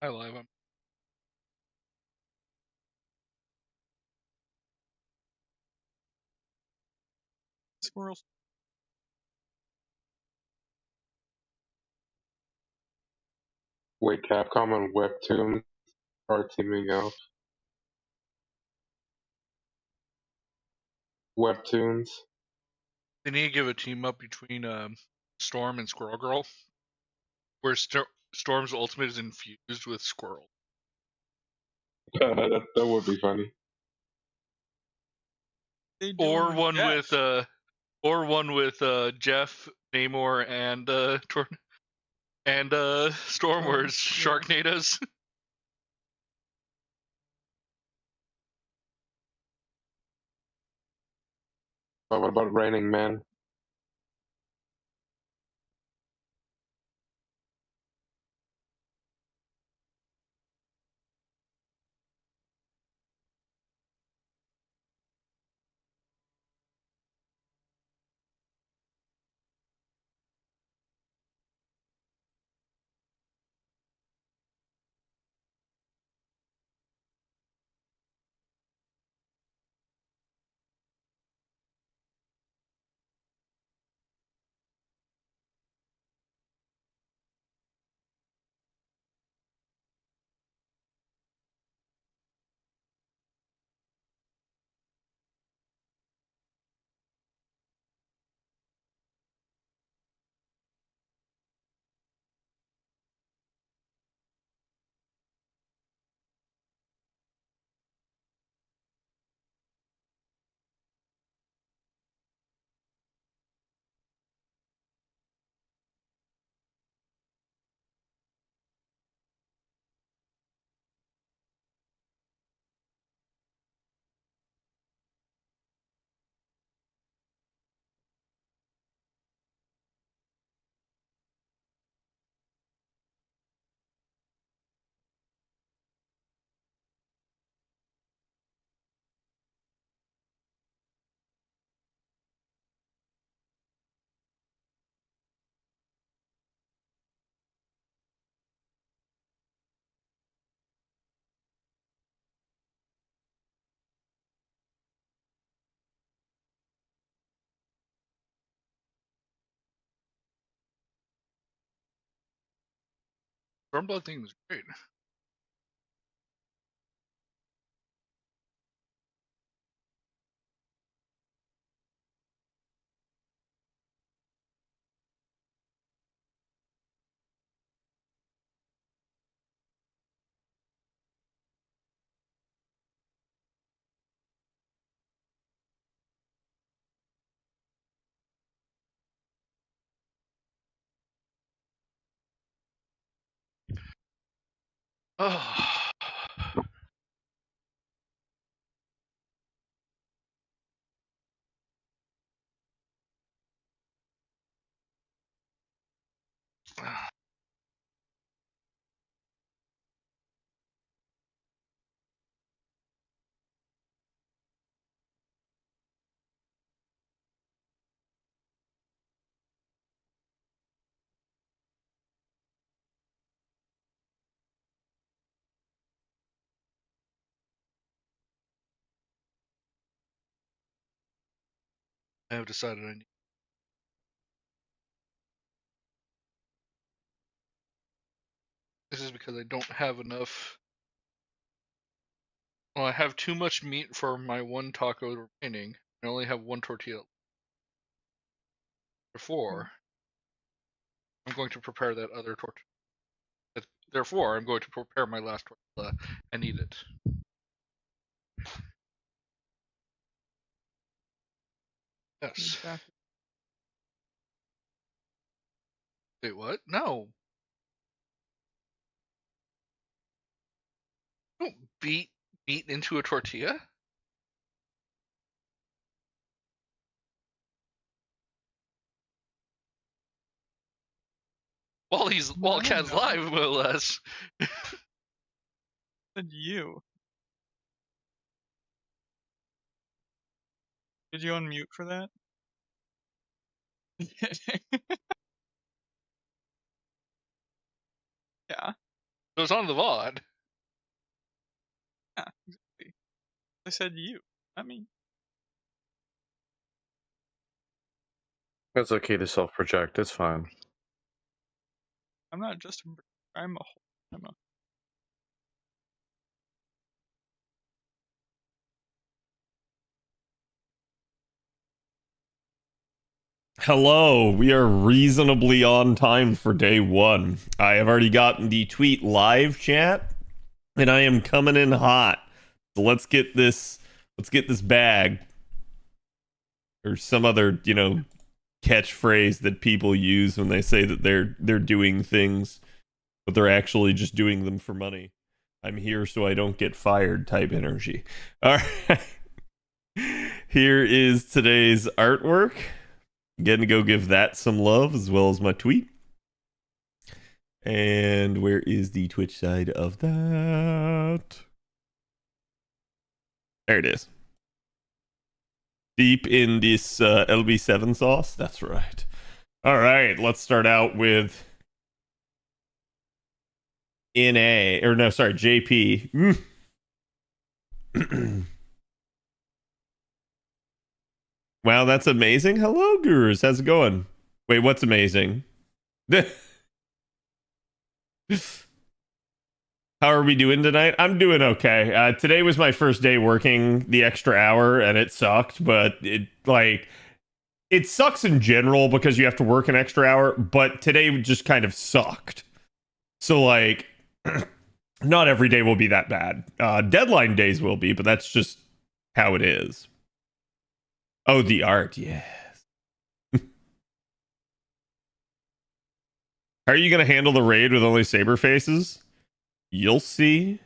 I live them. Squirrels. Wait, Capcom and Webtoon are teaming up. Webtoons. They need to give a team up between Storm and Squirrel Girl, where Storm's ultimate is infused with Squirrel. That would be funny. Or one with Jeff, Namor, and Storm, where it's Sharknadoes. But what about Raining Man? Stormblood thing was great. Oh. I have decided I need. This is because I don't have enough. Well, I have too much meat for my one taco remaining. I only have one tortilla. Therefore, I'm going to prepare that other tortilla. Therefore, I'm going to prepare my last tortilla and eat it. Yes. Wait, what? No. Don't beat meat into a tortilla. While Cat's live, more or less. And you. Did you unmute for that? Yeah. It was on the VOD. Yeah, exactly. I said you. I mean, It's okay to self-project. It's fine. I'm not just I'm a whole. I'm a. Hello, we are reasonably on time for day one. I have already gotten the tweet live chat, and I am coming in hot. So let's get this bag. Or some other, catchphrase that people use when they say that they're doing things, but they're actually just doing them for money. I'm here so I don't get fired type energy. All right. Here is today's artwork. Gonna go give that some love as well as my tweet. And where is the Twitch side of that? There it is. Deep in this LB7 sauce. That's right. All right, let's start out with JP. Wow, that's amazing. Hello, gurus. How's it going? Wait, what's amazing? How are we doing tonight? I'm doing okay. Today was my first day working the extra hour, and it sucked, but it sucks in general because you have to work an extra hour, but today just kind of sucked. So, not every day will be that bad. Deadline days will be, but that's just how it is. Oh, the art, yes. How are you going to handle the raid with only saber faces? You'll see.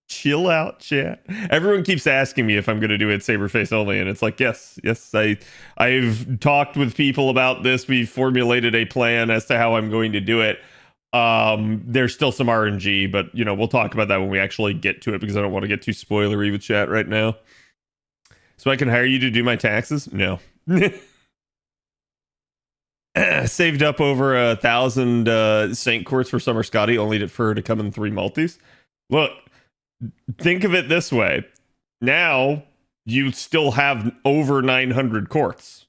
Chill out, chat. Everyone keeps asking me if I'm going to do it Saberface only, and it's like, yes. I've talked with people about this. We've formulated a plan as to how I'm going to do it. There's still some RNG, but we'll talk about that when we actually get to it because I don't want to get too spoilery with chat right now. So I can hire you to do my taxes? No. Saved up over 1,000 Saint Courts for Summer Scotty, only for her to come in 3 multis. Look, think of it this way. Now, you still have over 900 courts.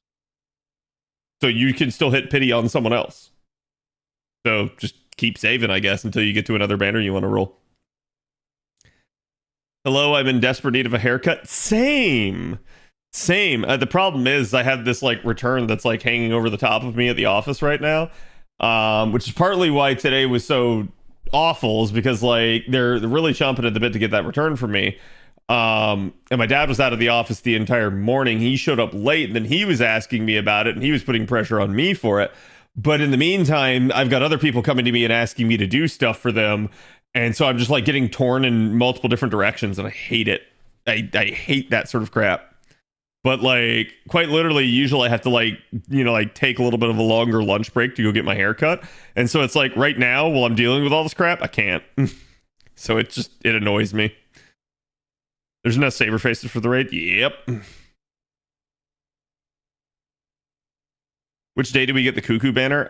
So you can still hit pity on someone else. So just keep saving, I guess, until you get to another banner you want to roll. Hello, I'm in desperate need of a haircut. Same. The problem is I have this return that's hanging over the top of me at the office right now, which is partly why today was so awful, is because they're really chomping at the bit to get that return from me. And my dad was out of the office the entire morning. He showed up late, and then he was asking me about it, and he was putting pressure on me for it. But in the meantime, I've got other people coming to me and asking me to do stuff for them. And so I'm just getting torn in multiple different directions, and I hate it. I hate that sort of crap. But quite literally, usually I have to take a little bit of a longer lunch break to go get my hair cut. And so it's right now, while I'm dealing with all this crap, I can't. So it annoys me. There's enough saber faces for the raid. Yep. Which day did we get the Cuckoo banner?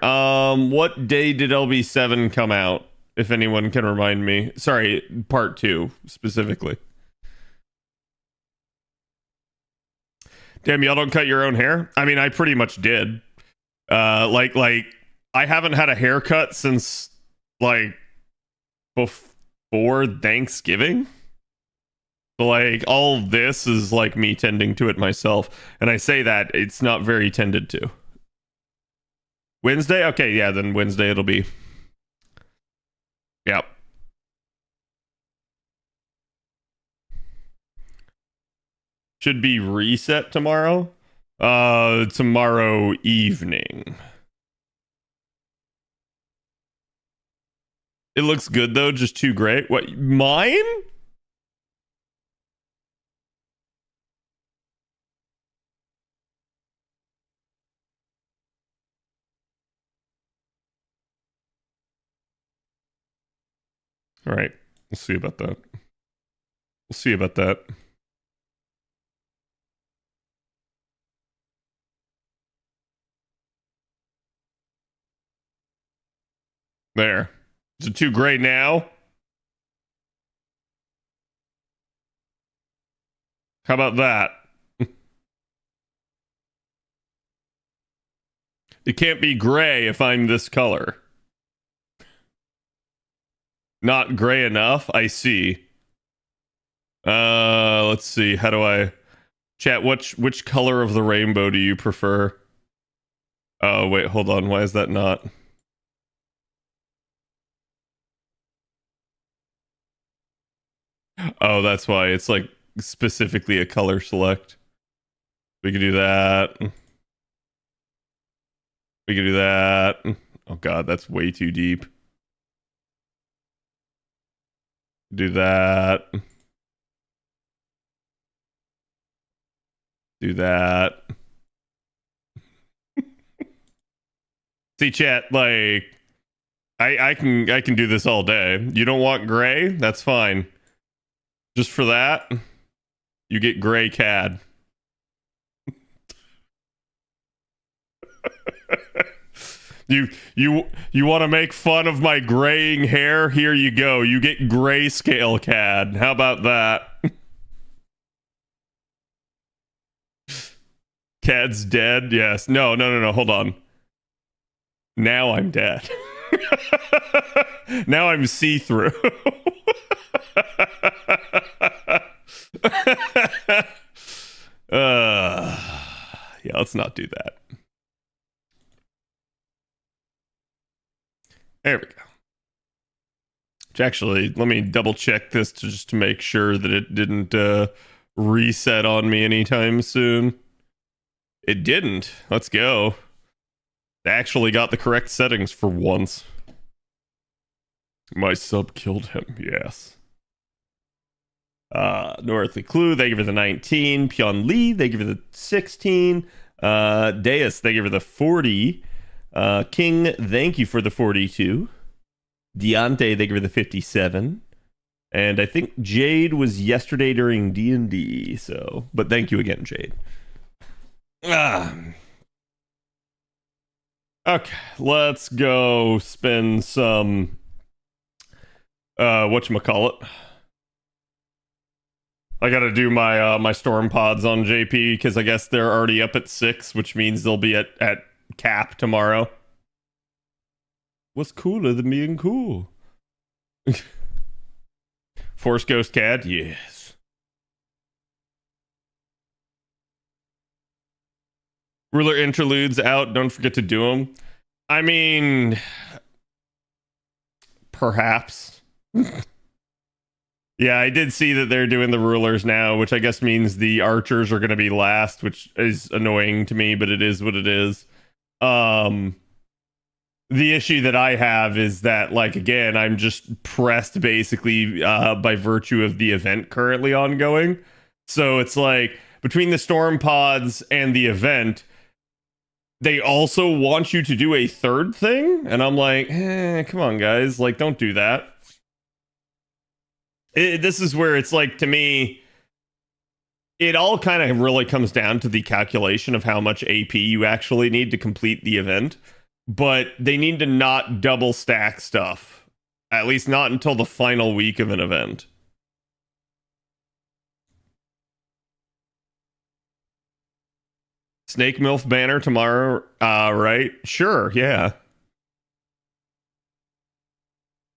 What day did LB7 come out? If anyone can remind me. Sorry, part 2 specifically. Damn, y'all don't cut your own hair? I mean, I pretty much did. I haven't had a haircut since before Thanksgiving. So all this is me tending to it myself. And I say that it's not very tended to. Wednesday? Okay, yeah, then Wednesday it'll be. Yep. Should be reset tomorrow. Tomorrow evening. It looks good though, just too great. What, mine? All right, we'll see about that. We'll see about that. There. Is it too gray now? How about that? It can't be gray if I'm this color. Not gray enough? I see. Let's see. How do I... Chat, which color of the rainbow do you prefer? Oh, wait, hold on. Why is that not? Oh, that's why. It's like specifically a color select. We can do that. We can do that. Oh god, that's way too deep. Do that. Do that. See, chat, like I can do this all day. You don't want gray? That's fine. Just for that, you get gray CAD. You want to make fun of my graying hair? Here you go. You get grayscale CAD. How about that? CAD's dead. Yes. No. Hold on. Now I'm dead. Now I'm see-through. Yeah, let's not do that. There we go. Which actually, let me double check this just to make sure that it didn't reset on me anytime soon. It didn't. Let's go. I actually got the correct settings for once. My sub killed him, yes. Northly Clue, they give her the 19. Pyeon Lee, they give her the 16. Deus, they give her the 40. King, thank you for the 42. Deontay, they give her the 57. And I think Jade was yesterday during D&D, so... But thank you again, Jade. Okay, let's go spend some... whatchamacallit. I gotta do my my storm pods on JP, because I guess they're already up at 6, which means they'll be at cap tomorrow. What's cooler than being cool? Force Ghost CAD? Yes. Ruler interludes out. Don't forget to do them. I mean... Perhaps. Yeah, I did see that they're doing the rulers now, which I guess means the archers are going to be last, which is annoying to me, but it is what it is. The issue that I have is that, like, again, I'm just pressed basically by virtue of the event currently ongoing. So it's like, between the storm pods and the event, they also want you to do a third thing? And I'm like, come on, guys. Like, don't do that. This is where it's like, to me, it all kind of really comes down to the calculation of how much AP you actually need to complete the event. But they need to not double stack stuff. At least not until the final week of an event. Snake MILF banner tomorrow, right? Sure, yeah.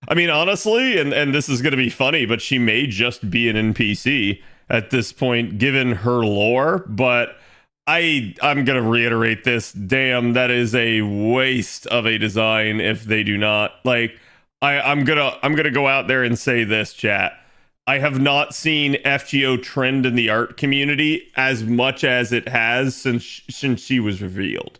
I mean, honestly, and this is going to be funny, but she may just be an NPC at this point, given her lore, but I'm going to reiterate this. Damn, that is a waste of a design if they do not. Like, I'm gonna go out there and say this, chat. I have not seen FGO trend in the art community as much as it has since she was revealed.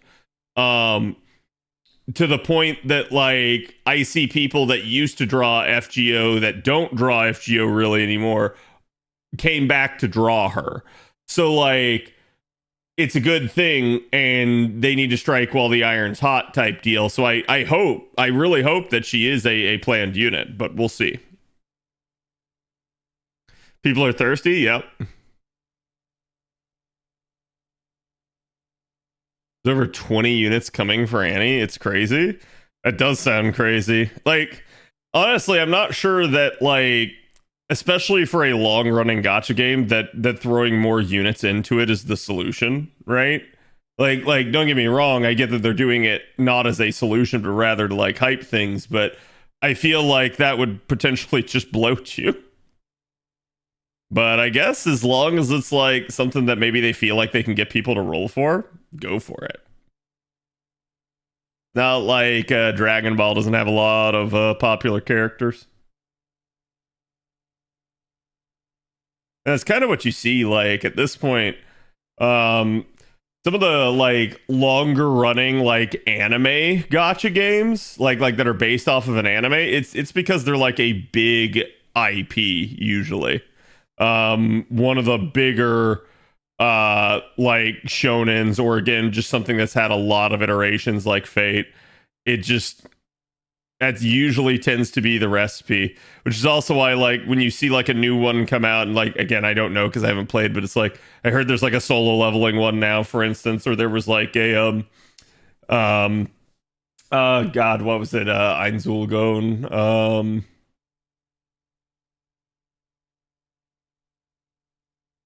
To the point that, like, I see people that used to draw FGO that don't draw FGO really anymore came back to draw her. So, like, it's a good thing, and they need to strike while the iron's hot type deal. So I really hope that she is a planned unit, but we'll see. People are thirsty? Yep. There's over 20 units coming for Annie. It's crazy. That does sound crazy. Like, Honestly, I'm not sure that, like, especially for a long running gacha game, that throwing more units into it is the solution, right? Like don't get me wrong, I get that they're doing it not as a solution but rather to like hype things, but I feel like that would potentially just bloat you. But I guess as long as it's like something that maybe they feel like they can get people to roll for, go for it. Not like Dragon Ball doesn't have a lot of popular characters. And that's kind of what you see, like, at this point. Some of the, like, longer running, like, anime gacha games, like that are based off of an anime, it's because they're, like, a big IP, usually. One of the bigger, like, shonens, or, again, just something that's had a lot of iterations, like Fate. That usually tends to be the recipe, which is also why, like, when you see like a new one come out, and like, again, I don't know because I haven't played, but it's like I heard there's like a solo leveling one now, for instance, or there was like a God, what was it? Einzulgon.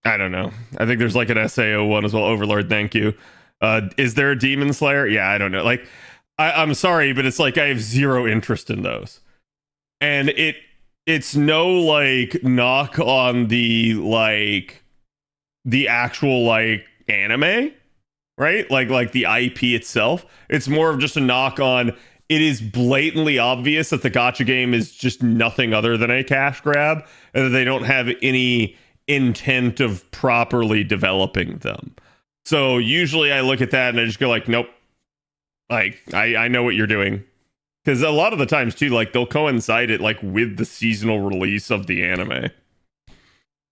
I don't know. I think there's like an SAO one as well. Overlord, thank you. Is there a Demon Slayer? Yeah, I don't know. Like, I'm sorry, but it's like I have zero interest in those. And it's no like knock on the actual like anime, right? Like the IP itself. It's more of just a knock on, it is blatantly obvious that the gacha game is just nothing other than a cash grab, and that they don't have any intent of properly developing them. So usually I look at that and I just go like, nope. Like, I know what you're doing. Because a lot of the times, too, like, they'll coincide it, like, with the seasonal release of the anime.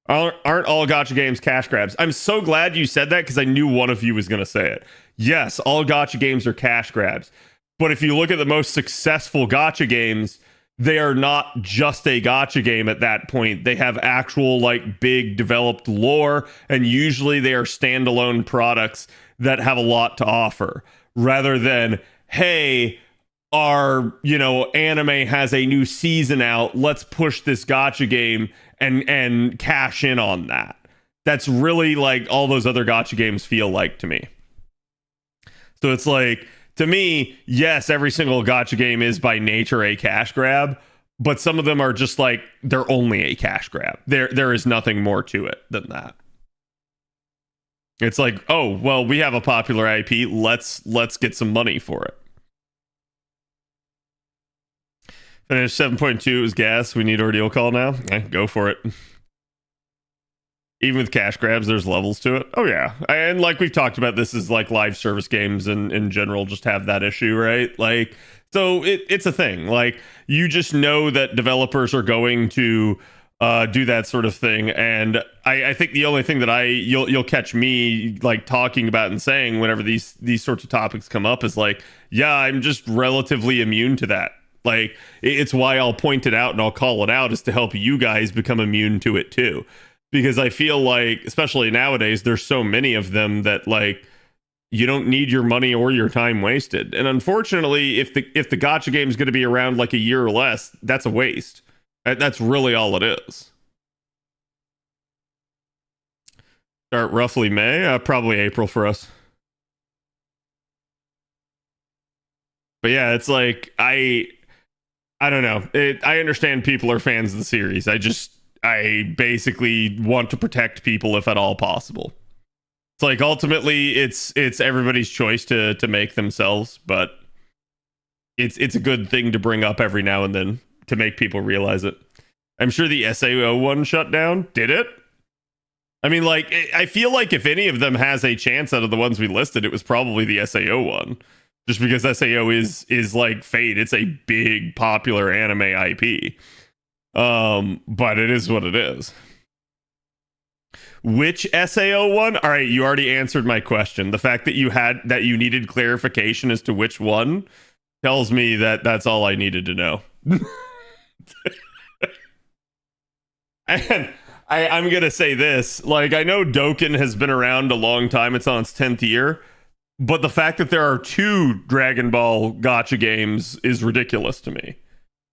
Aren't all gacha games cash grabs? I'm so glad you said that, because I knew one of you was going to say it. Yes, all gacha games are cash grabs. But if you look at the most successful gacha games, they are not just a gacha game at that point. They have actual, like, big developed lore, and usually they are standalone products that have a lot to offer. Rather than, hey, our, anime has a new season out, let's push this gacha game and cash in on that. That's really like all those other gacha games feel like to me. So it's like, to me, yes, every single gacha game is by nature a cash grab, but some of them are just like, they're only a cash grab. There is nothing more to it than that. It's like, oh, well, we have a popular IP. Let's get some money for it. Finish 7.2 is gas. We need ordeal call now. Go for it. Even with cash grabs, there's levels to it. Oh, yeah. And like we've talked about, this is like live service games and in general just have that issue, right? Like, so it's a thing. Like, you just know that developers are going to do that sort of thing, and I think the only thing that you'll catch me like talking about and saying whenever these sorts of topics come up is like, yeah, I'm just relatively immune to that. Like, it's why I'll point it out and I'll call it out, is to help you guys become immune to it too, because I feel like, especially nowadays, there's so many of them that like you don't need your money or your time wasted. And unfortunately, if the gacha game is going to be around like a year or less, that's a waste. That's really all it is. Start roughly May, probably April for us. But yeah, it's like, I don't know. I understand people are fans of the series. I basically want to protect people if at all possible. It's like, ultimately, it's everybody's choice to make themselves, but it's a good thing to bring up every now and then to make people realize it. I'm sure the SAO one shut down. Did it? I mean, like, I feel like if any of them has a chance out of the ones we listed, it was probably the SAO one. Just because SAO is like Fate. It's a big, popular anime IP. But it is what it is. Which SAO one? All right, you already answered my question. The fact that you needed clarification as to which one tells me that that's all I needed to know. And I'm gonna say this, like, I know Dokkan has been around a long time, it's on its 10th year, but the fact that there are 2 Dragon Ball gacha games is ridiculous to me.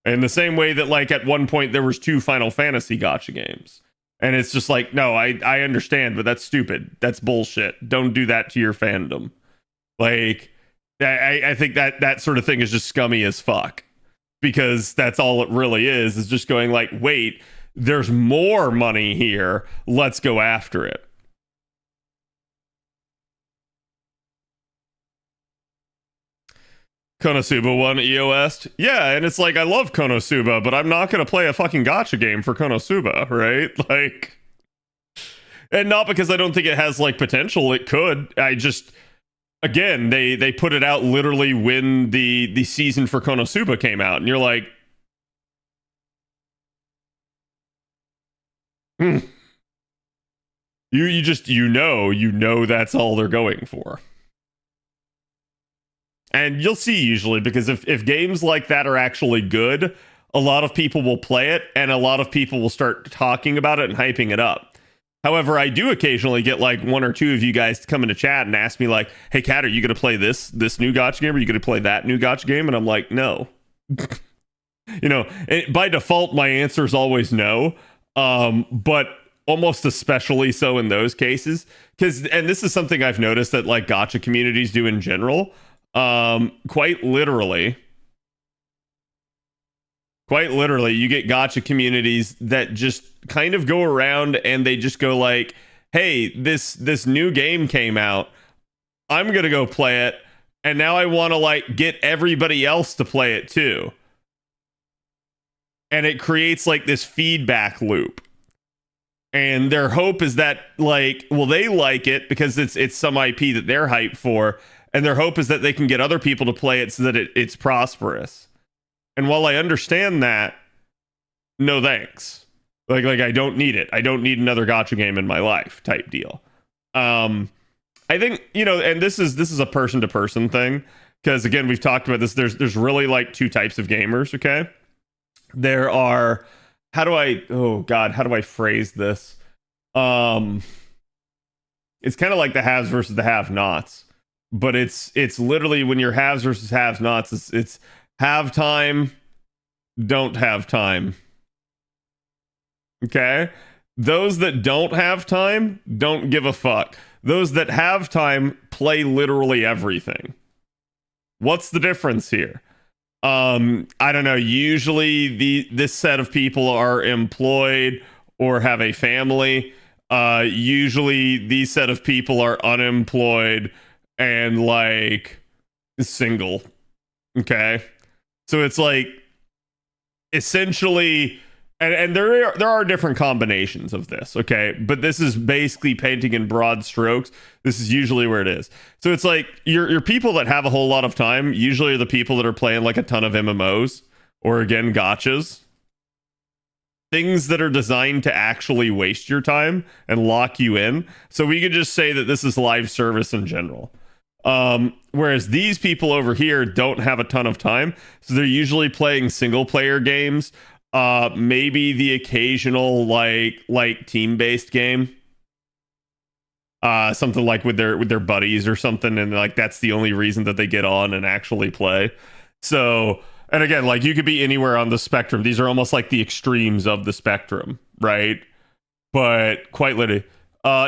In the same way that, like, at one point there was 2 Final Fantasy gacha games. And it's just like, no, I understand, but that's stupid. That's bullshit. Don't do that to your fandom. Like, I think that sort of thing is just scummy as fuck. Because that's all it really is just going like, wait, there's more money here. Let's go after it. Konosuba won EOS. Yeah, and it's like, I love Konosuba, but I'm not going to play a fucking gacha game for Konosuba, right? Like, and not because I don't think it has, like, potential. It could. I just, again, they put it out literally when the season for Konosuba came out, and you're like, you just, you know that's all they're going for. And you'll see usually, because if games like that are actually good, a lot of people will play it, and a lot of people will start talking about it and hyping it up. However, I do occasionally get like 1 or 2 of you guys to come into chat and ask me like, hey, Kat, are you going to play this new gacha game? Or are you going to play that new gacha game? And I'm like, no. You know, by default, my answer is always no. But almost especially so in those cases. And this is something I've noticed that like gacha communities do in general. Quite literally, you get gacha communities that just kind of go around and they just go like, hey, this new game came out, I'm gonna go play it, and now I want to like get everybody else to play it too. And it creates like this feedback loop. And their hope is that, like, well, they like it because it's some IP that they're hyped for. And their hope is that they can get other people to play it so that it's prosperous. And while I understand that, no thanks. Like I don't need it. I don't need another gacha game in my life type deal. I think, you know, and this is a person to person thing, because again, we've talked about this. There's really like 2 types of gamers, okay? There are, how do I phrase this? It's kind of like the haves versus the have-nots. But it's literally when you're haves versus have-nots, it's have time, don't have time. Okay? Those that don't have time don't give a fuck. Those that have time play literally everything. What's the difference here? I don't know. Usually this set of people are employed or have a family. Usually these set of people are unemployed and like single. Okay, so it's like essentially, and there are different combinations of this, okay, but this is basically painting in broad strokes. This is usually where it is. So it's like your people that have a whole lot of time usually are the people that are playing like a ton of MMOs or, again, gachas, things that are designed to actually waste your time and lock you in. So we could just say that this is live service in general. Whereas these people over here don't have a ton of time, so they're usually playing single player games, maybe the occasional like team based game, something like with their buddies or something, and like that's the only reason that they get on and actually play. So, and again, like you could be anywhere on the spectrum. These are almost like the extremes of the spectrum, right? But quite literally,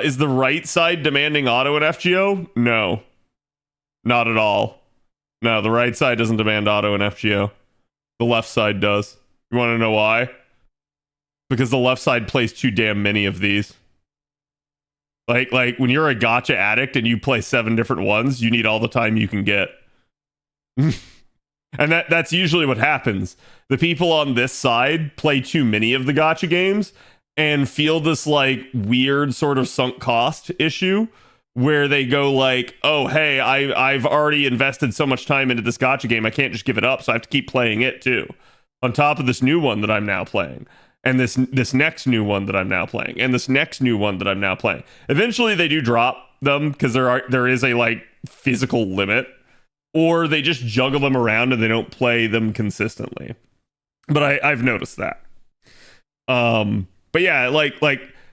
is the right side demanding auto and FGO? No. Not at all. No, the right side doesn't demand auto and FGO. The left side does. You want to know why? Because the left side plays too damn many of these. Like when you're a gacha addict and you play 7 different ones, you need all the time you can get. And that's usually what happens. The people on this side play too many of the gacha games and feel this like weird sort of sunk cost issue, where they go like, oh, hey, I've already invested so much time into this gacha game, I can't just give it up, so I have to keep playing it too. On top of this new one that I'm now playing, and this next new one that I'm now playing, and this next new one that I'm now playing. Eventually they do drop them, because there is a like physical limit, or they just juggle them around and they don't play them consistently. But I've noticed that. But yeah, like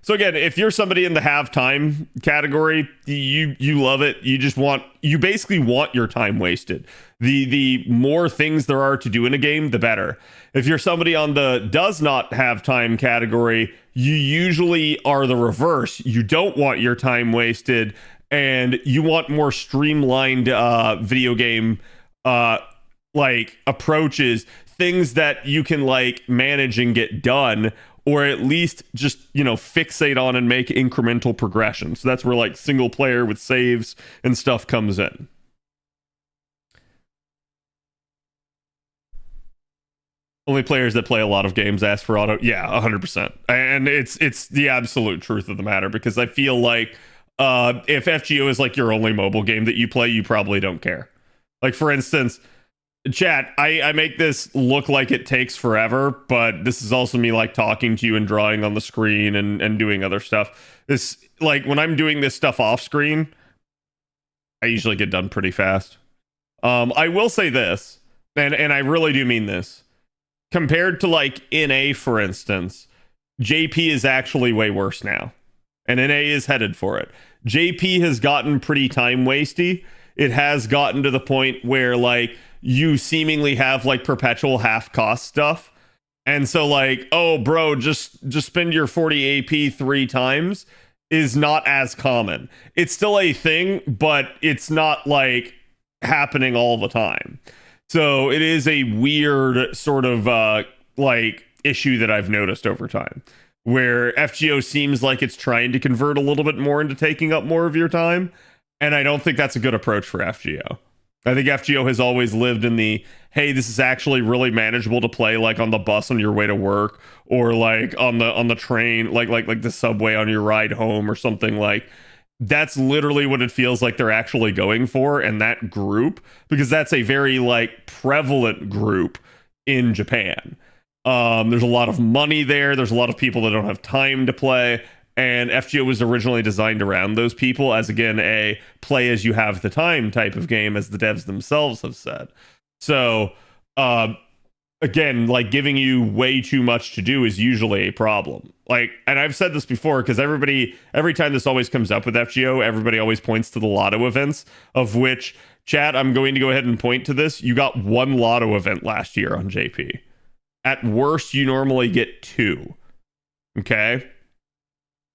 so again, if you're somebody in the have time category, you love it. You basically want your time wasted. The more things there are to do in a game, the better. If you're somebody on the does not have time category, you usually are the reverse. You don't want your time wasted, and you want more streamlined video game like approaches, things that you can like manage and get done, or at least just, you know, fixate on and make incremental progression. So that's where like single player with saves and stuff comes in. Only players that play a lot of games ask for auto. Yeah, 100%. And it's the absolute truth of the matter, because I feel like if FGO is like your only mobile game that you play, you probably don't care. Like, for instance, chat, I make this look like it takes forever, but this is also me like talking to you and drawing on the screen and doing other stuff. This, like, when I'm doing this stuff off screen, I usually get done pretty fast. I will say this, and I really do mean this. Compared to like NA, for instance, JP is actually way worse now, and NA is headed for it. JP has gotten pretty time wasty. It has gotten to the point where like you seemingly have like perpetual half cost stuff, and so like, oh bro, just spend your 40 AP 3 times is not as common. It's still a thing, but it's not like happening all the time. So it is a weird sort of like issue that I've noticed over time, where FGO seems like it's trying to convert a little bit more into taking up more of your time, and I don't think that's a good approach for FGO. I think FGO has always lived in the, hey, this is actually really manageable to play like on the bus on your way to work, or like on the train, like the subway on your ride home or something. Like, that's literally what it feels like they're actually going for, and that group, because that's a very like prevalent group in Japan. There's a lot of money there. There's a lot of people that don't have time to play, and FGO was originally designed around those people as, again, a play as you have the time type of game, as the devs themselves have said. So again, like, giving you way too much to do is usually a problem. Like, and I've said this before, because every time this always comes up with FGO, everybody always points to the lotto events, of which, chat, I'm going to go ahead and point to this. You got 1 lotto event last year on JP. At worst, you normally get 2. Okay?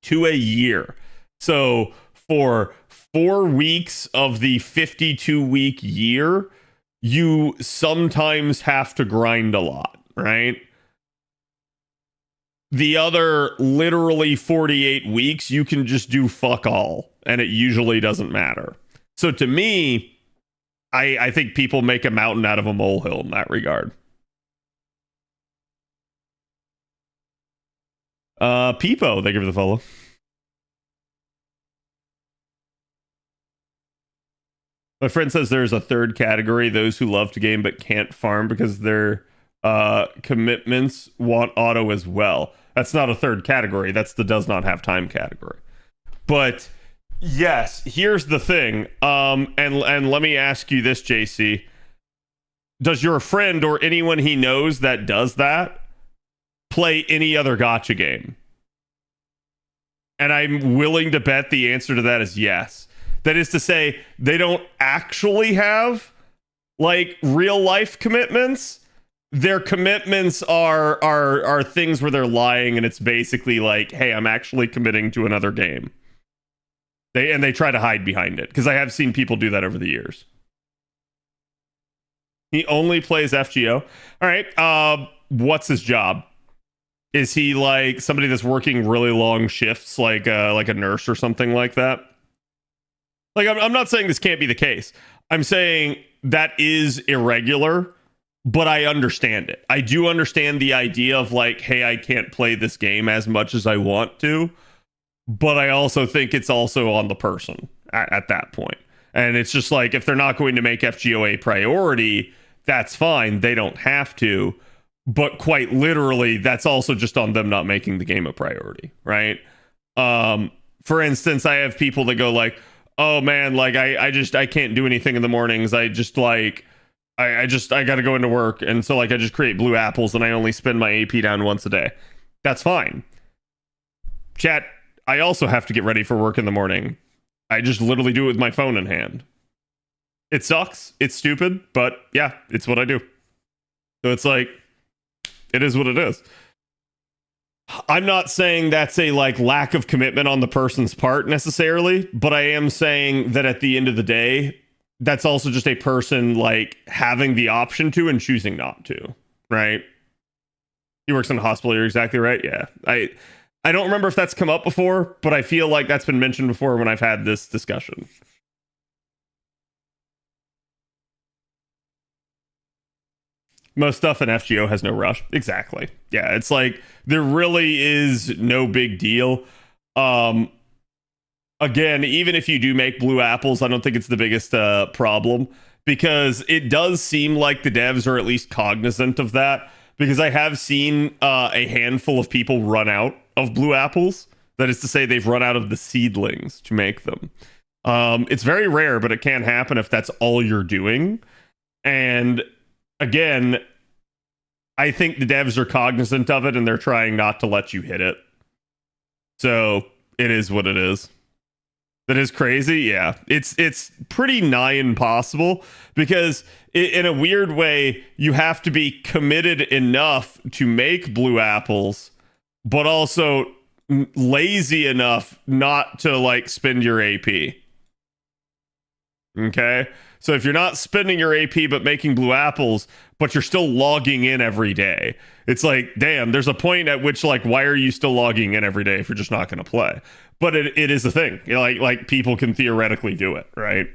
2 a year. So for 4 weeks of the 52-week year, you sometimes have to grind a lot, right? The other literally 48 weeks, you can just do fuck all, and it usually doesn't matter. So to me, I think people make a mountain out of a molehill in that regard. Peepo, thank you for the follow. My friend says there's a third category, those who love to game but can't farm because their commitments want auto as well. That's not a third category. That's the does not have time category. But yes, here's the thing. And let me ask you this, JC. Does your friend or anyone he knows that does that play any other gacha game? And I'm willing to bet the answer to that is yes. That is to say, they don't actually have like real life commitments. Their commitments are things where they're lying, and it's basically like, hey, I'm actually committing to another game. They try to hide behind it, because I have seen people do that over the years. He only plays FGO. All right. What's his job? Is he like somebody that's working really long shifts, like a nurse or something like that? Like, I'm not saying this can't be the case. I'm saying that is irregular, but I understand it. I do understand the idea of like, hey, I can't play this game as much as I want to, but I also think it's also on the person at that point. And it's just like, if they're not going to make FGO a priority, that's fine. They don't have to. But quite literally, that's also just on them not making the game a priority, right? For instance, I have people that go like, oh man, like I can't do anything in the mornings. I got to go into work. And so like I just create blue apples and I only spend my AP down once a day. That's fine. Chat, I also have to get ready for work in the morning. I just literally do it with my phone in hand. It sucks. It's stupid, but yeah, it's what I do. So it's like, it is what it is. I'm not saying that's a like lack of commitment on the person's part necessarily, but I am saying that at the end of the day, that's also just a person like having the option to and choosing not to, right? He works in a hospital. You're exactly right. Yeah. I don't remember if that's come up before, but I feel like that's been mentioned before when I've had this discussion. Most stuff in FGO has no rush. Exactly. Yeah, it's like there really is no big deal. Again, even if you do make blue apples, I don't think it's the biggest problem, because it does seem like the devs are at least cognizant of that, because I have seen a handful of people run out of blue apples. That is to say, they've run out of the seedlings to make them. It's very rare, but it can happen if that's all you're doing. And again, I think the devs are cognizant of it and they're trying not to let you hit it. So it is what it is. That is crazy. Yeah, it's pretty nigh impossible, because in a weird way, you have to be committed enough to make blue apples, but also lazy enough not to like spend your AP. Okay, so if you're not spending your AP but making blue apples, but you're still logging in every day, it's like, damn, there's a point at which like, why are you still logging in every day if you're just not going to play? But it is a thing. You know, like people can theoretically do it, right?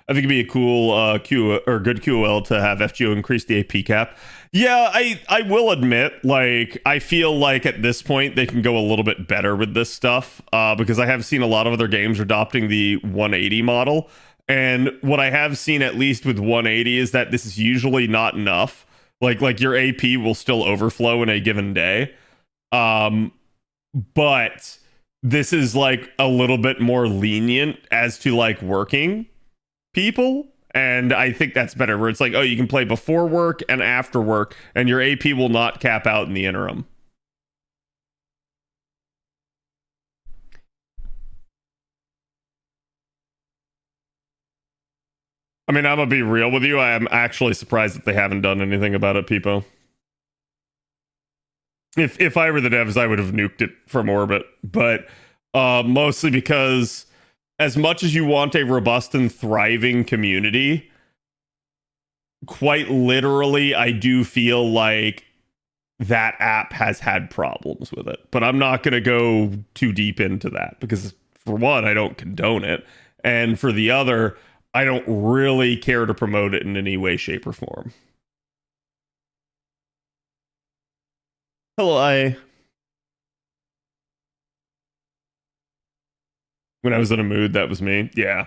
I think it'd be a cool Q or good QOL to have FGO increase the AP cap. Yeah, I will admit, like, I feel like at this point they can go a little bit better with this stuff, because I have seen a lot of other games adopting the 180 model. And what I have seen, at least with 180, is that this is usually not enough. Like your AP will still overflow in a given day. But this is like a little bit more lenient as to like working people. And I think that's better, where it's like, oh, you can play before work and after work, and your AP will not cap out in the interim. I mean, I'm gonna be real with you. I am actually surprised that they haven't done anything about it, Peepo. If I were the devs, I would have nuked it from orbit, but mostly because as much as you want a robust and thriving community, quite literally, I do feel like that app has had problems with it. But I'm not going to go too deep into that, because for one, I don't condone it. And for the other, I don't really care to promote it in any way, shape, or form. Hello, when I was in a mood, that was me. Yeah.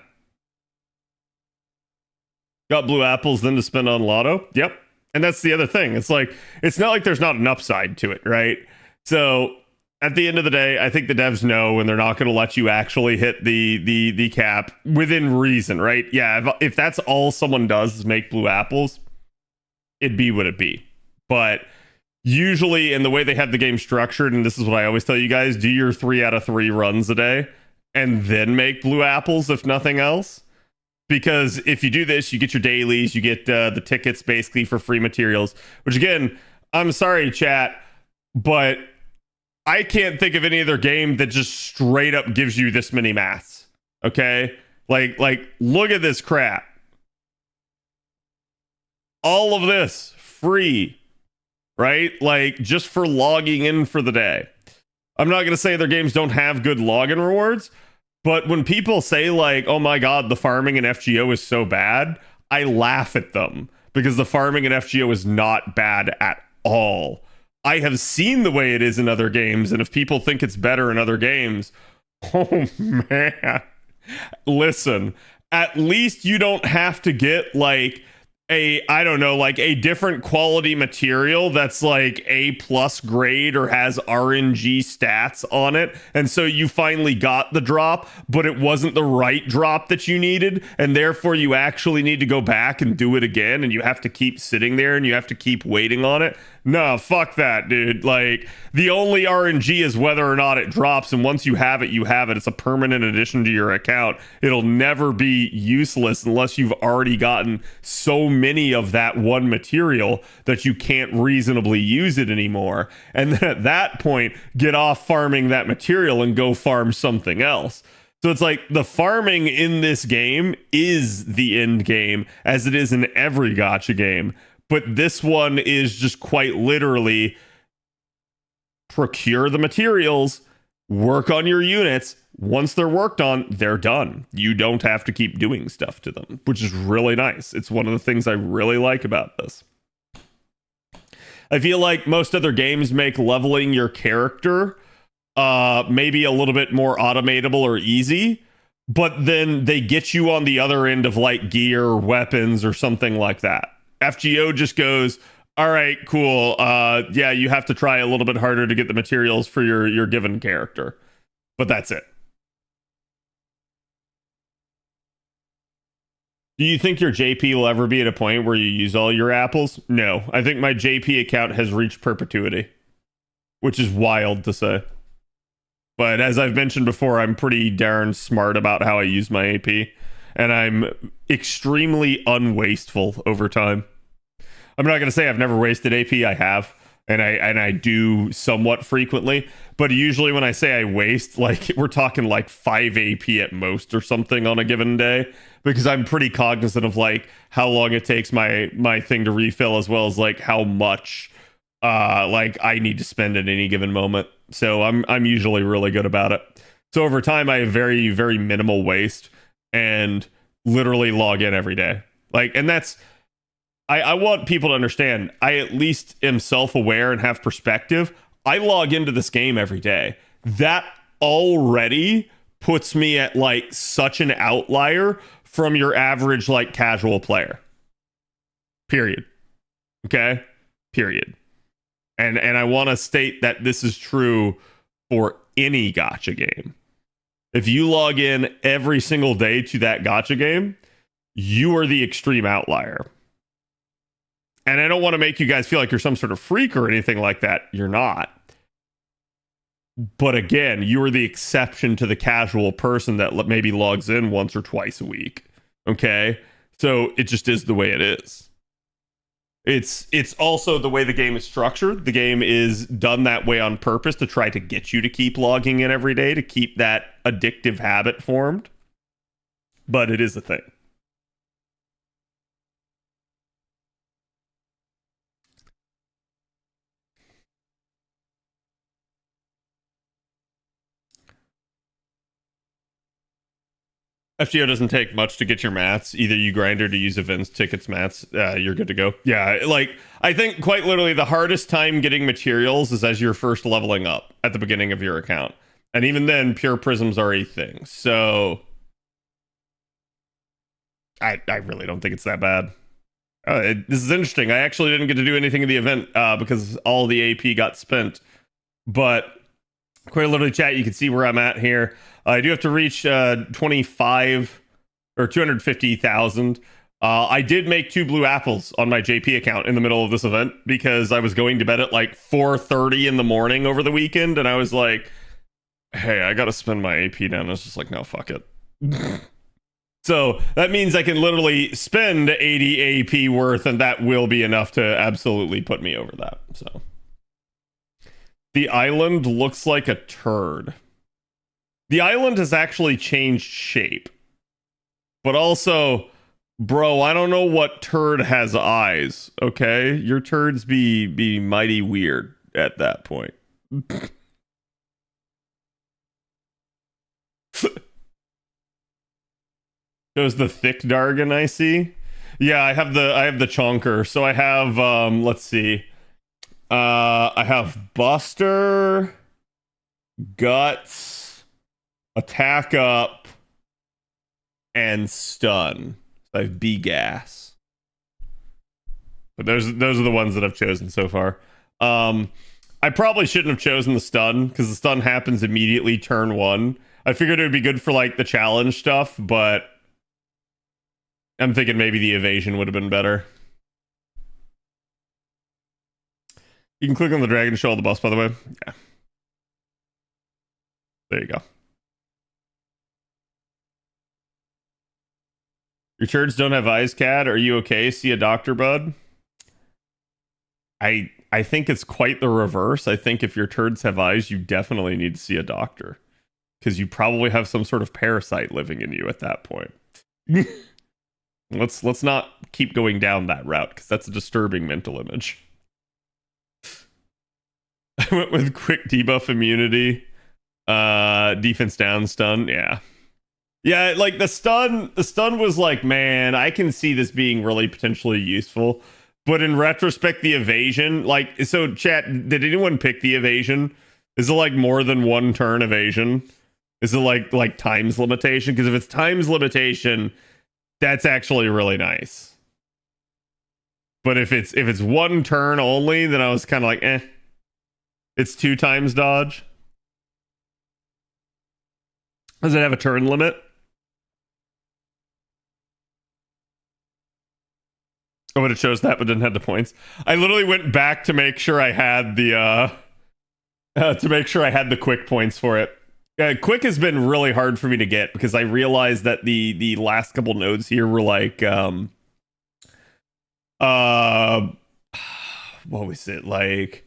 Got blue apples then to spend on lotto. Yep. And that's the other thing. It's like, it's not like there's not an upside to it, right? So at the end of the day, I think the devs know, and they're not going to let you actually hit the cap within reason, right? Yeah, if that's all someone does is make blue apples, it'd be what it be. But usually, in the way they have the game structured, and this is what I always tell you guys, do your 3 out of 3 runs a day, and then make blue apples, if nothing else. Because if you do this, you get your dailies, you get the tickets basically for free materials, which again, I'm sorry, chat, but I can't think of any other game that just straight up gives you this many maths. Okay? Like look at this crap. All of this free, right? Like just for logging in for the day. I'm not going to say their games don't have good login rewards, but when people say like, oh my god, the farming in FGO is so bad, I laugh at them, because the farming in FGO is not bad at all. I have seen the way it is in other games, and if people think it's better in other games, oh man. Listen, at least you don't have to get like a different quality material that's like A+ grade or has RNG stats on it, and so you finally got the drop, but it wasn't the right drop that you needed, and therefore you actually need to go back and do it again, and you have to keep sitting there and you have to keep waiting on it. No, fuck that, dude. Like, the only RNG is whether or not it drops, and once you have it, you have it. It's a permanent addition to your account. It'll never be useless unless you've already gotten so many of that one material that you can't reasonably use it anymore. And then at that point, get off farming that material and go farm something else. So it's like the farming in this game is the end game, as it is in every gacha game. But this one is just quite literally procure the materials, work on your units. Once they're worked on, they're done. You don't have to keep doing stuff to them, which is really nice. It's one of the things I really like about this. I feel like most other games make leveling your character maybe a little bit more automatable or easy, but then they get you on the other end of like gear or weapons or something like that. FGO just goes, all right, cool. Yeah, you have to try a little bit harder to get the materials for your given character, but that's it. Do you think your JP will ever be at a point where you use all your apples? No, I think my JP account has reached perpetuity, which is wild to say. But as I've mentioned before, I'm pretty darn smart about how I use my AP, and I'm extremely unwasteful over time. I'm not going to say I've never wasted AP. I have, and I do somewhat frequently. But usually when I say I waste, like we're talking like 5 AP at most or something on a given day, because I'm pretty cognizant of like how long it takes my thing to refill, as well as like how much like I need to spend at any given moment. So I'm usually really good about it. So over time, I have very, very minimal waste and literally log in every day. Like, and that's, I want people to understand, I at least am self-aware and have perspective. I log into this game every day. That already puts me at like such an outlier from your average like casual player. Period. Okay? Period. And I want to state that this is true for any gacha game. If you log in every single day to that gacha game, you are the extreme outlier. And I don't want to make you guys feel like you're some sort of freak or anything like that. You're not. But again, you are the exception to the casual person that maybe logs in once or twice a week. Okay? So it just is the way it is. It's also the way the game is structured. The game is done that way on purpose to try to get you to keep logging in every day, to keep that addictive habit formed. But it is a thing. FGO doesn't take much to get your mats. Either you grind or to use events, tickets, mats, you're good to go. Yeah, like, I think quite literally the hardest time getting materials is as you're first leveling up at the beginning of your account. And even then, pure prisms are a thing. So, I really don't think it's that bad. This is interesting. I actually didn't get to do anything in the event because all the AP got spent. But quite literally, chat, you can see where I'm at here. I do have to reach 25 or 250,000. I did make 2 blue apples on my JP account in the middle of this event because I was going to bed at like 4:30 in the morning over the weekend, and I was like, hey, I gotta spend my AP now. And I was just like, no, fuck it. So that means I can literally spend 80 AP worth, and that will be enough to absolutely put me over that. So the island looks like a turd. The island has actually changed shape. But also, bro, I don't know what turd has eyes, okay? Your turds be mighty weird at that point. Shows the thick Dargon I see. Yeah, I have the chonker. So I have let's see. I have Buster, Guts, Attack Up, and Stun. So I have B-Gas. But those are the ones that I've chosen so far. I probably shouldn't have chosen the Stun, because the Stun happens immediately turn 1. I figured it would be good for like the challenge stuff, but I'm thinking maybe the evasion would have been better. You can click on the dragon to show all the buffs, by the way. Yeah. There you go. Your turds don't have eyes, Cad. Are you okay? See a doctor, bud? I think it's quite the reverse. I think if your turds have eyes, you definitely need to see a doctor. Because you probably have some sort of parasite living in you at that point. Let's not keep going down that route, because that's a disturbing mental image. I went with quick debuff immunity. Defense down stun, yeah. Yeah, like the stun was like, man, I can see this being really potentially useful. But in retrospect, the evasion, like, so chat, did anyone pick the evasion? Is it like more than one turn evasion? Is it like times limitation? Because if it's times limitation, that's actually really nice. But if it's one turn only, then I was kind of like, eh. It's 2 times dodge. Does it have a turn limit? Oh, but it shows that, but didn't have the points. I literally went back to make sure I had the quick points for it. Quick has been really hard for me to get because I realized that the last couple nodes here were like what was it, like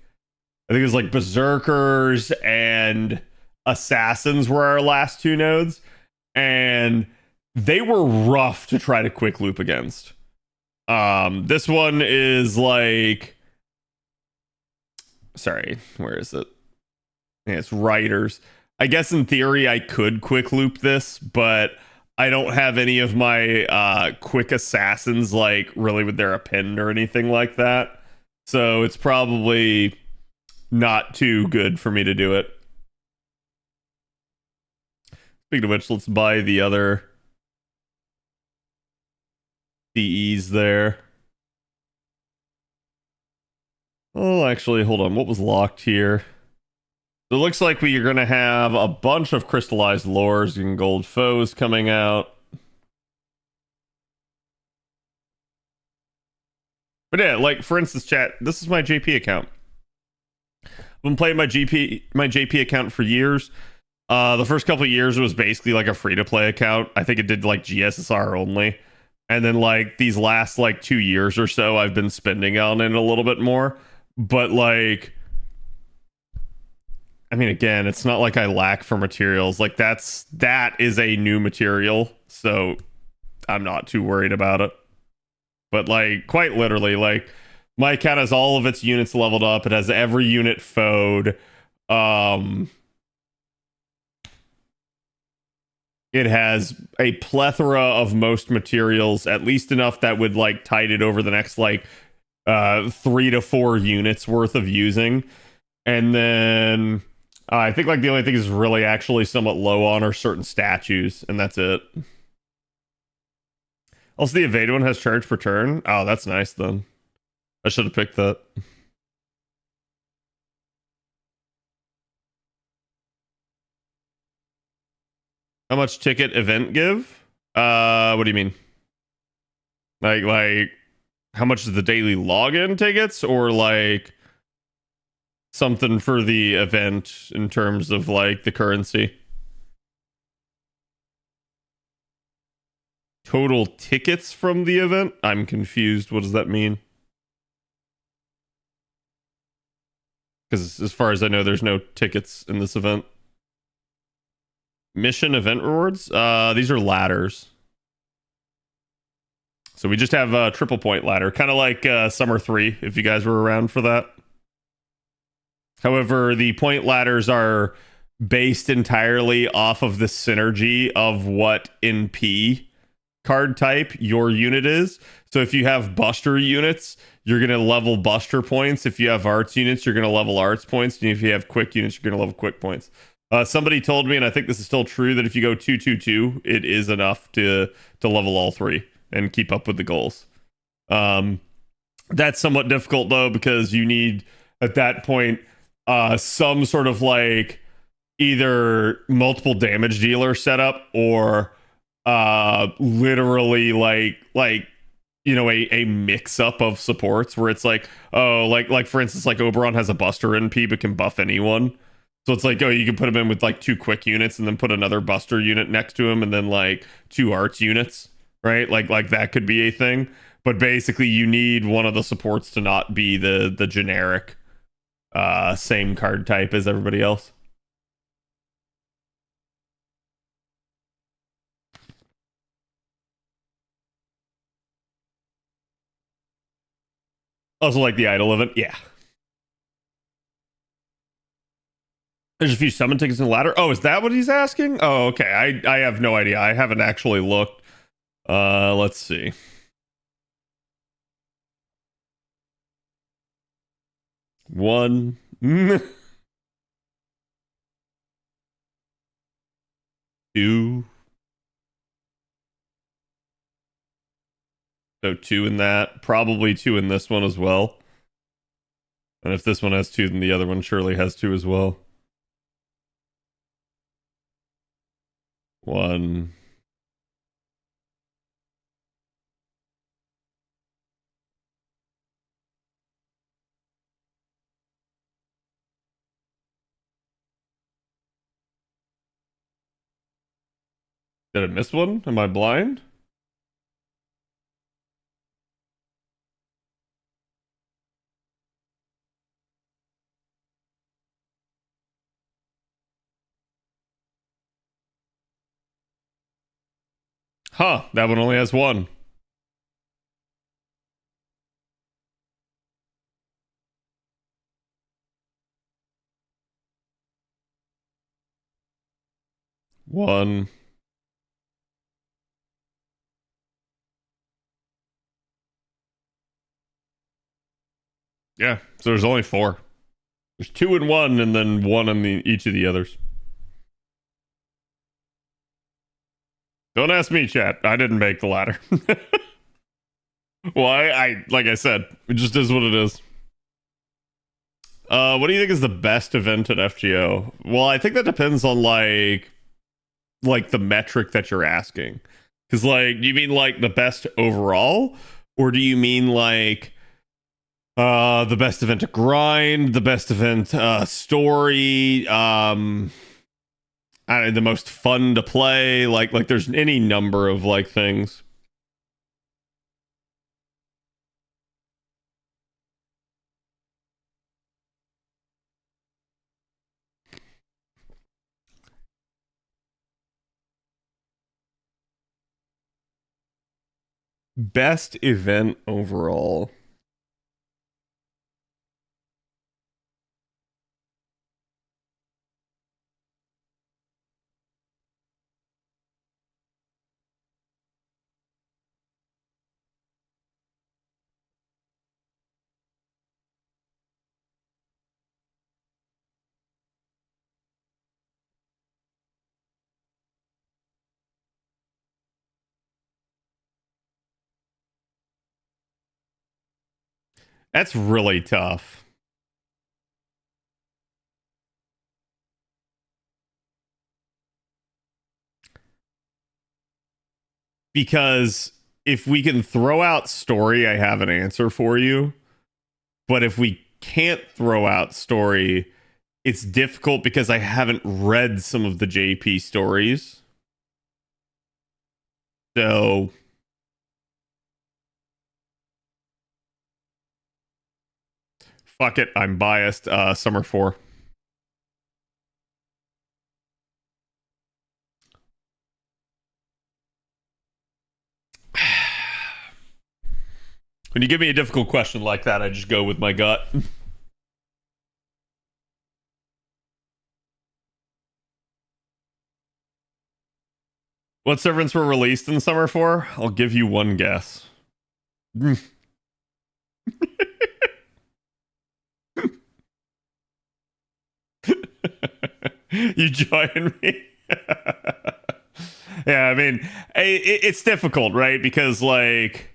I think it was like berserkers and assassins were our last 2 nodes, and they were rough to try to quick loop against. This one is like, sorry, where is it? Yeah, it's Riders. I guess in theory I could quick loop this, but I don't have any of my quick assassins like really with their append or anything like that. So it's probably not too good for me to do it. Speaking of which, let's buy the other DEs there. Oh, actually, hold on. What was locked here? It looks like we are going to have a bunch of crystallized lores and gold foes coming out. But yeah, like for instance, chat, this is my JP account. I've been playing my JP account for years. The first couple of years was basically like a free-to-play account. I think it did like GSSR only. And then like these last like 2 years or so, I've been spending on it a little bit more. But like, I mean, again, it's not like I lack for materials. Like that is a new material, so I'm not too worried about it. But like, quite literally, like my account has all of its units leveled up. It has every unit foed. It has a plethora of most materials, at least enough that would like tide it over the next like 3 to 4 units worth of using. And then I think like the only thing is really actually somewhat low on are certain statues, and that's it. Also, the evade one has charge per turn. Oh, that's nice then. I should have picked that. How much ticket event give? What do you mean? Like how much is the daily login tickets, or like something for the event in terms of like the currency? Total tickets from the event? I'm confused. What does that mean? Because as far as I know, there's no tickets in this event. Mission event rewards? These are ladders. So we just have a triple point ladder, kind of like Summer 3, if you guys were around for that. However, the point ladders are based entirely off of the synergy of what NP card type your unit is. So if you have Buster units, you're going to level Buster points. If you have Arts units, you're going to level Arts points. And if you have Quick units, you're going to level Quick points. Somebody told me, and I think this is still true, that if you go 2-2-2, it is enough to level all 3 and keep up with the goals. That's somewhat difficult, though, because you need, at that point, some sort of like either multiple damage dealer setup or literally like a mix up of supports where it's like, oh, like for instance, like Oberon has a Buster NP but can buff anyone. So it's like, oh, you can put him in with like 2 quick units and then put another Buster unit next to him and then like 2 arts units, right? Like that could be a thing. But basically you need one of the supports to not be the generic same card type as everybody else. Also like the idol event, yeah. There's a few summon tickets in the ladder. Oh, is that what he's asking? Oh, okay. I have no idea. I haven't actually looked. Let's see. One. Two. So 2 in that. Probably 2 in this one as well. And if this one has 2, then the other one surely has 2 as well. 1. Did I miss one? Am I blind? Huh, that one only has 1. One. Yeah, so there's only 4. There's 2 in 1 and then 1 in each of the others. Don't ask me, chat. I didn't make the ladder. Well, I like I said, it just is what it is. What do you think is the best event at FGO? Well, I think that depends on like the metric that you're asking. Because like, do you mean like the best overall, or do you mean like the best event to grind, the best event story, the most fun to play? Like there's any number of like things. Best event overall. That's really tough. Because if we can throw out story, I have an answer for you. But if we can't throw out story, it's difficult because I haven't read some of the JP stories. So fuck it, I'm biased. Summer 4. When you give me a difficult question like that, I just go with my gut. What servants were released in Summer 4? I'll give you one guess. You join me? Yeah, I mean, it's difficult, right? Because, like,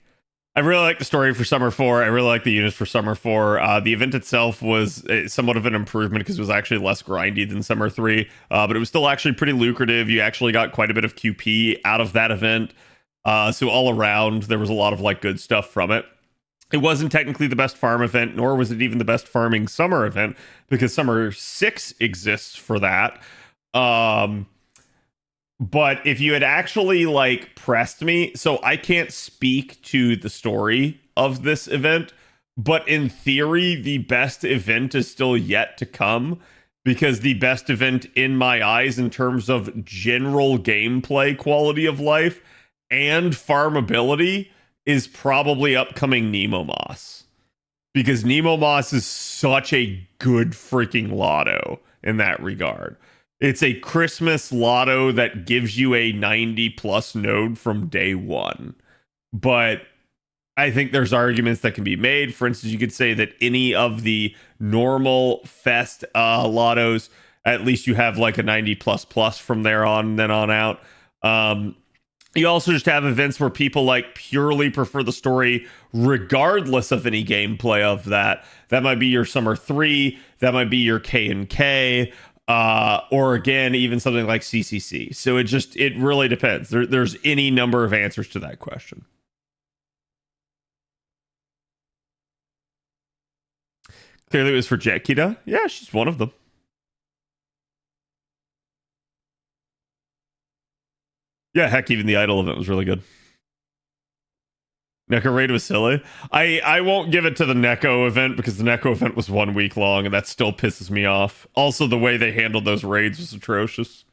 I really like the story for Summer 4. I really like the units for Summer 4. The event itself was somewhat of an improvement because it was actually less grindy than Summer 3. But it was still actually pretty lucrative. You actually got quite a bit of QP out of that event. So all around, there was a lot of like good stuff from it. It wasn't technically the best farm event, nor was it even the best farming summer event, because Summer 6 exists for that. But if you had actually like pressed me, so I can't speak to the story of this event, but in theory, the best event is still yet to come, because the best event in my eyes in terms of general gameplay quality of life and farmability is probably upcoming Nemo Moss. Because Nemo Moss is such a good freaking lotto in that regard. It's a Christmas lotto that gives you a 90 plus node from day one. But I think there's arguments that can be made. For instance, you could say that any of the normal fest lottos, at least you have like a 90 plus plus from there on and then on out. You also just have events where people like purely prefer the story regardless of any gameplay of that. That might be your Summer 3, that might be your K&K, or again, even something like CCC. So it really depends. There's any number of answers to that question. Clearly it was for Jetkita. Yeah, she's one of them. Yeah, heck, even the idol event was really good. Neko raid was silly. I won't give it to the Neko event because the Neko event was 1 week long and that still pisses me off. Also, the way they handled those raids was atrocious.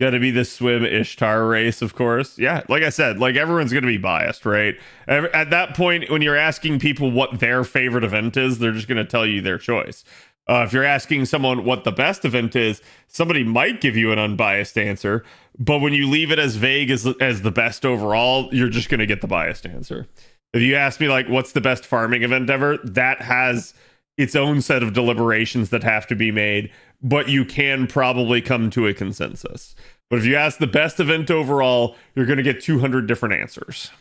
Gotta be the swim Ishtar race, of course. Yeah, like I said, like everyone's gonna be biased, right? At that point, when you're asking people what their favorite event is, they're just gonna tell you their choice. If you're asking someone what the best event is, somebody might give you an unbiased answer, but when you leave it as vague as the best overall, you're just gonna get the biased answer. If you ask me like what's the best farming event ever, that has its own set of deliberations that have to be made, but you can probably come to a consensus. But if you ask the best event overall, you're going to get 200 different answers.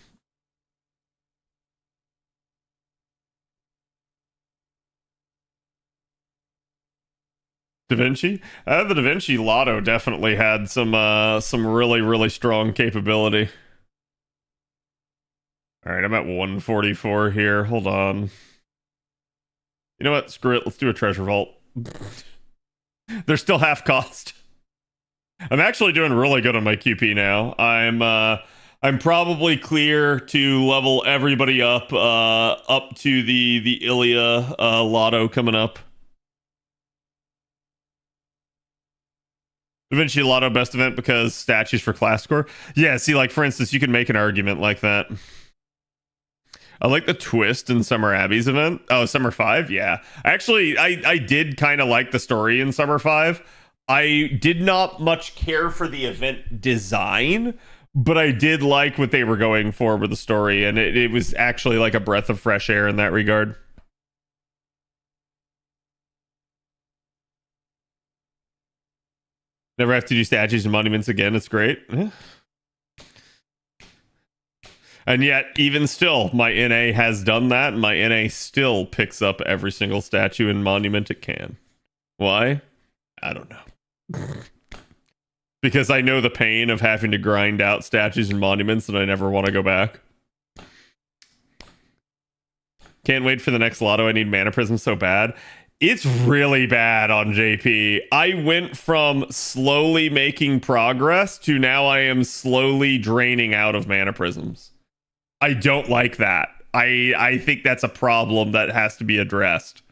Da Vinci? The Da Vinci Lotto definitely had some really, really strong capability. All right, I'm at 144 here. Hold on. You know what? Screw it. Let's do a treasure vault. They're still half cost. I'm actually doing really good on my QP now. I'm probably clear to level everybody up to the Ilia Lotto coming up. Da Vinci Lotto best event because statues for class score. Yeah, see, like for instance, you can make an argument like that. I like the twist in Summer Abbey's event. Oh, Summer 5? Yeah. Actually, I did kind of like the story in Summer 5. I did not much care for the event design, but I did like what they were going for with the story, and it was actually like a breath of fresh air in that regard. Never have to do statues and monuments again. It's great. Yeah. And yet, even still, my NA has done that, and my NA still picks up every single statue and monument it can. Why? I don't know. Because I know the pain of having to grind out statues and monuments, and I never want to go back. Can't wait for the next lotto. I need mana prism so bad. It's really bad on JP. I went from slowly making progress to now I am slowly draining out of mana prisms. I don't like that. I think that's a problem that has to be addressed.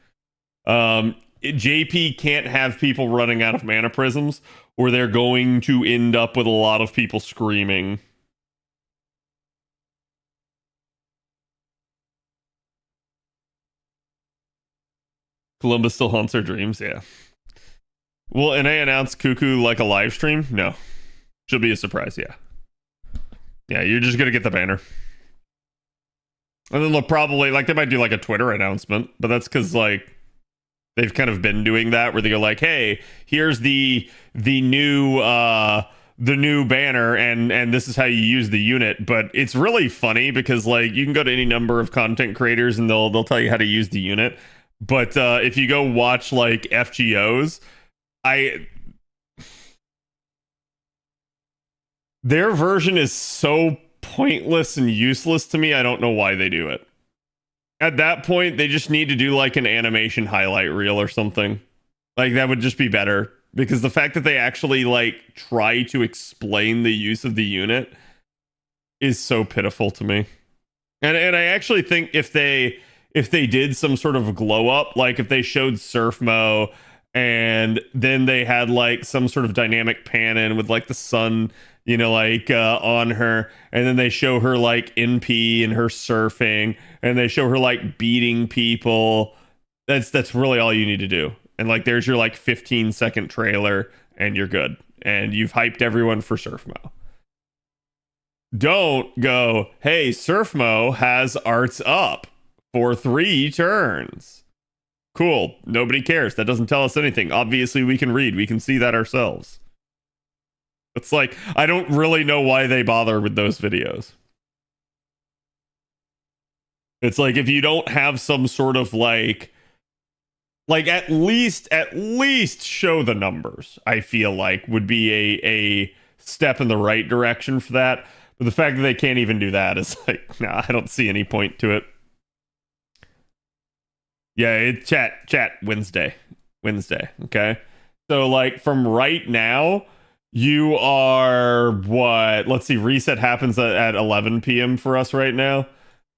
JP can't have people running out of mana prisms, or they're going to end up with a lot of people screaming. Columbus still haunts our dreams, yeah. Will NA announce Cuckoo like a live stream? No. Should be a surprise, yeah. Yeah, you're just gonna get the banner. And then they'll probably, like, they might do like a Twitter announcement, but that's because, like, they've kind of been doing that where they go like, hey, here's the new banner and this is how you use the unit. But it's really funny because, like, you can go to any number of content creators and they'll tell you how to use the unit. But if you go watch like FGOs, I their version is so pointless and useless to me. I don't know why they do it. At that point, they just need to do like an animation highlight reel or something. Like that would just be better, because the fact that they actually like try to explain the use of the unit is so pitiful to me. And I actually think if they did some sort of glow up, like if they showed Surf Mo and then they had like some sort of dynamic pan in with like the sun, you know, like on her, and then they show her like NP and her surfing, and they show her like beating people. That's really all you need to do. And like there's your like 15-second trailer and you're good. And you've hyped everyone for Surf Mo. Don't go, hey, Surf Mo has arts up for 3 turns. Cool. Nobody cares. That doesn't tell us anything. Obviously, we can read. We can see that ourselves. It's like, I don't really know why they bother with those videos. It's like, if you don't have some sort of like at least show the numbers, I feel like would be a step in the right direction for that. But the fact that they can't even do that is like, nah, I don't see any point to it. Yeah, chat Wednesday. Okay. So like from right now, you are what? Let's see. Reset happens at 11 p.m. for us right now.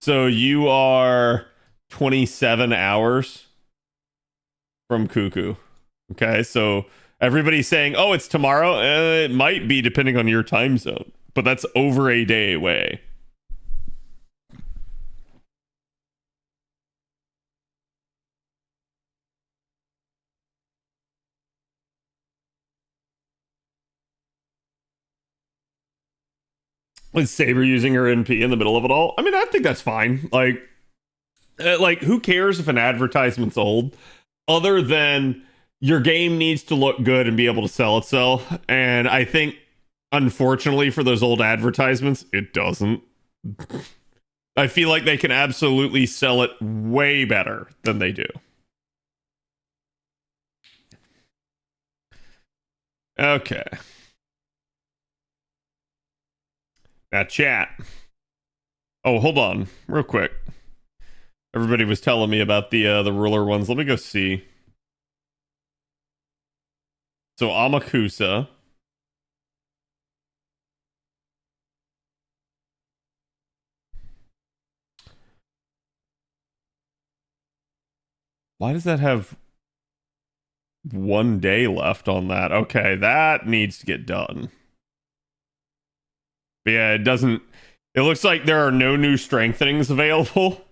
So you are 27 hours from Cuckoo. Okay. So everybody's saying, oh, it's tomorrow. It might be depending on your time zone, but that's over a day away. Is Saber using her NP in the middle of it all? I mean, I think that's fine. Like who cares if an advertisement's old? Other than your game needs to look good and be able to sell itself. And I think, unfortunately, for those old advertisements, it doesn't. I feel like they can absolutely sell it way better than they do. Okay. Now, chat. Oh, hold on, real quick. Everybody was telling me about the ruler ones. Let me go see. So Amakusa. Why does that have 1 day left on that? Okay, that needs to get done. But yeah, it doesn't. It looks like there are no new strengthenings available,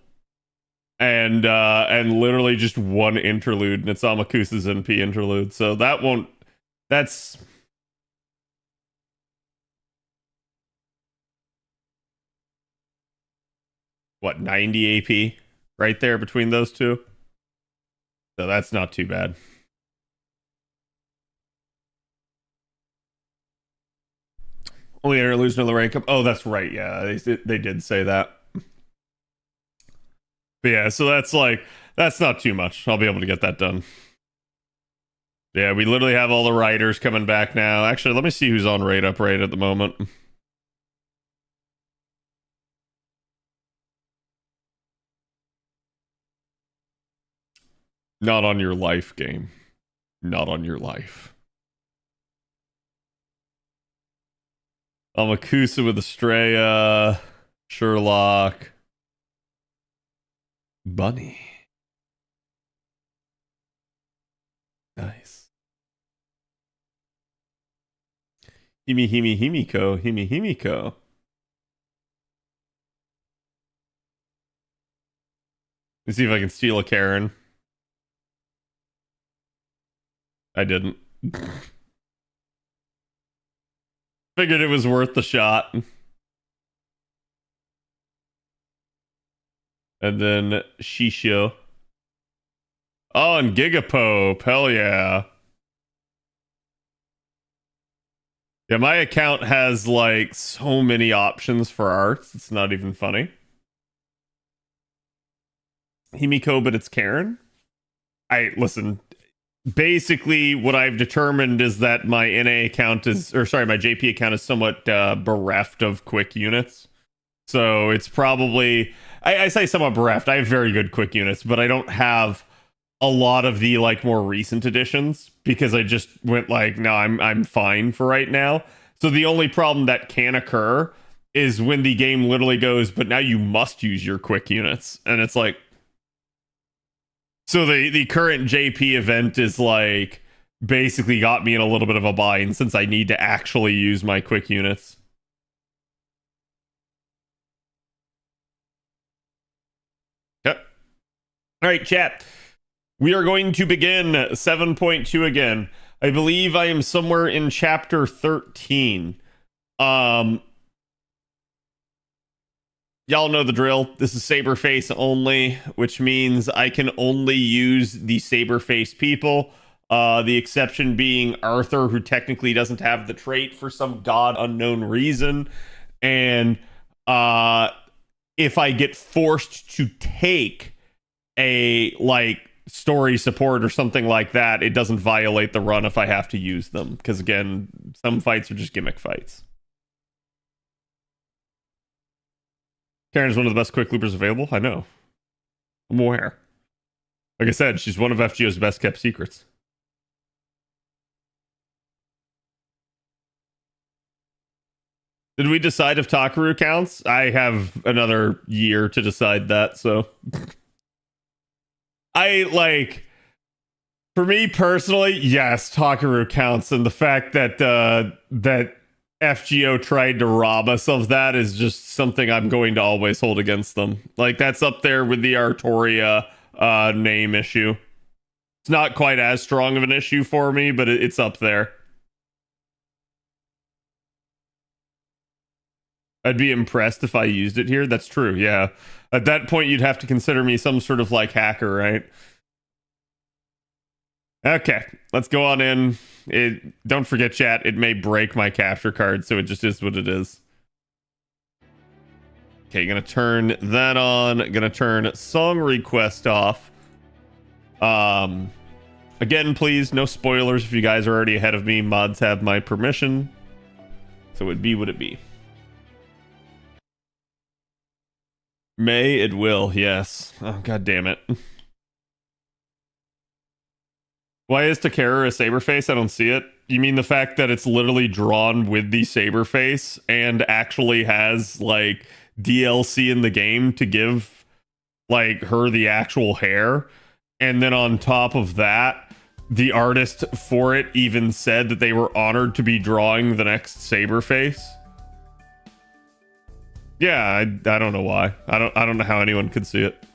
and literally just one interlude, and it's Amakusa's NP interlude. So that won't. That's what, 90 AP right there between those two. So that's not too bad. Only interludes no the rank up. Oh, that's right. Yeah, they did say that. But yeah, so that's not too much. I'll be able to get that done. Yeah, we literally have all the writers coming back now. Actually, let me see who's on rate up right at the moment. Not on your life, game. Not on your life. Amakusa with Estrella, Sherlock, Bunny. Nice. Himiko. Let's see if I can steal a Karen. I didn't. Figured it was worth the shot. And then Shisho. Oh, and Gigapope. Hell yeah. Yeah, my account has like so many options for arts. It's not even funny. Himiko, but it's Karen. Listen. basically what I've determined is that my NA account is, or sorry, my JP account is somewhat bereft of quick units. So it's probably, I say somewhat bereft. I have very good quick units, but I don't have a lot of the like more recent editions because I just went like, no, I'm fine for right now. So the only problem that can occur is when the game literally goes, but now you must use your quick units, and it's like, so the current JP event is like basically got me in a little bit of a bind since I need to actually use my quick units. Yep. All right, chat. We are going to begin 7.2 again. I believe I am somewhere in chapter 13. Y'all know the drill. This is Saberface only, which means I can only use the Saberface people. The exception being Arthur, who technically doesn't have the trait for some god unknown reason. And if I get forced to take a like story support or something like that, it doesn't violate the run if I have to use them. Because again, some fights are just gimmick fights. Karen is one of the best quick loopers available. I know. I'm aware. Like I said, she's one of FGO's best kept secrets. Did we decide if Takaru counts? I have another year to decide that, so. I like, for me personally, yes, Takaru counts, and the fact that that FGO tried to rob us of that is just something I'm going to always hold against them. Like, that's up there with the Artoria name issue. It's not quite as strong of an issue for me, but it's up there. I'd be impressed if I used it here. That's true, yeah. At that point, you'd have to consider me some sort of, like, hacker, right? Okay, let's go on in. Don't forget, chat, it may break my capture card, so it just is what it is. Okay, gonna turn that on. Gonna turn song request off. Again, please, no spoilers if you guys are already ahead of me. Mods have my permission. So it'd be what it be. May it will, yes. Oh, god damn it. Why is Takara a Saberface? I don't see it. You mean the fact that it's literally drawn with the Saberface and actually has, like, DLC in the game to give, like, her the actual hair? And then on top of that, the artist for it even said that they were honored to be drawing the next Saberface? Yeah, I don't know why. I don't know how anyone could see it.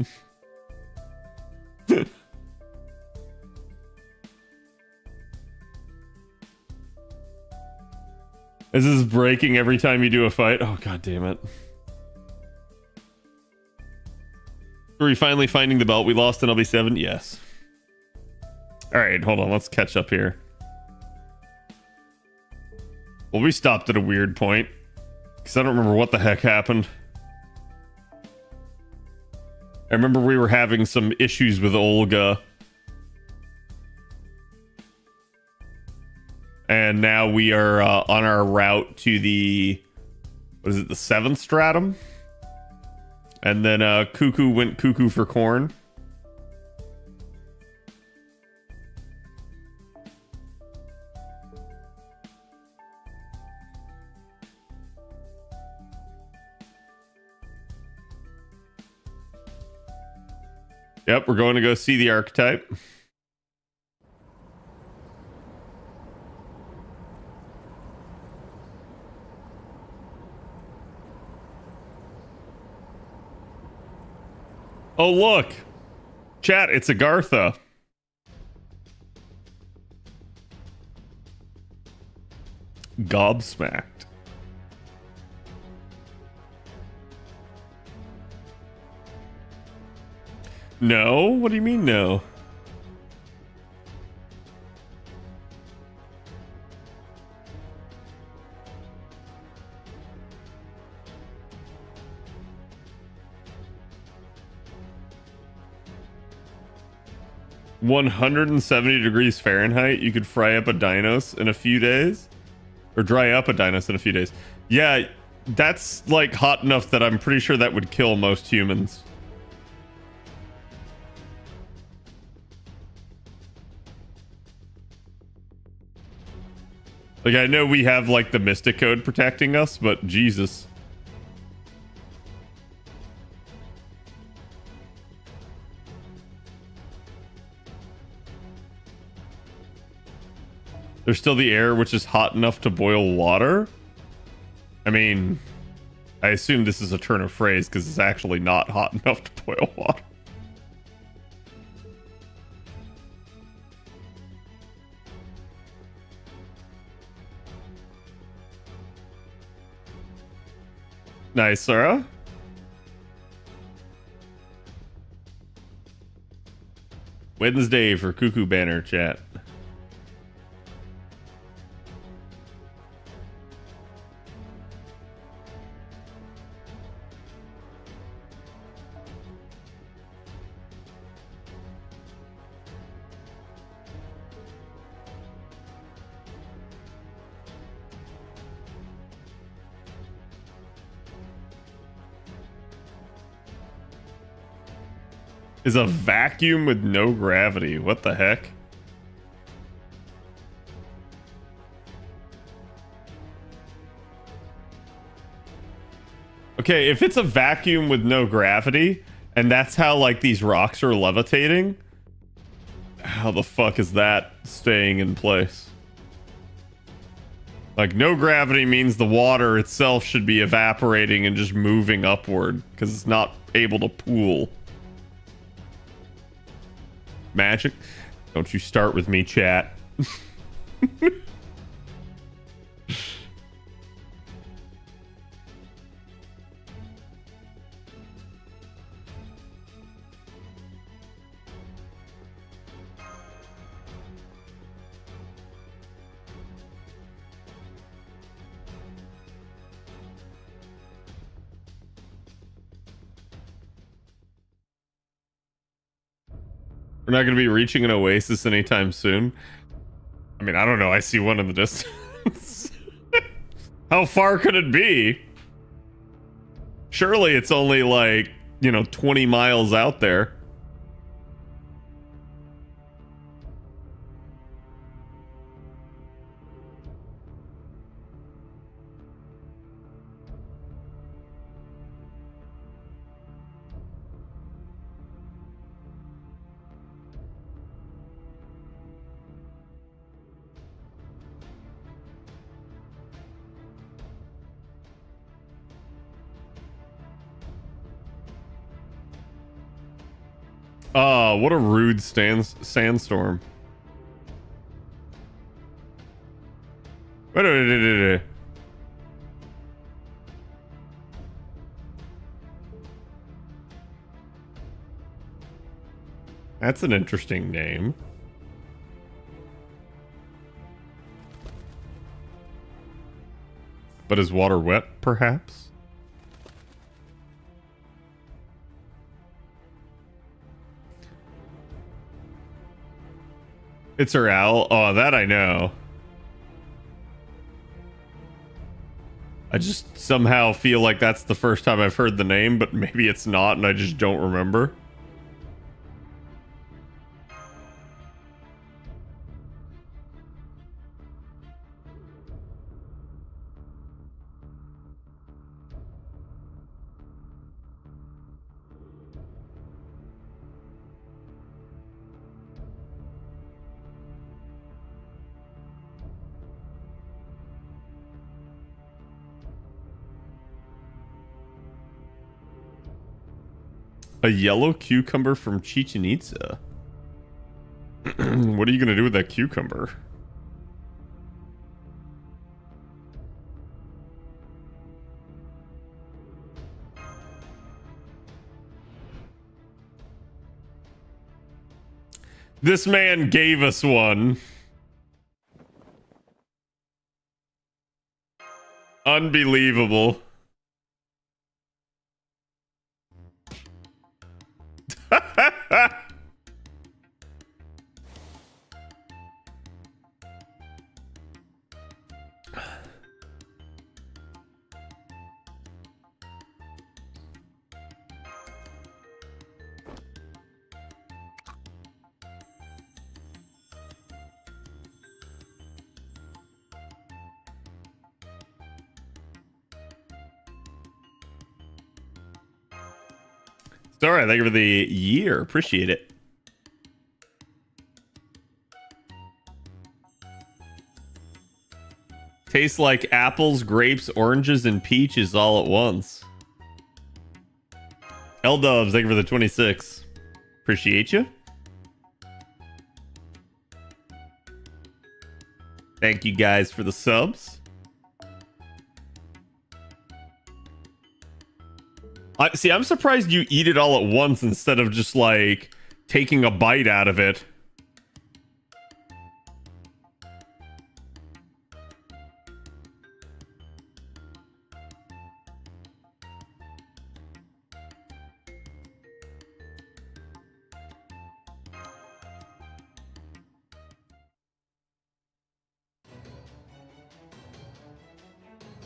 This is breaking every time you do a fight. Oh, god damn it. Are we finally finding the belt we lost in LB7? Yes. Alright, hold on. Let's catch up here. Well, we stopped at a weird point. Because I don't remember what the heck happened. I remember we were having some issues with Olga. And now we are on our route to the... What is it? The 7th stratum? And then Cuckoo went cuckoo for corn. Yep, we're going to go see the archetype. Oh, look. Chat, it's Agartha. Gobsmacked. No? What do you mean no? 170 degrees Fahrenheit, you could fry up a dinos in a few days, or dry up a dinos in a few days. Yeah, that's like hot enough that I'm pretty sure that would kill most humans. Like, I know we have like the Mystic Code protecting us, but Jesus. There's still the air, which is hot enough to boil water. I mean, I assume this is a turn of phrase because it's actually not hot enough to boil water. Nice, Sarah. Wednesday for Cuckoo banner chat. Is a vacuum with no gravity. What the heck? Okay, if it's a vacuum with no gravity, and that's how like these rocks are levitating, how the fuck is that staying in place? Like, no gravity means the water itself should be evaporating and just moving upward because it's not able to pool. Magic? Don't you start with me, chat. We're not going to be reaching an oasis anytime soon. I mean, I don't know. I see one in the distance. How far could it be? Surely it's only like, 20 miles out there. Oh, what a rude sandstorm. Wait. That's an interesting name. But is water wet, perhaps? It's her owl. Oh, that I know. I just somehow feel like that's the first time I've heard the name, but maybe it's not, and I just don't remember. A yellow cucumber from Chichen Itza. What are you going to do with that cucumber? This man gave us one. Unbelievable. Sorry, thank you for the year. Appreciate it. Tastes like apples, grapes, oranges, and peaches all at once. L-Dubs, thank you for the 26. Appreciate you. Thank you guys for the subs. See, I'm surprised you eat it all at once instead of just like taking a bite out of it.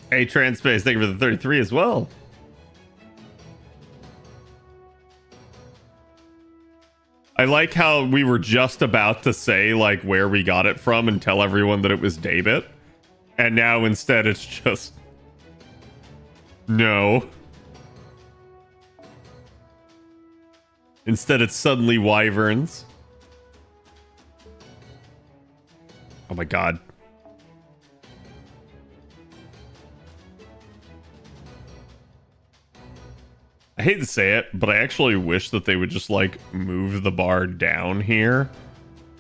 Hey, Transpace, thank you for the 33 as well. I like how we were just about to say like where we got it from and tell everyone that it was Daybit. And now instead it's just... No. Instead it's suddenly Wyverns. Oh my god. I hate to say it, but I actually wish that they would just like move the bar down here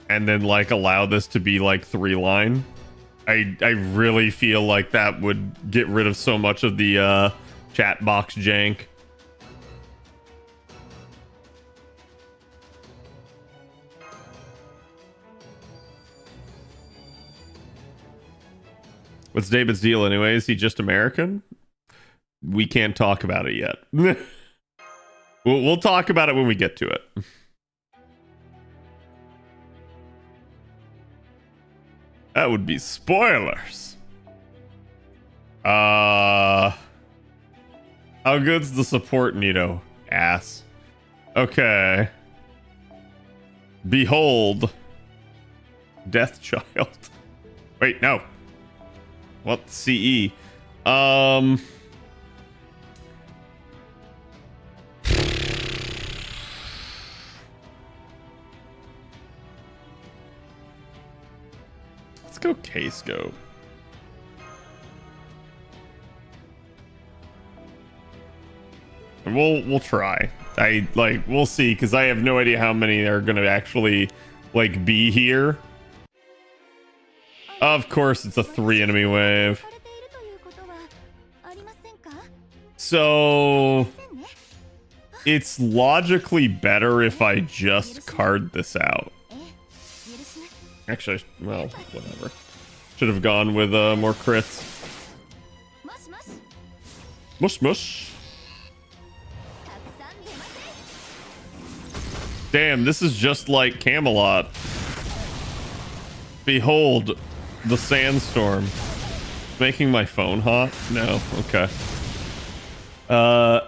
and then like allow this to be like 3-line. I really feel like that would get rid of so much of the chat box jank. What's David's deal anyway? Is he just American? We can't talk about it yet. We'll talk about it when we get to it. That would be spoilers. How good's the support, Nito? Ass. Okay. Behold. Death Child. Wait, no. What? CE. Let's go K-Scope. We'll try. We'll see, because I have no idea how many are gonna actually like be here. Of course it's a 3 enemy wave. So it's logically better if I just card this out. Actually, well, whatever. Should have gone with more crits. Mush mush. Damn, this is just like Camelot. Behold the sandstorm. Making my phone hot? No, okay. The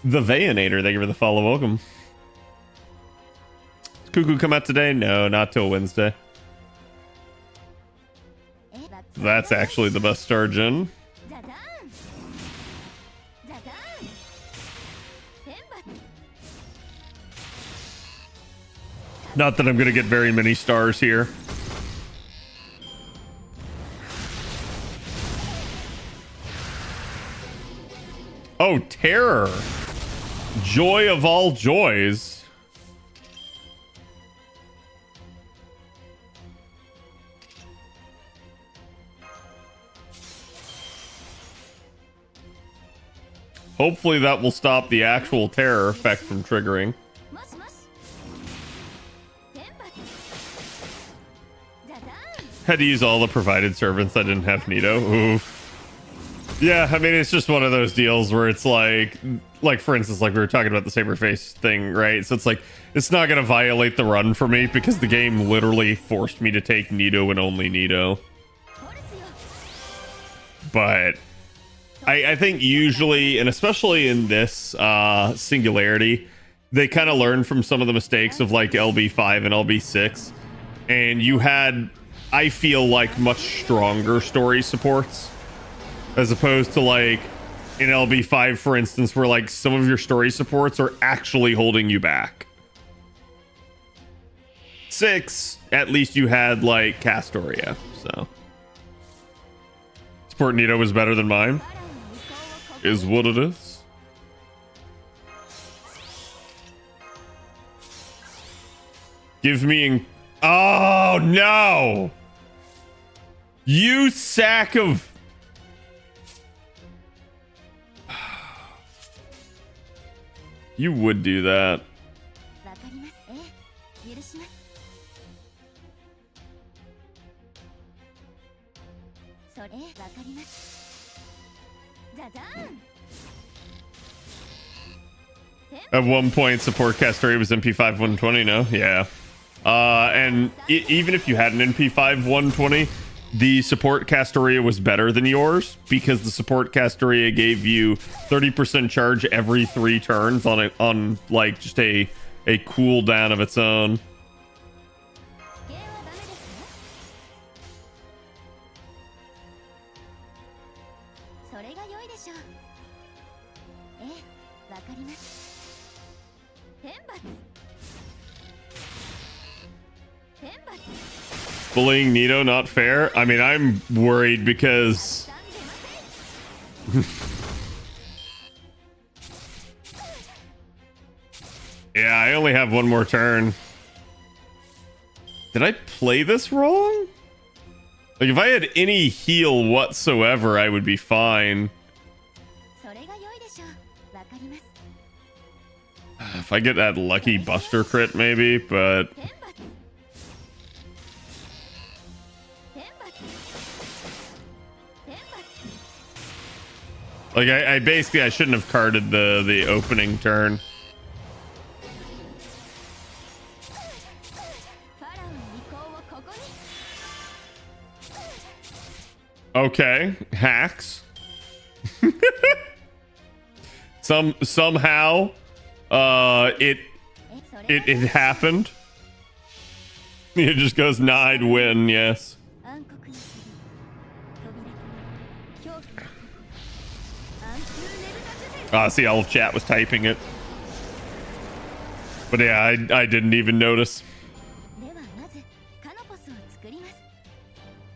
Vayanator, thank you for the follow. Welcome. Does Cuckoo come out today? No, not till Wednesday. That's actually the best Sturgeon. Not that I'm gonna get very many stars here. Oh, Terror. Joy of all joys. Hopefully that will stop the actual terror effect from triggering. Had to use all the provided servants. I didn't have Nito. Oof. Yeah, I mean, it's just one of those deals where it's like for instance, like we were talking about the Saberface thing, right? So it's like, it's not going to violate the run for me because the game literally forced me to take Nito and only Nito. But I think usually, and especially in this singularity, they kind of learn from some of the mistakes of like LB5 and LB6. And you had, I feel like, much stronger story supports. As opposed to like in LB5, for instance, where like some of your story supports are actually holding you back. 6, at least you had like Castoria, so support Nito was better than mine. Is what it is. Give me oh no! You sack of you would do that. At one point, support Castoria was MP5 120. No, yeah. And even if you had an MP5 120, the support Castoria was better than yours because the support Castoria gave you 30% charge every 3 turns on like just a cooldown of its own. Bullying Nito not fair. I mean, I'm worried because yeah, I only have one more turn. Did I play this wrong? Like, if I had any heal whatsoever, I would be fine. If I get that lucky Buster crit, maybe, but like, I basically I shouldn't have carded the opening turn. Okay, hacks. Somehow it happened. It just goes, nah, I'd win, yes. See, all of chat was typing it. But yeah, I didn't even notice.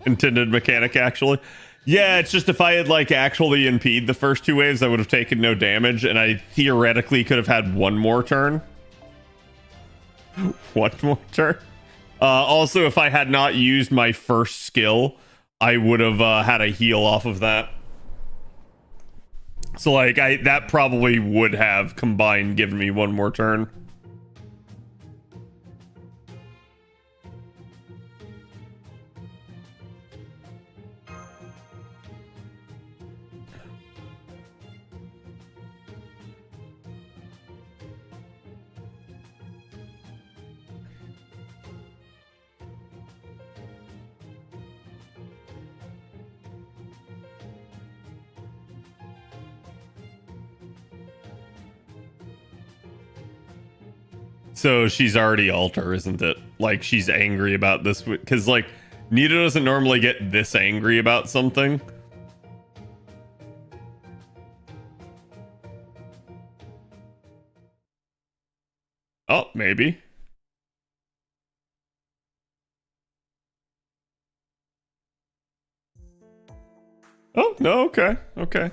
Intended mechanic, actually. Yeah, it's just if I had like actually impeded the first 2 waves, I would have taken no damage, and I theoretically could have had one more turn. One more turn. Also, if I had not used my first skill, I would have had a heal off of that. So like that probably would have combined given me one more turn. So she's already alter, isn't it? Like, she's angry about this because like Nita doesn't normally get this angry about something. Oh, maybe. Oh, no, okay. Okay.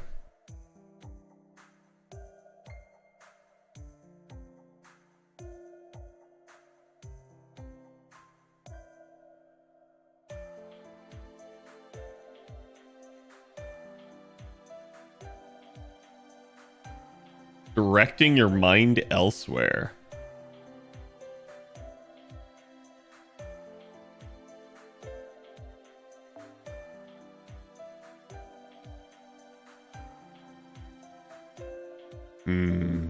Directing your mind elsewhere. Hmm.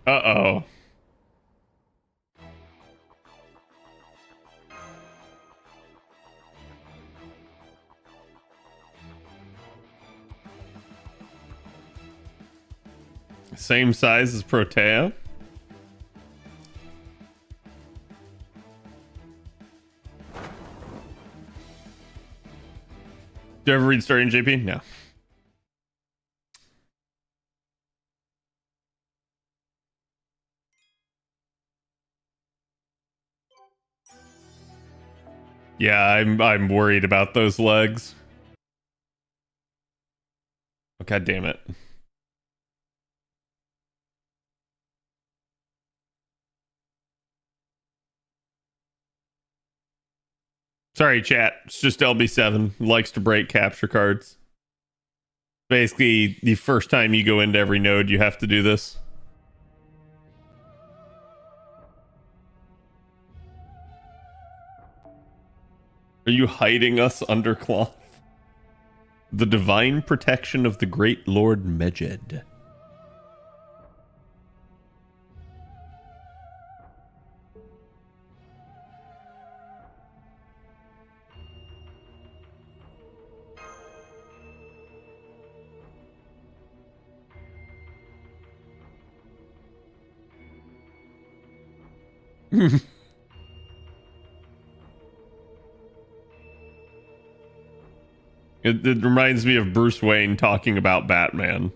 Uh-oh. Same size as Protea. Do you ever read Story in JP? No. Yeah, I'm worried about those legs. Oh, God damn it. Sorry, chat. It's just LB7. Likes to break capture cards. Basically, the first time you go into every node, you have to do this. Are you hiding us under cloth? The divine protection of the great Lord Medjed. It reminds me of Bruce Wayne talking about Batman.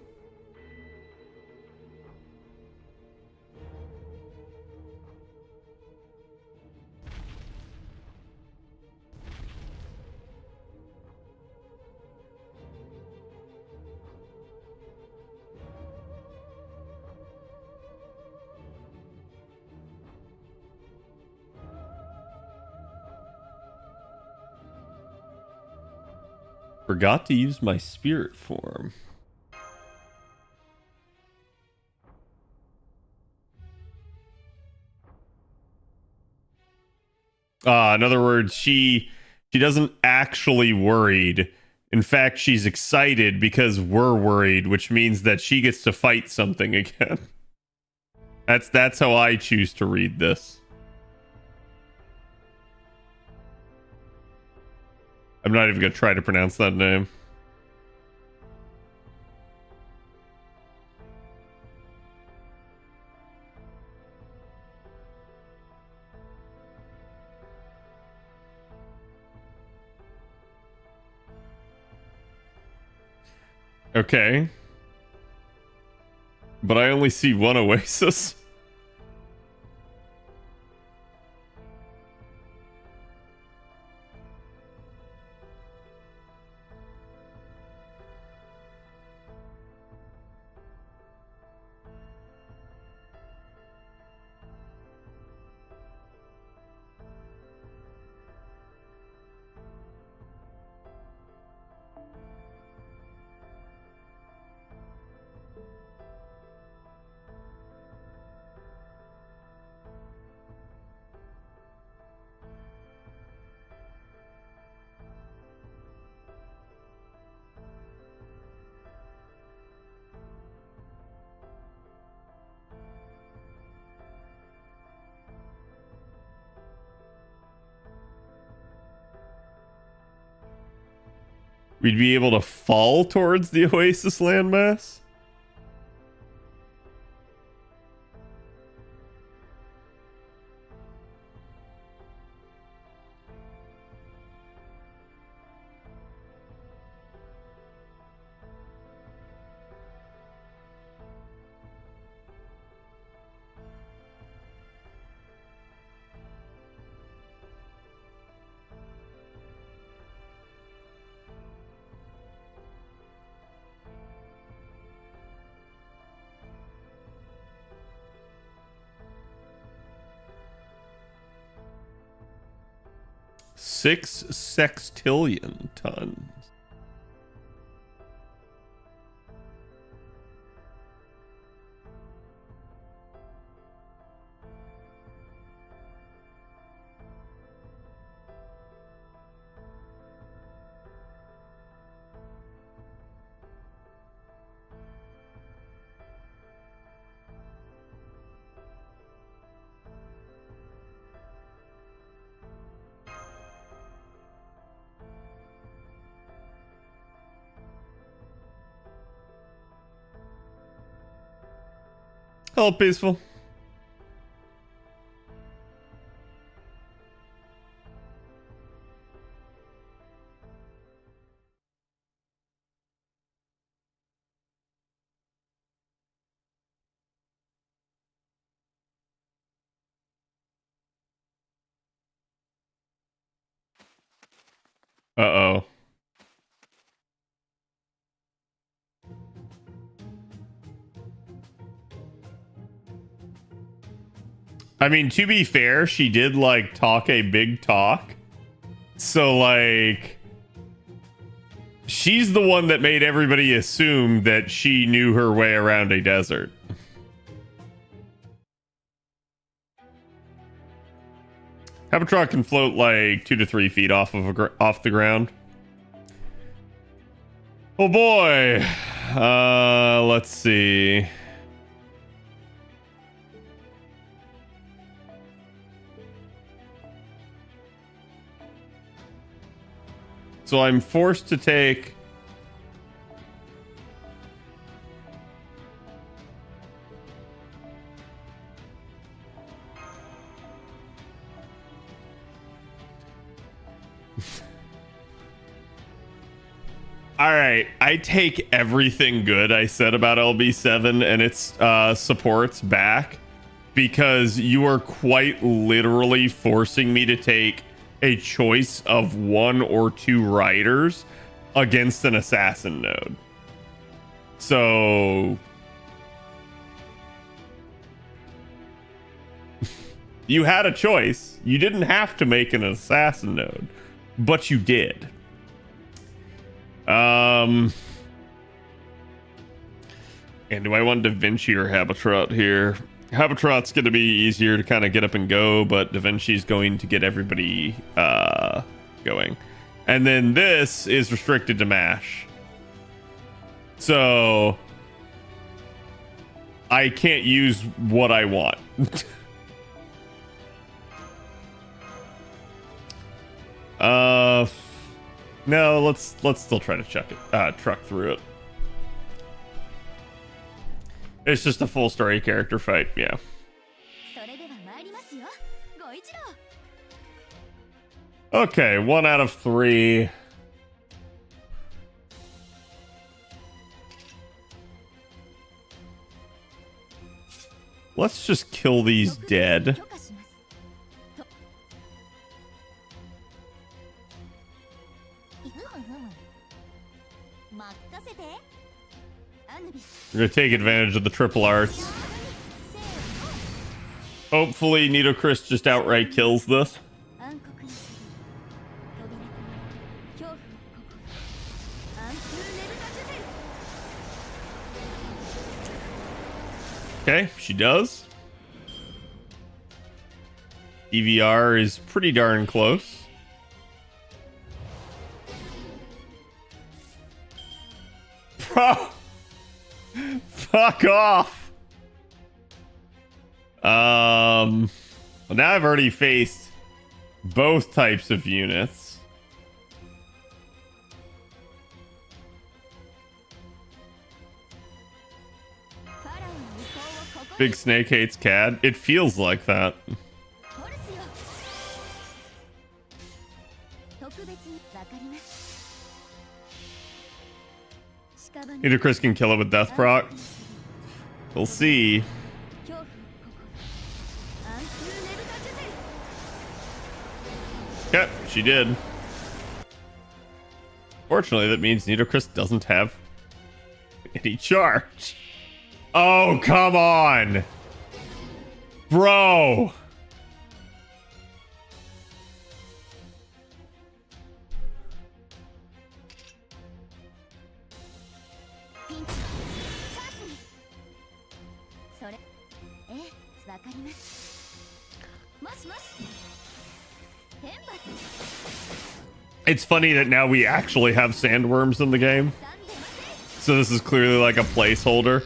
Forgot to use my spirit form. In other words, she doesn't actually worried. In fact, she's excited because we're worried, which means that she gets to fight something again. That's how I choose to read this. I'm not even gonna try to pronounce that name. Okay. But I only see one oasis. We'd be able to fall towards the oasis landmass? Six sextillion tons. Hello, Peaceful. Uh-oh. I mean, to be fair, she did, like, talk a big talk. So, like, she's the one that made everybody assume that she knew her way around a desert. Habitat can float, like, 2 to 3 feet off of off the ground. Oh, boy. Let's see. So I'm forced to take... All right, I take everything good I said about LB7 and its supports back, because you are quite literally forcing me to take a choice of 1 or 2 riders against an assassin node. So you had a choice. You didn't have to make an assassin node, but you did. And do I want Da Vinci or Habitat here? Habitat's going to be easier to kind of get up and go, but Da Vinci's going to get everybody going. And then this is restricted to MASH. So I can't use what I want. No, let's still try to truck through it. It's just a full story character fight, yeah. Okay, 1 out of 3. Let's just kill these dead. We're gonna take advantage of the triple arts. Hopefully Nitocris just outright kills this. Okay, she does. EVR is pretty darn close. Bro! Fuck off! Well, now I've already faced both types of units. Big Snake hates CAD. It feels like that. Either Chris can kill it with Death Proc. We'll see. Okay, she did. Fortunately, that means Nitocris doesn't have any charge. Oh, come on! Bro! It's funny that now we actually have sandworms in the game. So this is clearly like a placeholder.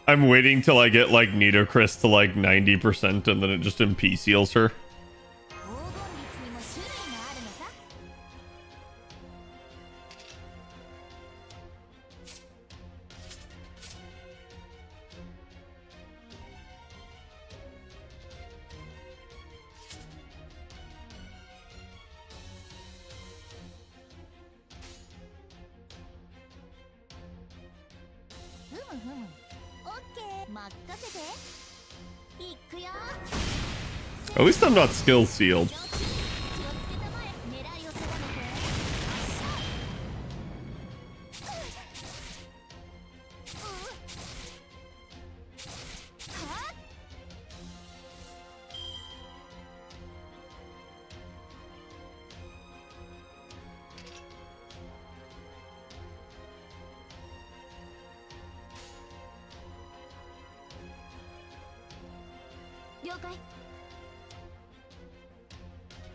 I'm waiting till I get like Nitocris to like 90% and then it just MP seals her. At least I'm not skill sealed.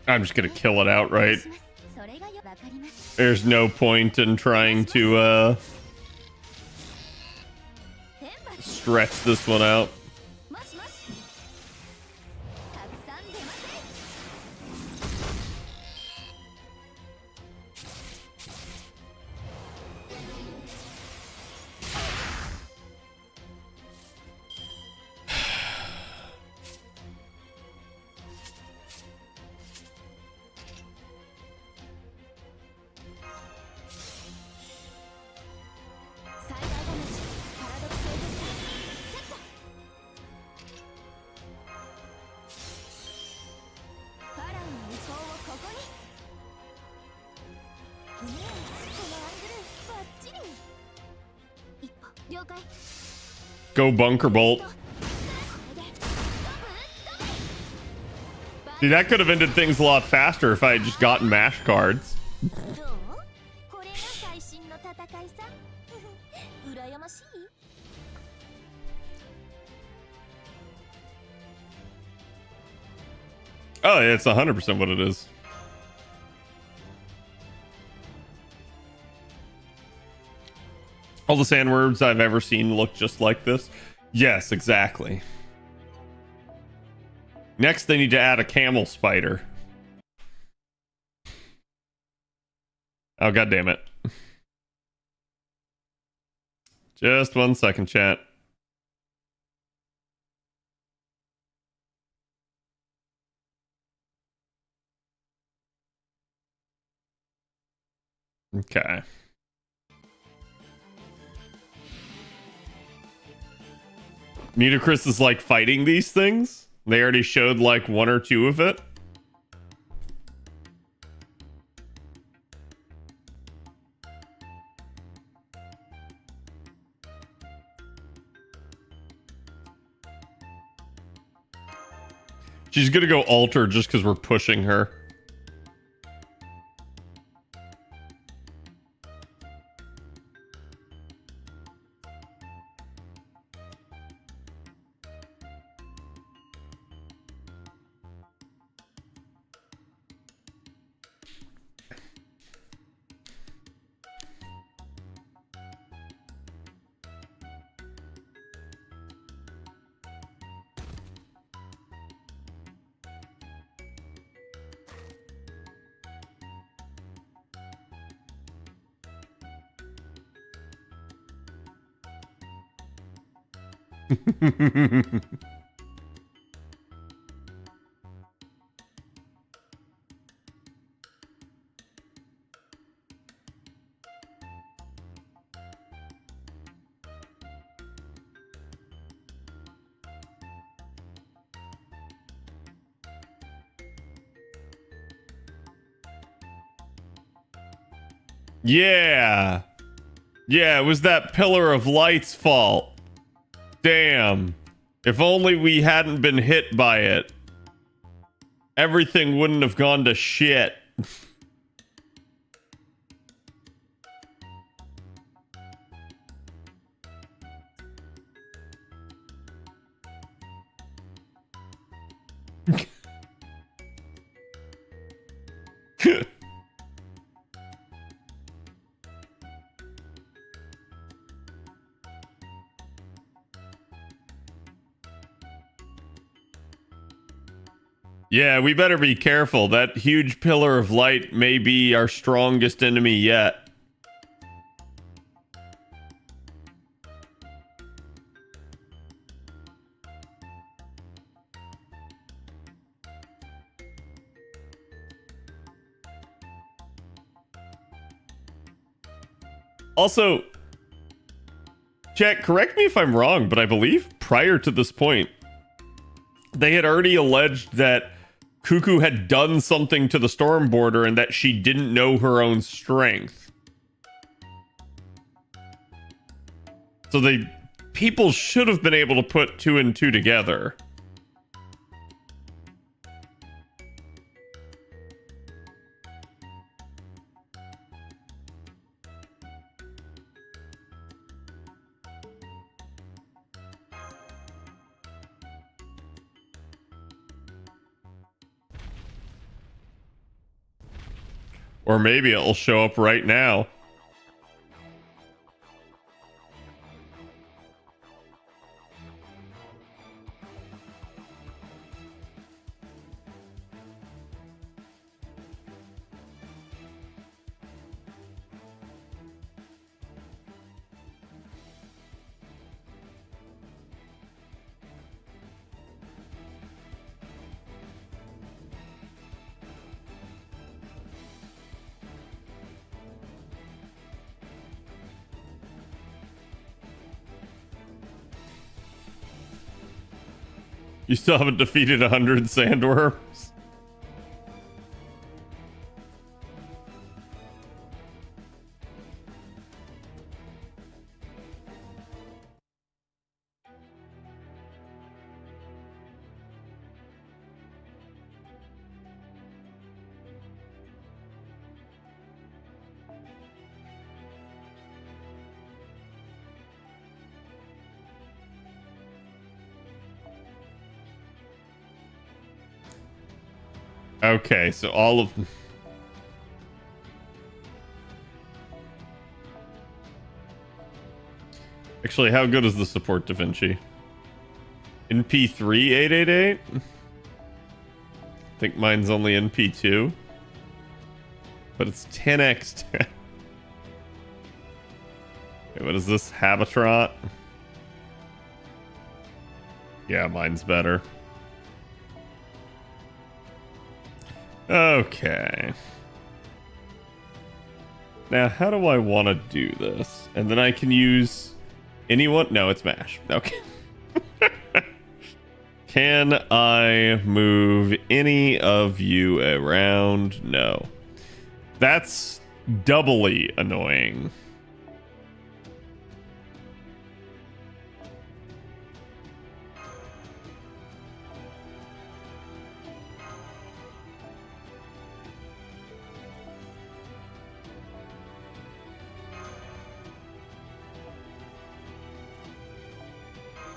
I'm just gonna kill it outright. There's no point in trying to stretch this one out. Go bunker bolt. See, that could have ended things a lot faster if I had just gotten mash cards. Oh, yeah, it's 100% what it is. All the sandworms I've ever seen look just like this. Yes, exactly. Next, they need to add a camel spider. Oh, god damn it. Just 1 second, chat. Okay. Mutacris is like fighting these things. They already showed like 1 or 2 of it. She's gonna go alter just because we're pushing her. Yeah. Yeah, it was that Pillar of Light's fault. Damn. If only we hadn't been hit by it, everything wouldn't have gone to shit. Yeah, we better be careful. That huge pillar of light may be our strongest enemy yet. Also, Jack, correct me if I'm wrong, but I believe prior to this point, they had already alleged that Cuckoo had done something to the Storm border and that she didn't know her own strength. So people should have been able to put 2 and 2 together. Or maybe it'll show up right now. You still haven't defeated 100 sandworms? Okay, so all of... Actually, how good is the support, Da Vinci? NP3 888? I think mine's only NP2. But it's 10x 10. Okay, what is this? Habitrot? Yeah, mine's better. Okay. Now, how do I want to do this? And then I can use anyone? No, it's MASH. Okay. Can I move any of you around? No. That's doubly annoying.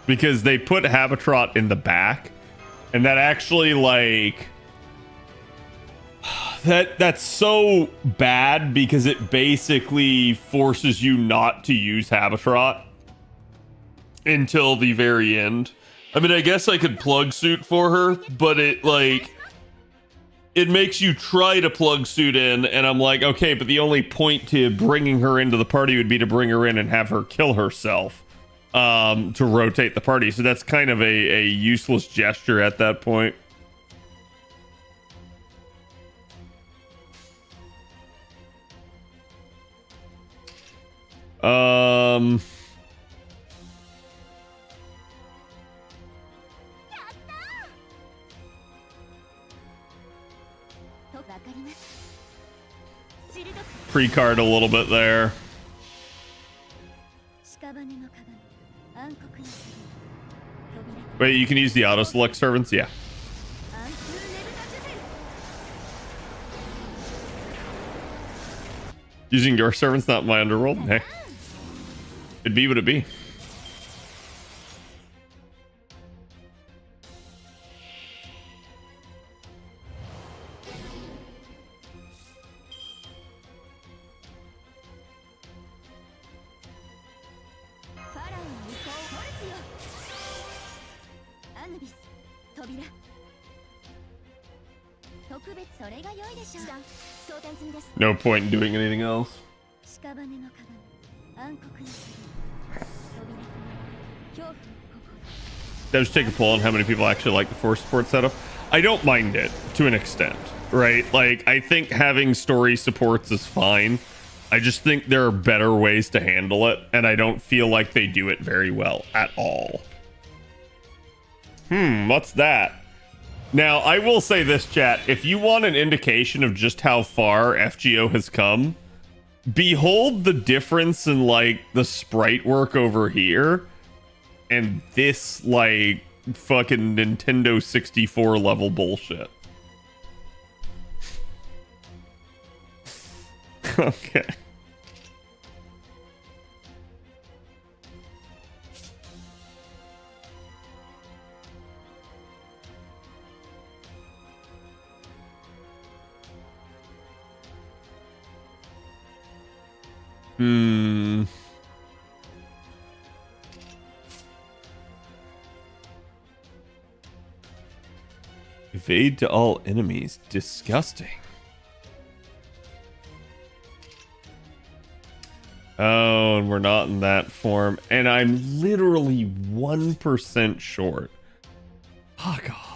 Because they put Habitrot in the back, and that actually, like, that's so bad because it basically forces you not to use Habitrot until the very end. I mean, I guess I could plug suit for her, but it makes you try to plug suit in, and I'm like, okay, but the only point to bringing her into the party would be to bring her in and have her kill herself. To rotate the party, so that's kind of a useless gesture at that point. Pre-card a little bit there. Wait, you can use the auto select servants? Yeah. Using your servants, not my underworld? Hey. It'd be what it be. No point in doing anything else. Just take a poll on how many people actually like the force support setup. I don't mind it to an extent, right? Like, I think having story supports is fine. I just think there are better ways to handle it, and I don't feel like they do it very well at all. What's that? Now, I will say this, chat. If you want an indication of just how far FGO has come, behold the difference in, like, the sprite work over here and this, like, fucking Nintendo 64 level bullshit. Okay. Evade to all enemies. Disgusting. Oh, and we're not in that form. And I'm literally 1% short. Fuck off.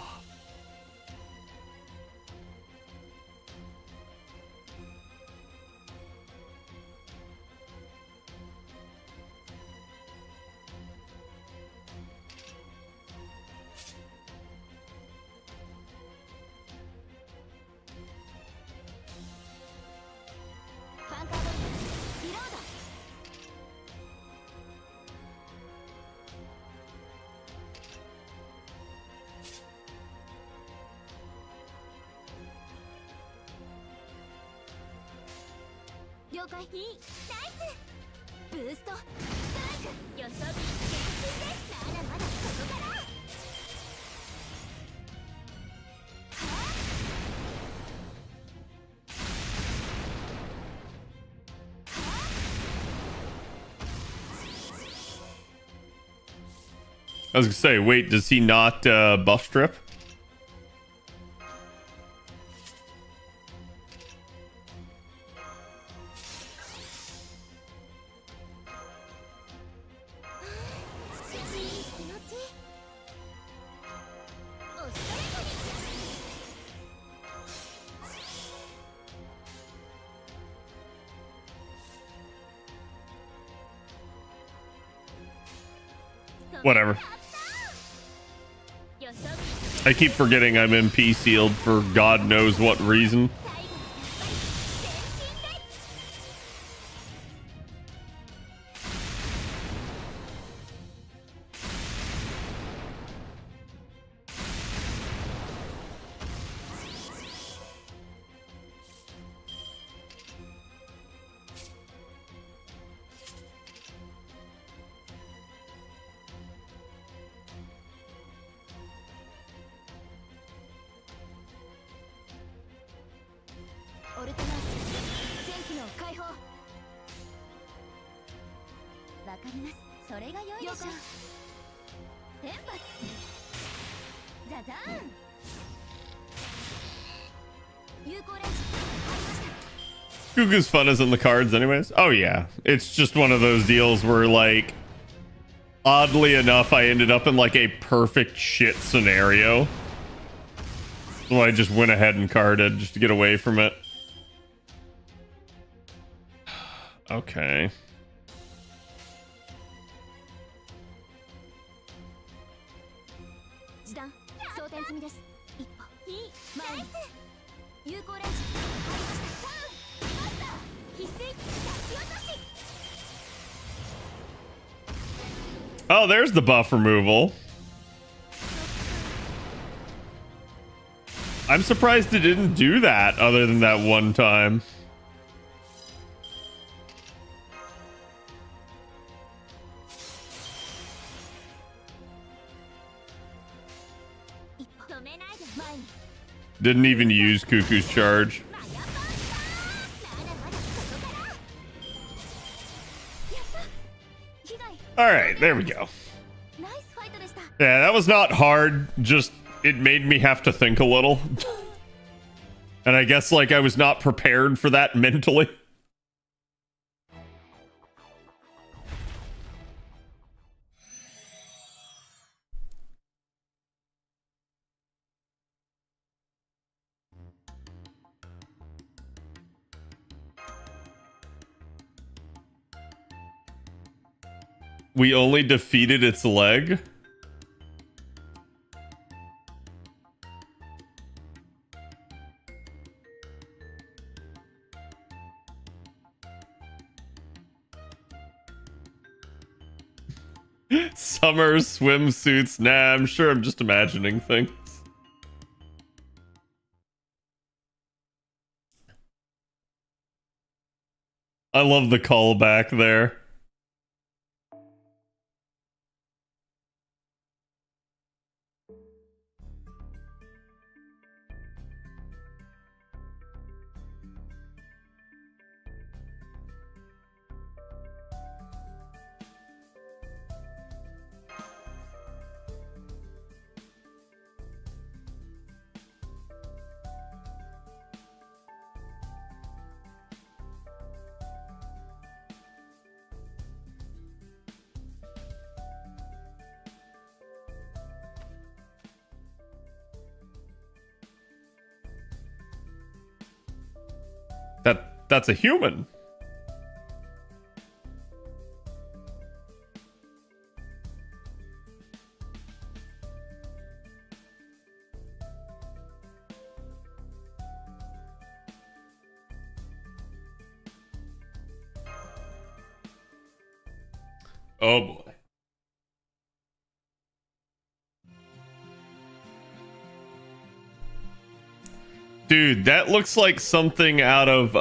I was gonna say, wait, does he not buff strip? Whatever. I keep forgetting I'm MP sealed for God knows what reason. Cuckoo's fun is in the cards anyways. Oh yeah, it's just one of those deals where, like, oddly enough, I ended up in like a perfect shit scenario, so I just went ahead and carded just to get away from it. Okay. Oh, there's the buff removal. I'm surprised it didn't do that other than that one time. Didn't even use Cuckoo's charge. Alright, there we go. Yeah, that was not hard, just it made me have to think a little. And I guess, like, I was not prepared for that mentally. We only defeated its leg. Summer swimsuits. Nah, I'm sure I'm just imagining things. I love the callback there. That's a human. Oh boy. Dude, that looks like something out of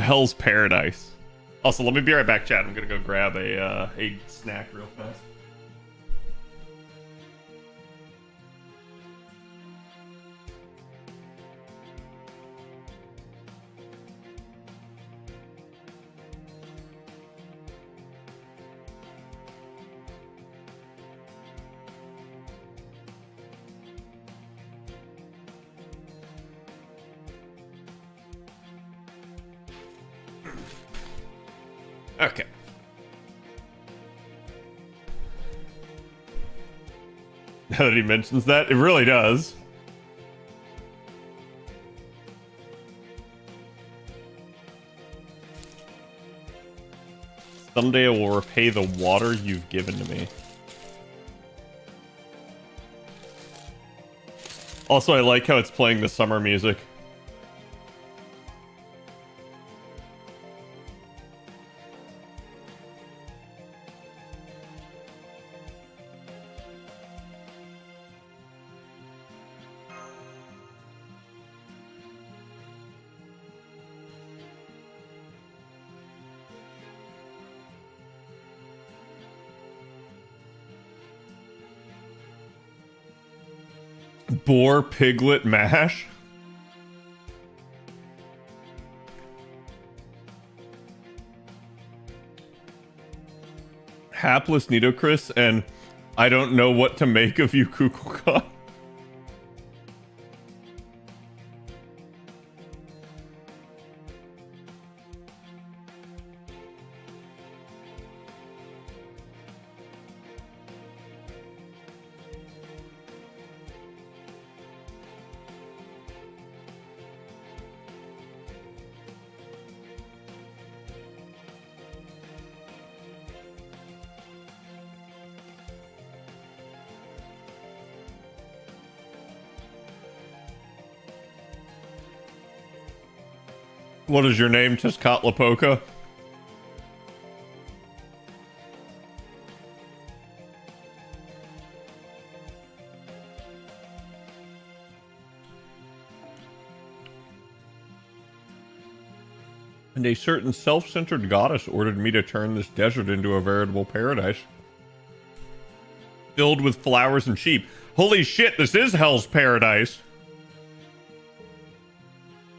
Hell's Paradise. Also, let me be right back, chat. I'm gonna go grab a snack real fast. Okay. Now that he mentions that, it really does. Someday I will repay the water you've given to me. Also, I like how it's playing the summer music. Boar piglet mash. Hapless Nidocris and I don't know what to make of you, Cuckoo. What is your name, Tezcatlipoca? And a certain self-centered goddess ordered me to turn this desert into a veritable paradise. Filled with flowers and sheep. Holy shit, this is Hell's Paradise.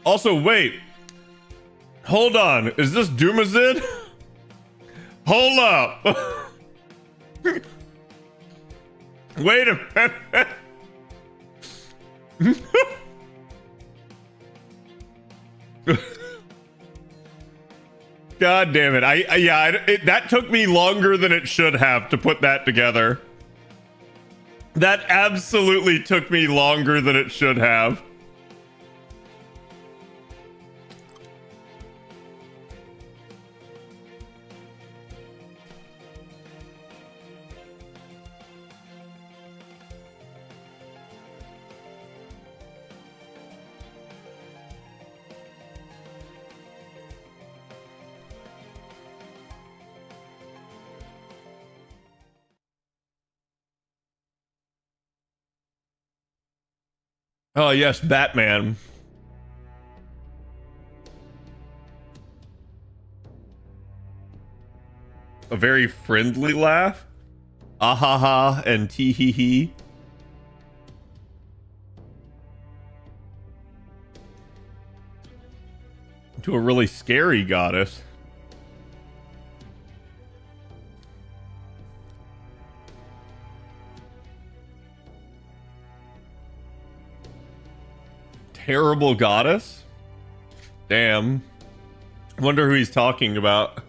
Also, wait. Hold on, is this Doomazid? Hold up. Wait a minute. God damn it. That took me longer than it should have to put that together. That absolutely took me longer than it should have. Oh yes, Batman. A very friendly laugh. Ah ha ha and tee hee hee. To a really scary goddess. Terrible goddess? Damn. Wonder who he's talking about.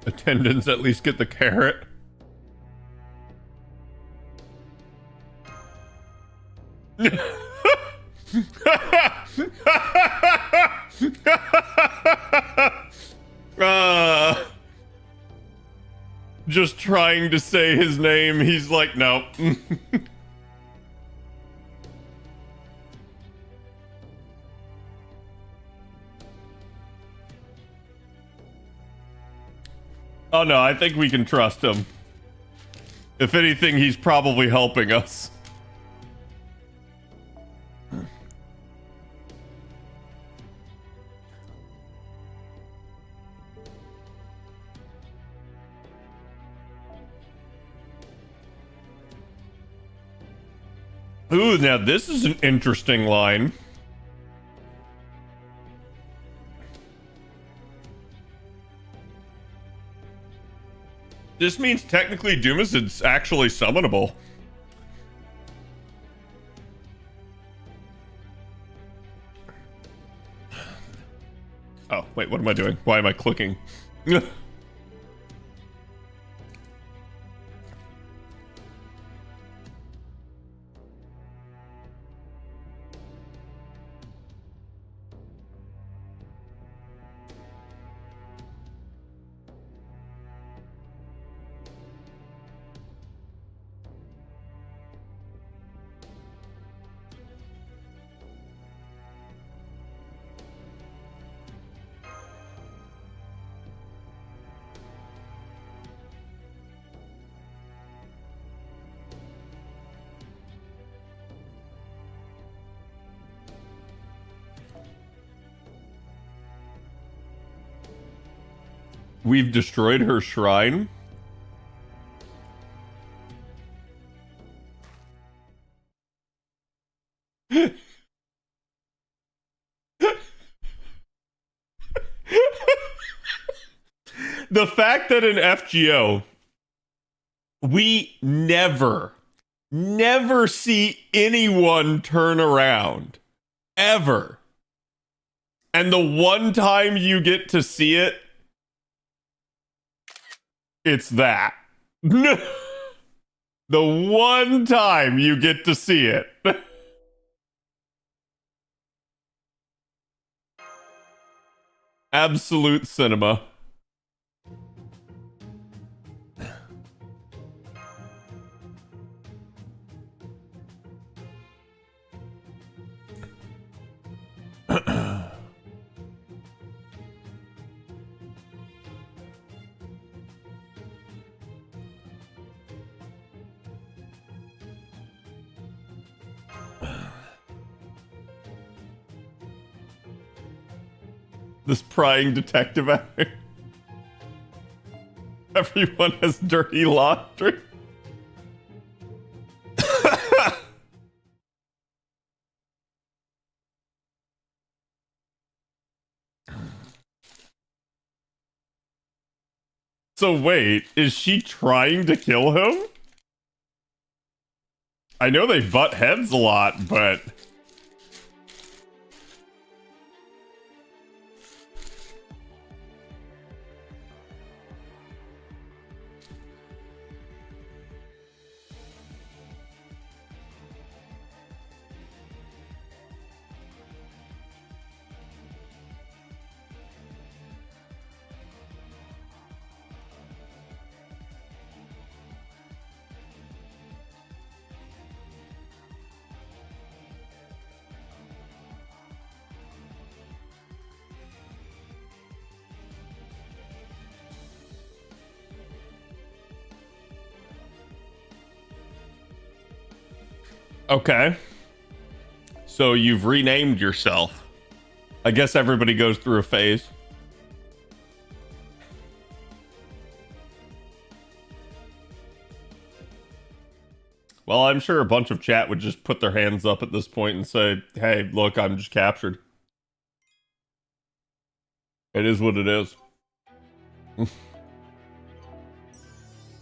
Attendants at least get the carrot. Just trying to say his name, he's like, nope. Oh no, I think we can trust him. If anything, he's probably helping us. Ooh, now this is an interesting line. This means technically Dumas is actually summonable. Oh, wait, what am I doing? Why am I clicking? We've destroyed her shrine. The fact that in FGO, we never see anyone turn around. Ever. And the one time you get to see it, it's that. The one time you get to see it. Absolute cinema. This prying detective act. Everyone has dirty laundry. So wait, is she trying to kill him? I know they butt heads a lot, but... Okay. So you've renamed yourself. I guess everybody goes through a phase. Well, I'm sure a bunch of chat would just put their hands up at this point and say, hey, look, I'm just captured. It is what it is.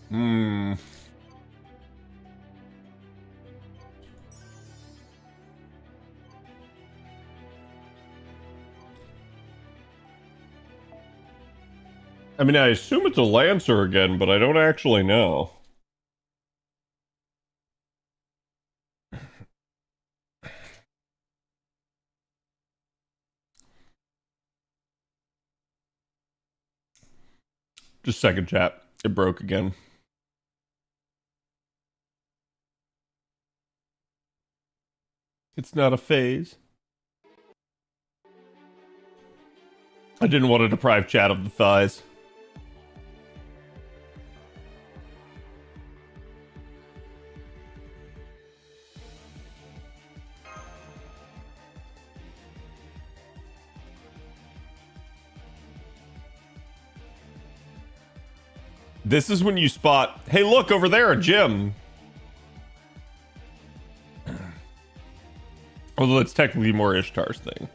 Hmm. I mean, I assume it's a Lancer again, but I don't actually know. Just second chat. It broke again. It's not a phase. I didn't want to deprive chat of the thighs. This is when you spot, hey, look over there, a gym. Although it's technically more Ishtar's thing.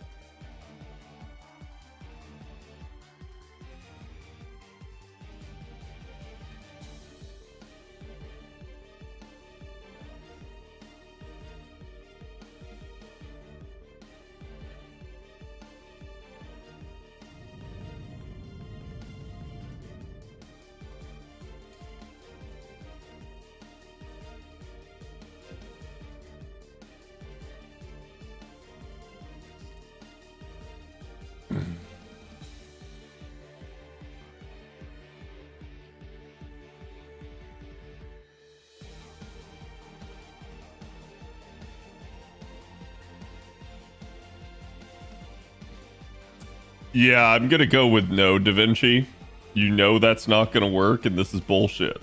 Yeah, I'm gonna go with no, Da Vinci. You know that's not gonna work, and this is bullshit.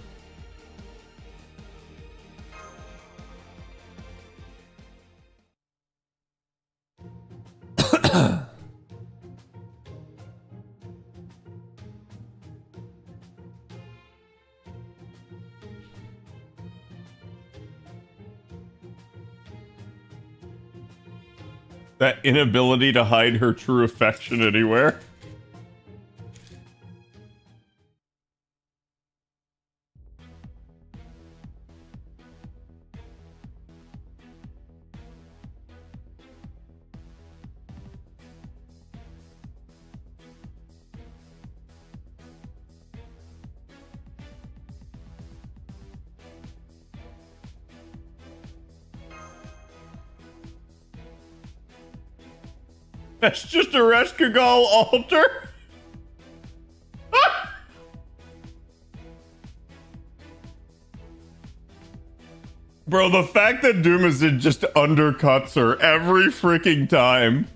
That inability to hide her true affection anywhere. That's just a Reshkagal altar. Bro, the fact that Doomazid just undercuts her every freaking time.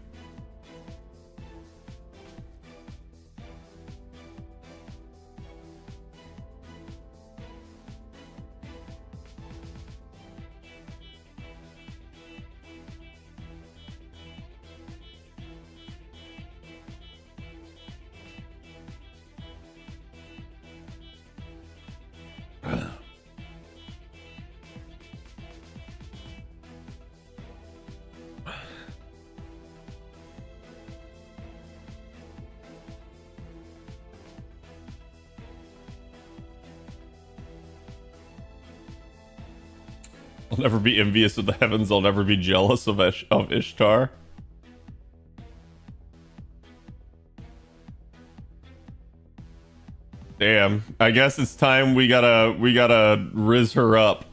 I'll never be envious of the heavens. I'll never be jealous of Ishtar. Damn. I guess it's time we gotta riz her up.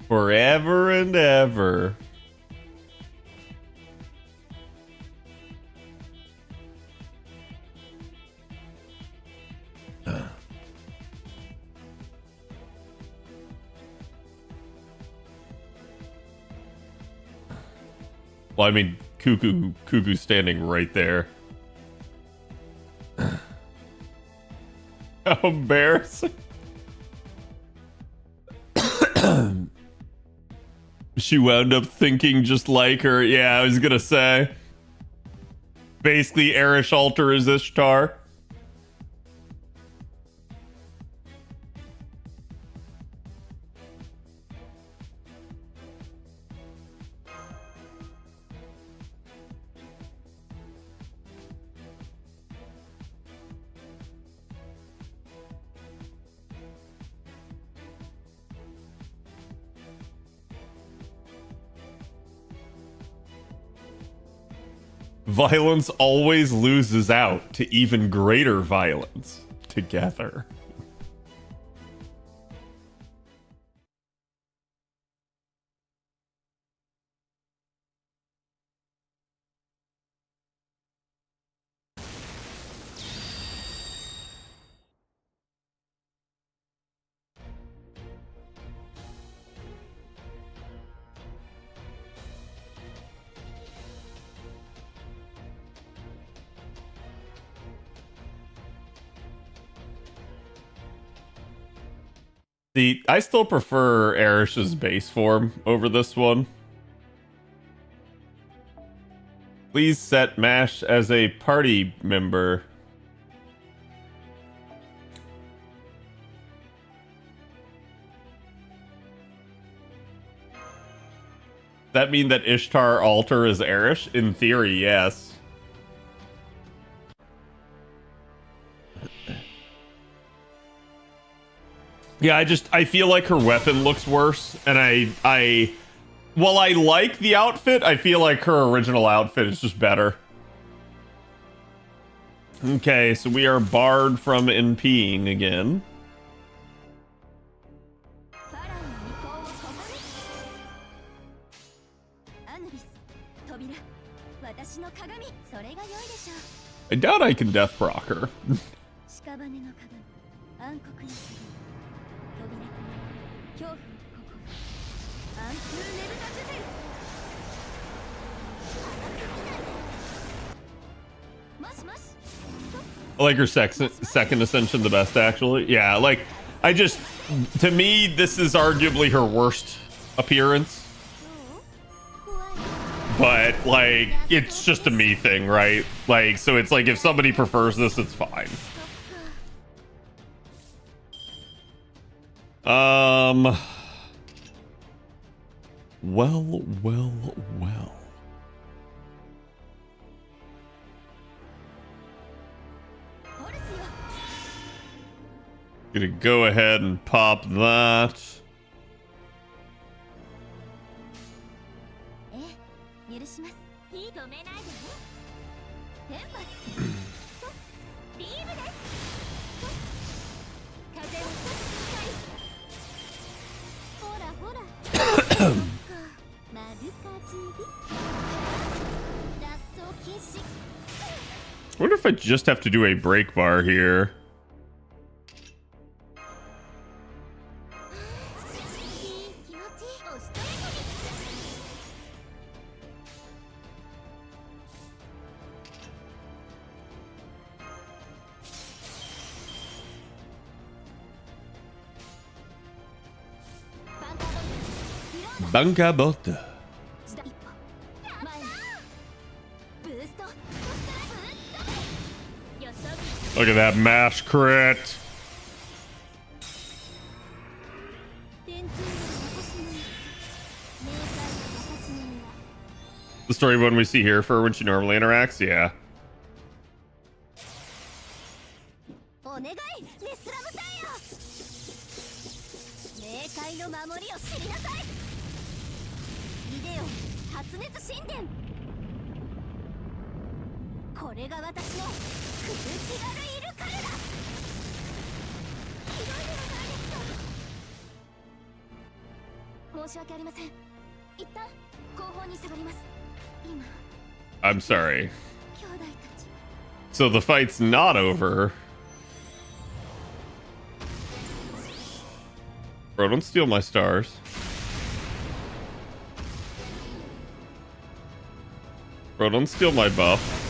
Forever and ever. Well, I mean, Cuckoo's standing right there. How embarrassing. She wound up thinking just like her. Yeah, I was gonna say. Basically, Erish Alter is Ishtar. Violence always loses out to even greater violence together. I still prefer Erish's base form over this one. Please set Mash as a party member. That mean that Ishtar Alter is Erish? In theory, yes. Yeah, I feel like her weapon looks worse, and while I like the outfit, I feel like her original outfit is just better. Okay, so we are barred from NPing again. I doubt I can death proc her. I like her second ascension the best, actually. Yeah, like, to me, this is arguably her worst appearance. But, like, it's just a me thing, right? Like, so it's like, if somebody prefers this, it's fine. Well. Gonna go ahead and pop that. I wonder if I just have to do a break bar here. Banka Bota. Look at that mash crit. The story one we see here for when she normally interacts, yeah. I'm sorry. So the fight's not over. Bro, don't steal my stars. Bro, don't steal my buff.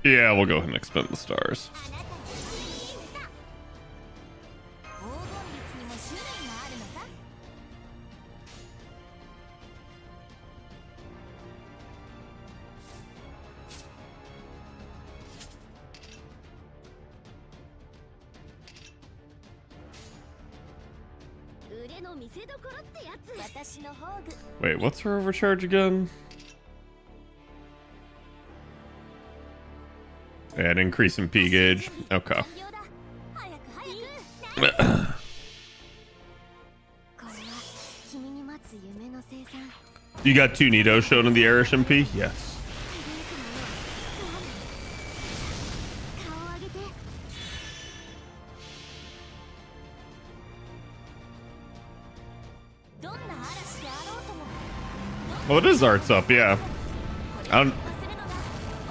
Yeah, we'll go ahead and expend the stars. Wait, what's her overcharge again? And increase in P gauge. Okay. You got 2 Nido shown in the Irish MP? Yes. Oh, it is arts up, yeah. I don't...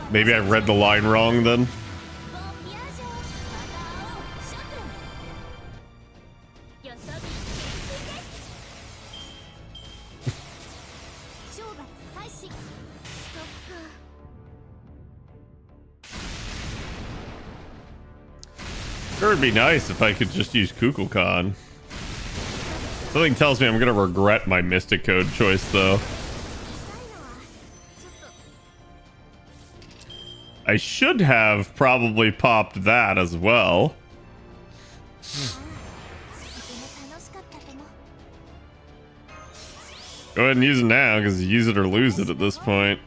Maybe I read the line wrong then. Sure, it'd be nice if I could just use Cuckoo. Something tells me I'm gonna regret my Mystic Code choice though. I should have probably popped that as well. Go ahead and use it now, because use it or lose it at this point.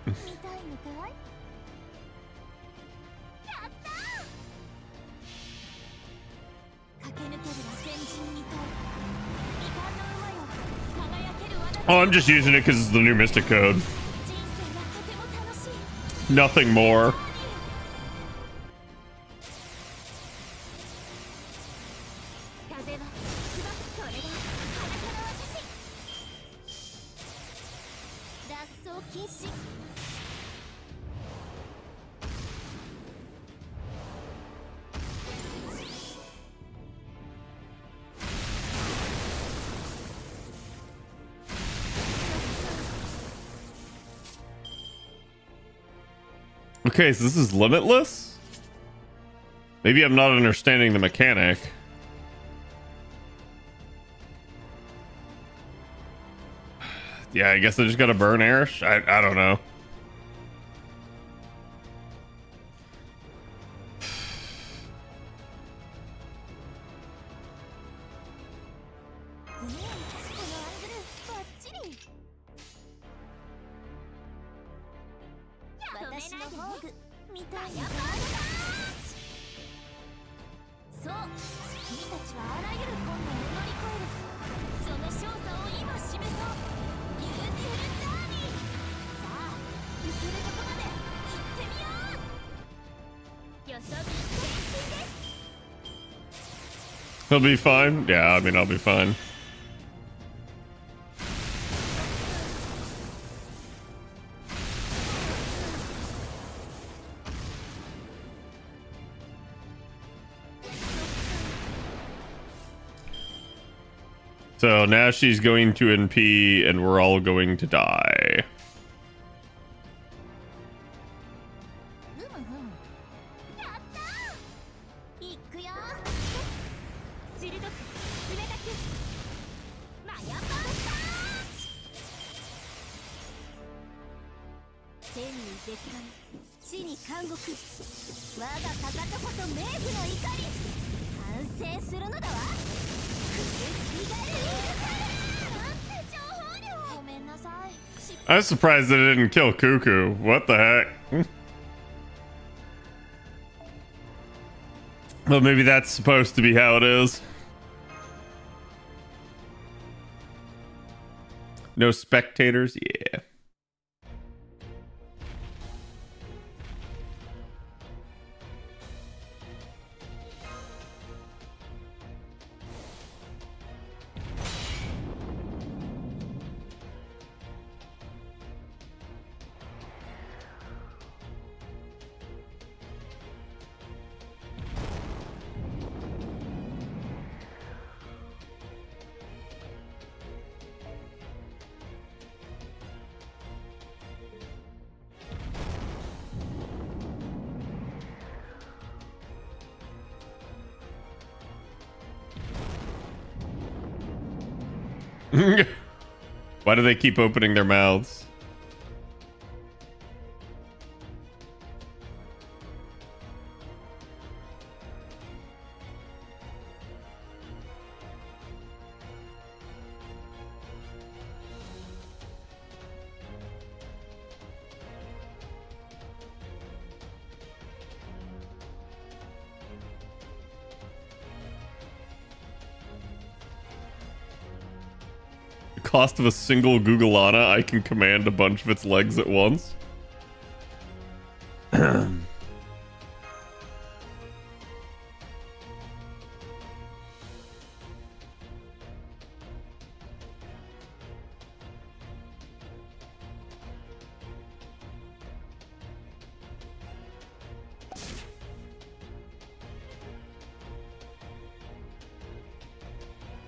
Oh, I'm just using it because it's the new Mystic Code. Nothing more. Okay, so this is limitless? Maybe I'm not understanding the mechanic. Yeah, I guess I just gotta burn Arish? I don't know. He'll be fine? Yeah, I mean, I'll be fine. So now she's going to NP and we're all going to die. I'm surprised that it didn't kill Cuckoo. What the heck? Well, maybe that's supposed to be how it is. No spectators? Yeah. Why do they keep opening their mouths? Cost of a single Googleana, I can command a bunch of its legs at once.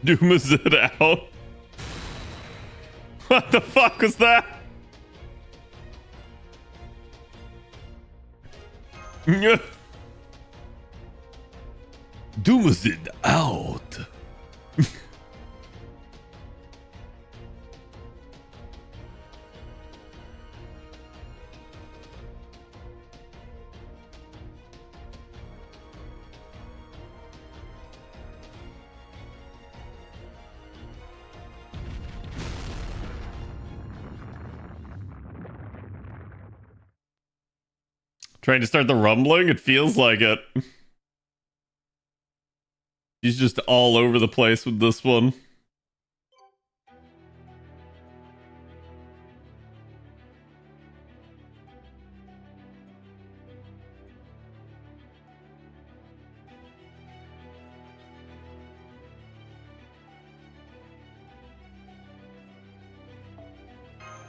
Doom is it out? What the fuck was that? Doom is it out? Trying to start the rumbling? It feels like it. He's just all over the place with this one.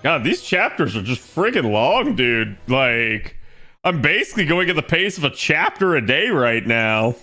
God, these chapters are just friggin' long, dude. Like, I'm basically going at the pace of a chapter a day right now.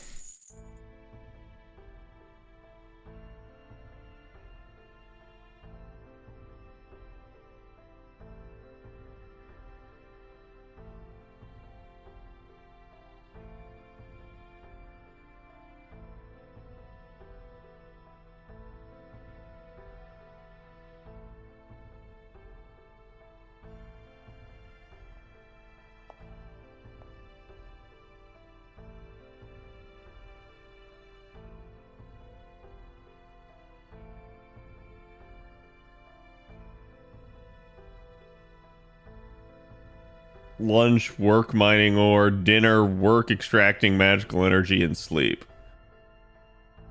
Lunch, work mining ore, dinner, work extracting magical energy, and sleep.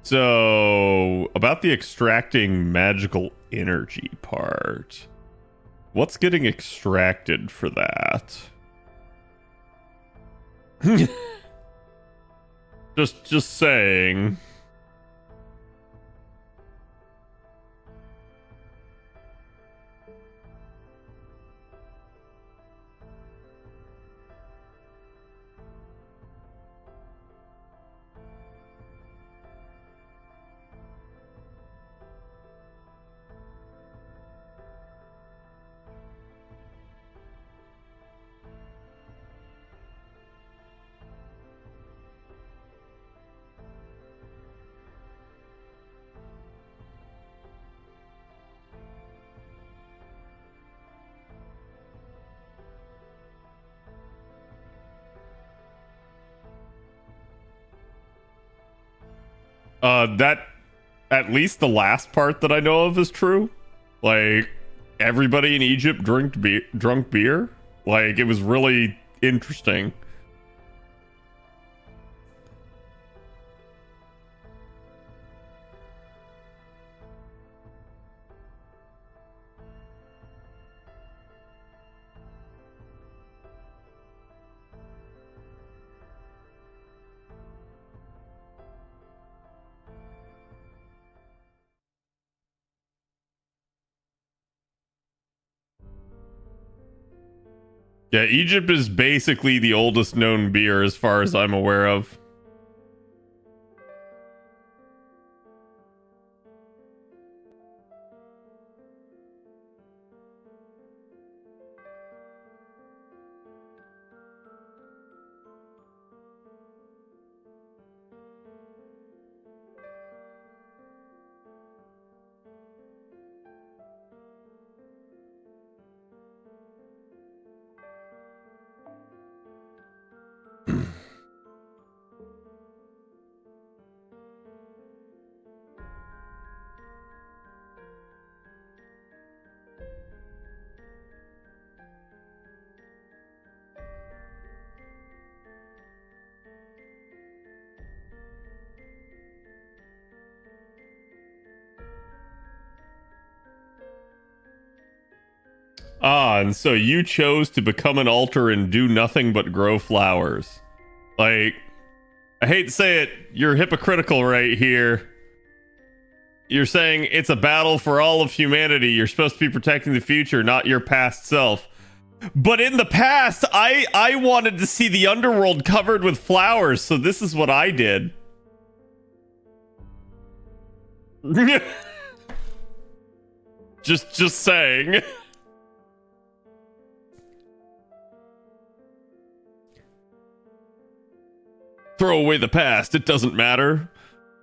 So, about the extracting magical energy part. What's getting extracted for that? just saying. That at least the last part that I know of is true. Like everybody in Egypt drunk beer. Like it was really interesting. Yeah, Egypt is basically the oldest known beer as far as I'm aware of. Ah, and so you chose to become an altar and do nothing but grow flowers. Like, I hate to say it, you're hypocritical right here. You're saying it's a battle for all of humanity. You're supposed to be protecting the future, not your past self. But in the past, I wanted to see the underworld covered with flowers, so this is what I did. just saying. Throw away the past, it doesn't matter.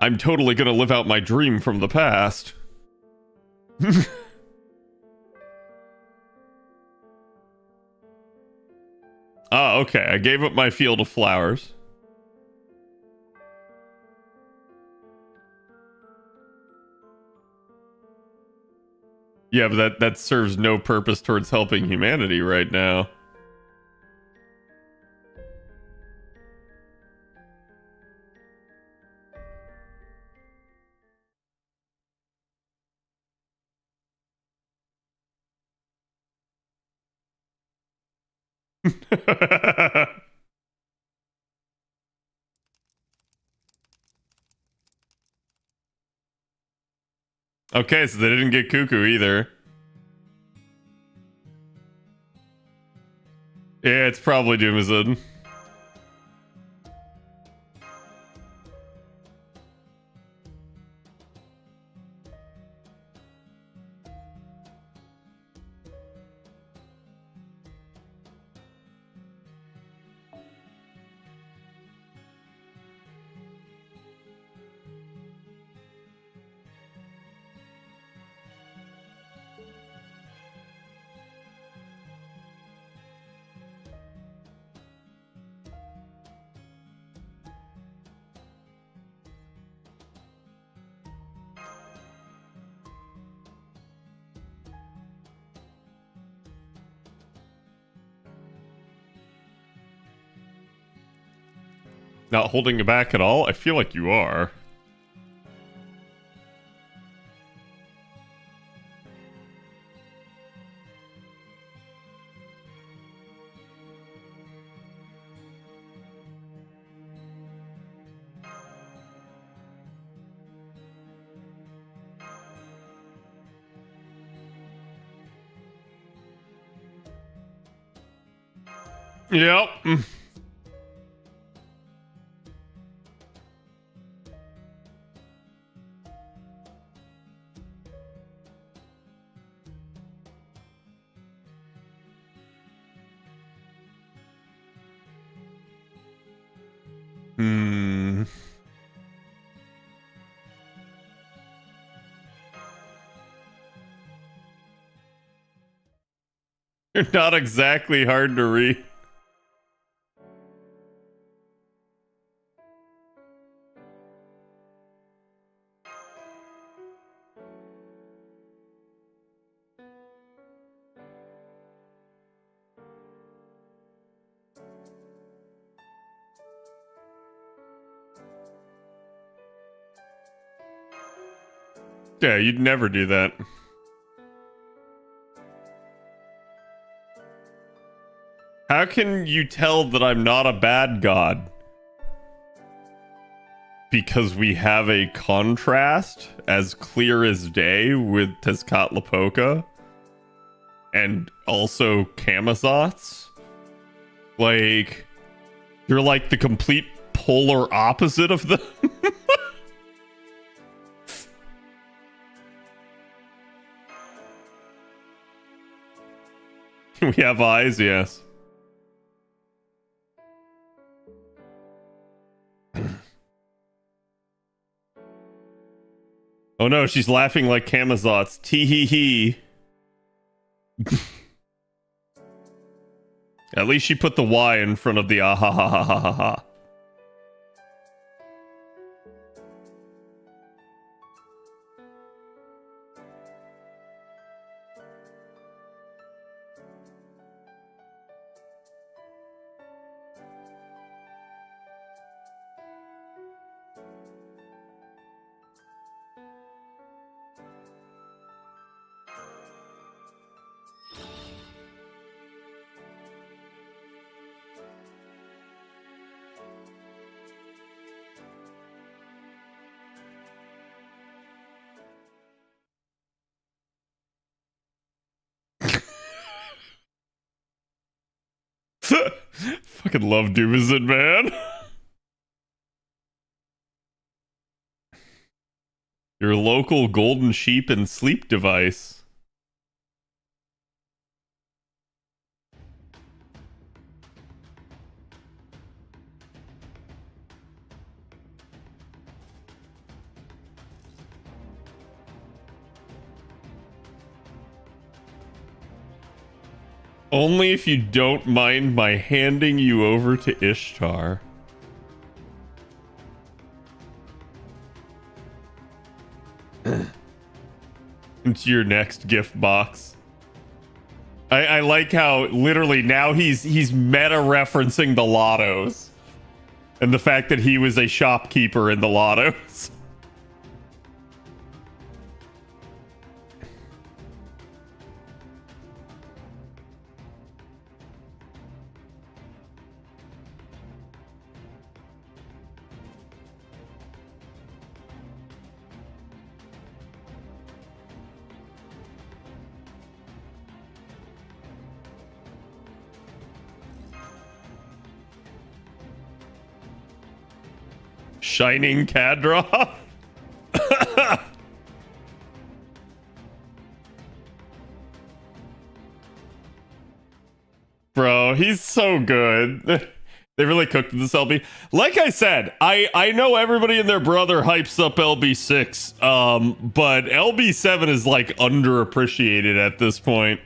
I'm totally gonna live out my dream from the past. Ah, okay, I gave up my field of flowers. Yeah, but that serves no purpose towards helping humanity right now. Okay, so they didn't get Cuckoo either. Yeah, it's probably Doomazin. Not holding it back at all? I feel like you are. Yep. Hmm. You're not exactly hard to read. Yeah, you'd never do that. How can you tell that I'm not a bad god? Because we have a contrast as clear as day with Tezcatlipoca and also Camazotz. Like, you're like the complete polar opposite of them. We have eyes, yes. Oh no, she's laughing like Camazotz. Tee hee hee. At least she put the Y in front of the ah ha ha ha ha ha ha. Fucking love Doomizid, man. Your local golden sheep and sleep device. Only if you don't mind my handing you over to Ishtar. Into your next gift box. I like how literally now he's meta referencing the lottos. And the fact that he was a shopkeeper in the lottos. Shining Kadra. Bro, he's so good. They really cooked this LB. Like I said, I know everybody and their brother hypes up LB6, but LB7 is like underappreciated at this point.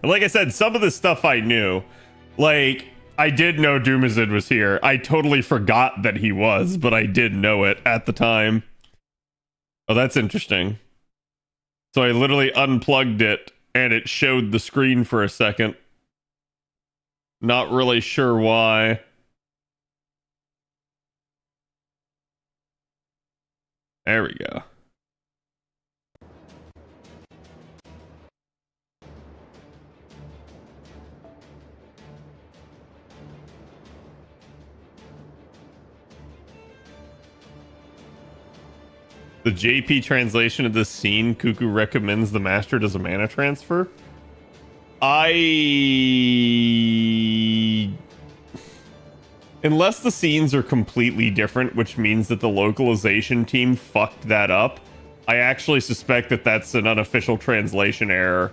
And like I said, some of the stuff I knew. Like, I did know Doomizid was here. I totally forgot that he was, but I did know it at the time. Oh, that's interesting. So I literally unplugged it, and it showed the screen for a second. Not really sure why. There we go. The JP translation of this scene, Cuckoo recommends the master does a mana transfer. Unless the scenes are completely different, which means that the localization team fucked that up, I actually suspect that that's an unofficial translation error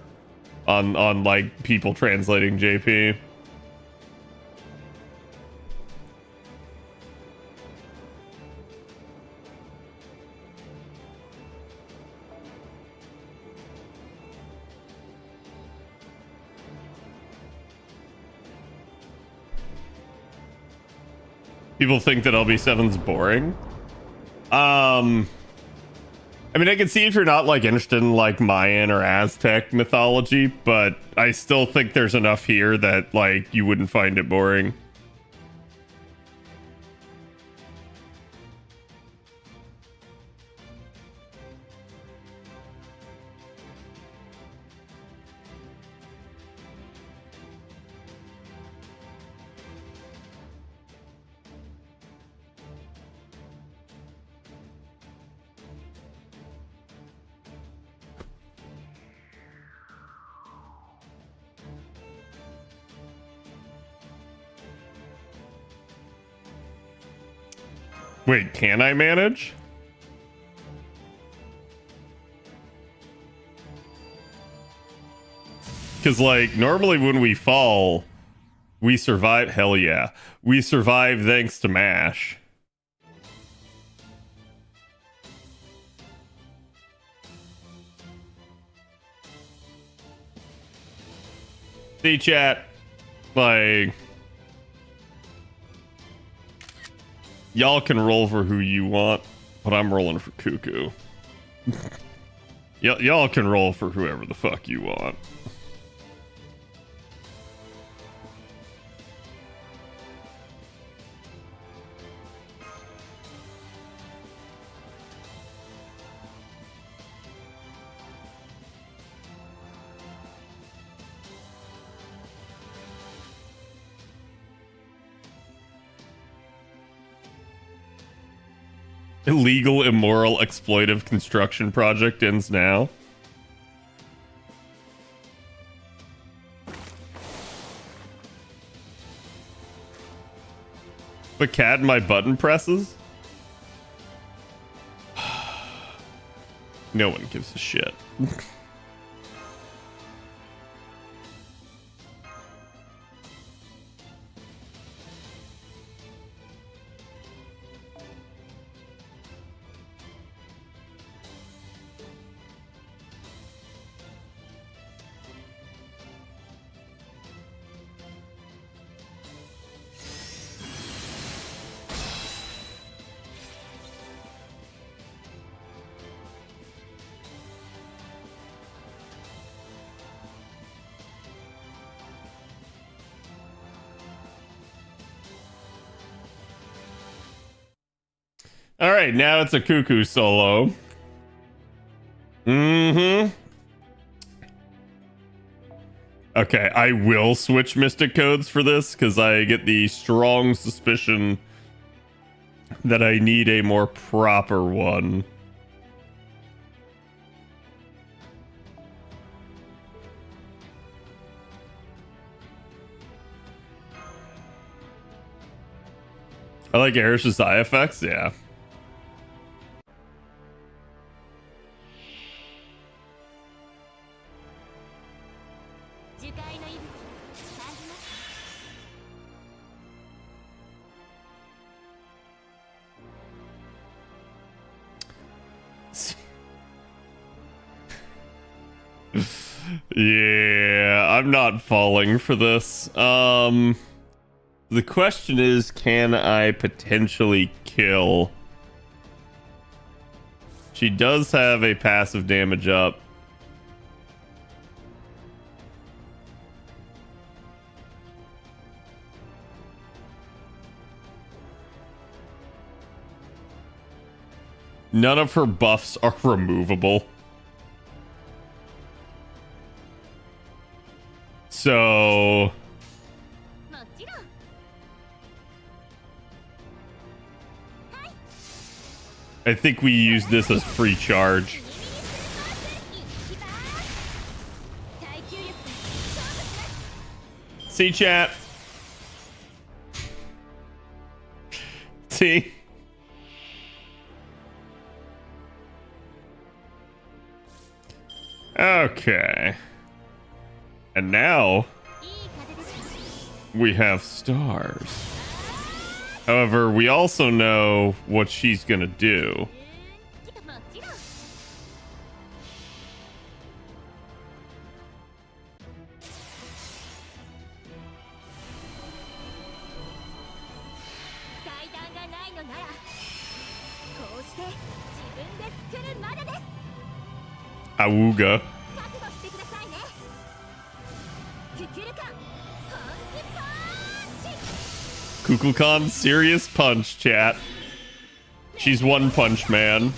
on like people translating JP. People think that LB7's boring. I mean, I can see if you're not like interested in like Mayan or Aztec mythology, but I still think there's enough here that like you wouldn't find it boring. Wait, can I manage? Because, like, normally when we fall, we survive. Hell yeah. We survive thanks to MASH. See, chat. Like, y'all can roll for who you want, but I'm rolling for Cuckoo. Y'all can roll for whoever the fuck you want. Illegal, immoral, exploitive construction project ends now. But cat my button presses? No one gives a shit. All right, now it's a Cuckoo solo. Mm-hmm. Okay, I will switch Mystic Codes for this because I get the strong suspicion that I need a more proper one. I like Erish's eye effects, yeah. Yeah, I'm not falling for this. The question is, can I potentially kill? She does have a passive damage up. None of her buffs are removable. So I think we use this as free charge. See, chat? See? Okay. And now we have stars. However, we also know what she's gonna do. Awooga. Kukulkan, serious punch, chat. She's One Punch Man.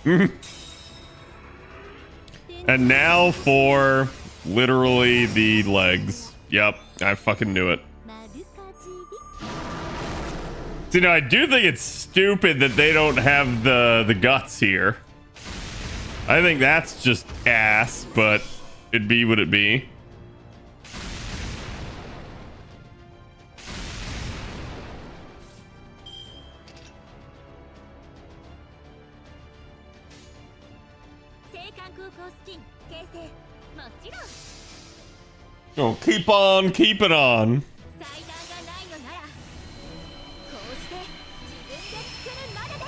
And now for literally the legs. Yep, I fucking knew it. So, you know, I do think it's stupid that they don't have the guts here. I think that's just ass, but it'd be what it be. Oh, keep on keeping on.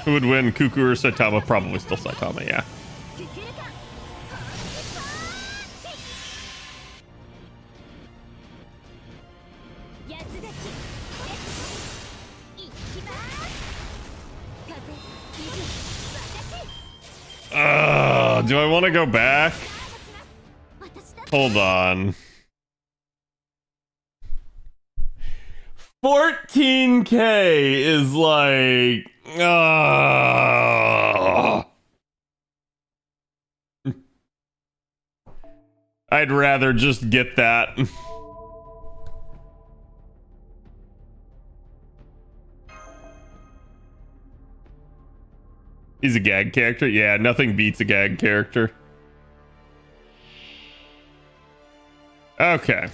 Who would win, Cuckoo or Saitama? Probably still Saitama, yeah. Do I want to go back? Hold on. 14K is like... I'd rather just get that. He's a gag character? Yeah, nothing beats a gag character. Okay.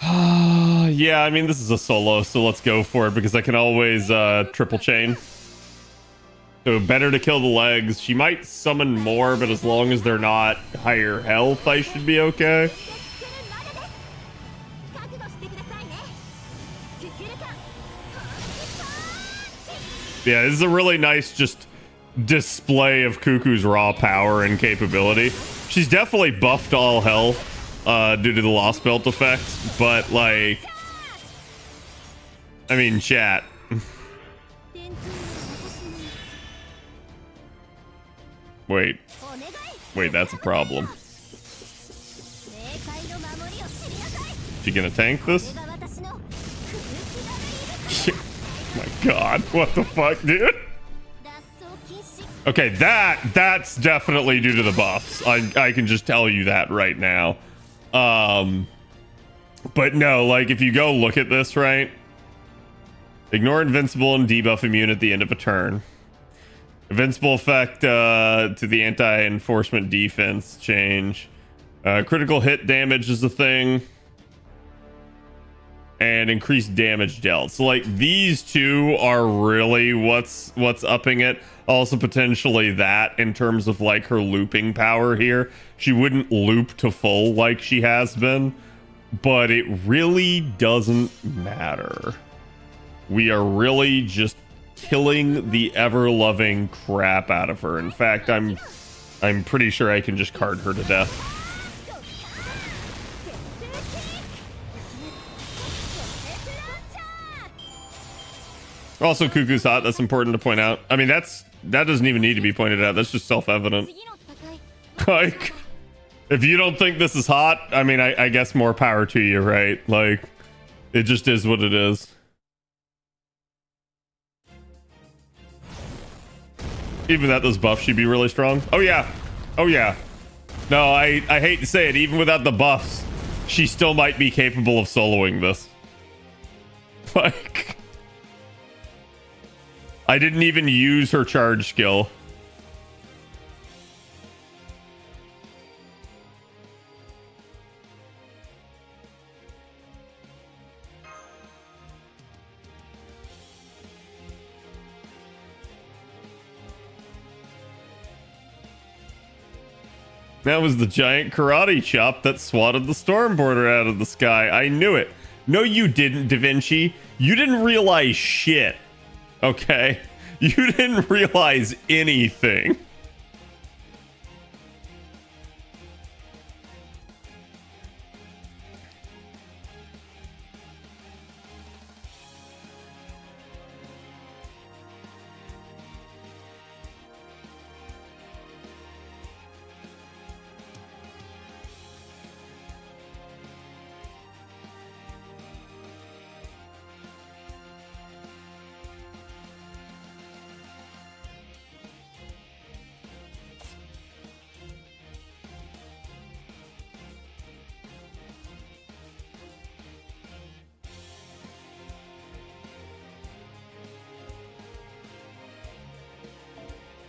Yeah, I mean, this is a solo, so let's go for it, because I can always triple chain. So better to kill the legs. She might summon more, but as long as they're not higher health, I should be okay. Yeah, this is a really nice just display of Cuckoo's raw power and capability. She's definitely buffed all hell due to the Lostbelt effect, but like, I mean, chat. Wait, that's a problem. She gonna tank this? My god, what the fuck, dude? Okay, that's definitely due to the buffs. I can just tell you that right now. But no, like, if you go look at this, right? Ignore invincible and debuff immune at the end of a turn. Invincible effect to the anti-enforcement defense change. Critical hit damage is a thing. And increased damage dealt. So like these two are really what's upping it. Also potentially that in terms of like her looping power here. She wouldn't loop to full like she has been, but it really doesn't matter. We are really just killing the ever-loving crap out of her. In fact, I'm pretty sure I can just card her to death. Also, Cuckoo's hot. That's important to point out. I mean, that doesn't even need to be pointed out. That's just self-evident. Like, if you don't think this is hot, I mean, I guess more power to you, right? Like, it just is what it is. Even without those buffs, she'd be really strong. Oh, yeah. Oh, yeah. No, I hate to say it. Even without the buffs, she still might be capable of soloing this. Like... I didn't even use her charge skill. That was the giant karate chop that swatted the Stormborder out of the sky. I knew it. No, you didn't, Da Vinci. You didn't realize shit. Okay? You didn't realize anything.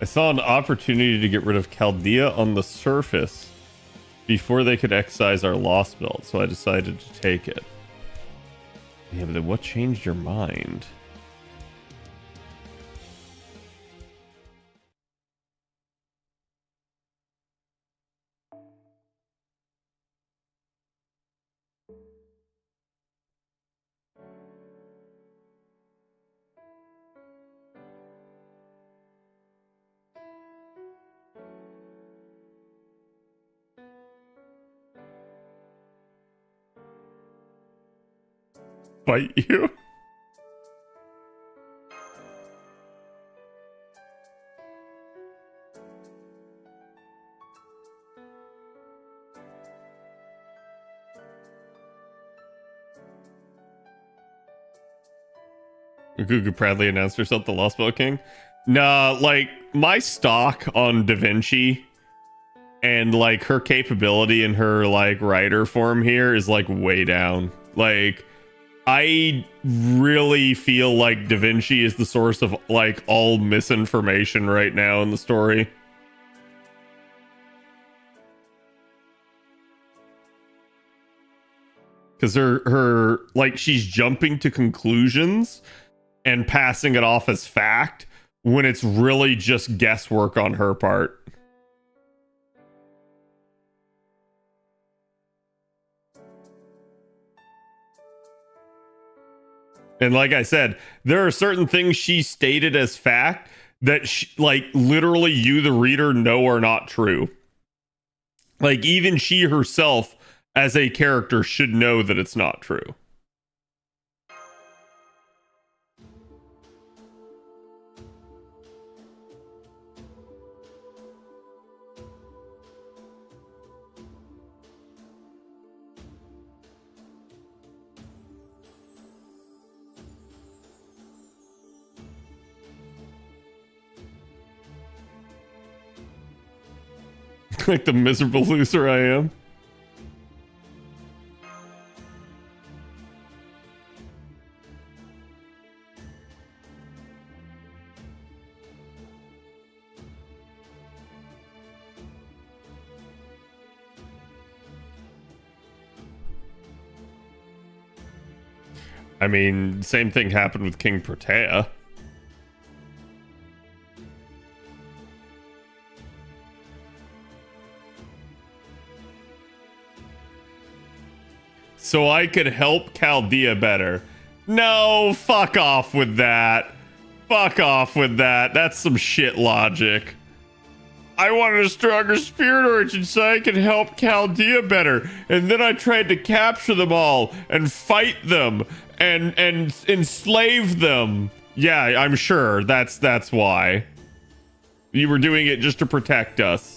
I saw an opportunity to get rid of Chaldea on the surface before they could excise our Lostbelt, so I decided to take it. Yeah, but then what changed your mind? Bite you. Cuckoo proudly announced herself the Lostbelt King. Nah, like, my stock on Da Vinci and, like, her capability in her, like, writer form here is, like, way down. Like, I really feel like Da Vinci is the source of, like, all misinformation right now in the story. Because her, like, she's jumping to conclusions and passing it off as fact when it's really just guesswork on her part. And like I said, there are certain things she stated as fact that like literally you the reader know are not true. Like even she herself as a character should know that it's not true. Like the miserable loser I am. I mean, same thing happened with King Protea. So I could help Chaldea better. No, fuck off with that. Fuck off with that. That's some shit logic. I wanted a stronger spirit origin so I could help Chaldea better. And then I tried to capture them all and fight them and enslave them. Yeah, I'm sure that's why. You were doing it just to protect us.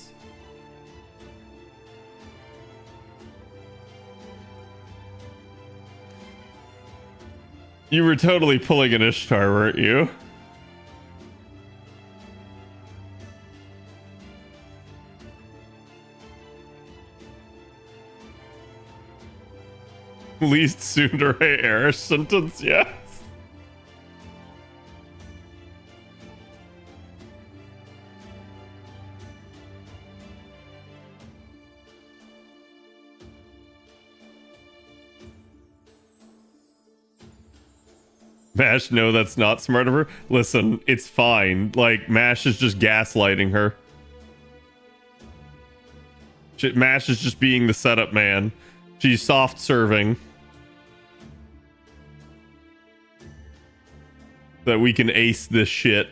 You were totally pulling an Ishtar, weren't you? Least tsundere heiress sentence, yes. Mash, no, that's not smart of her. Listen, it's fine. Like, Mash is just gaslighting her. Mash is just being the setup man. She's soft serving. That we can ace this shit.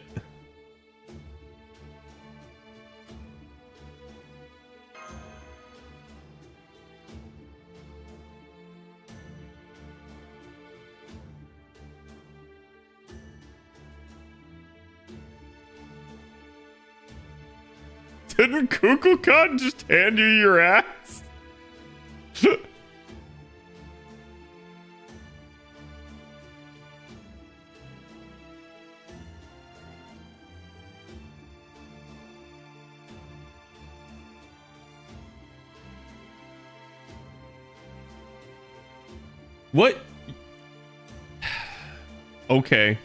Didn't Cuckoo just hand you your axe? What? Okay.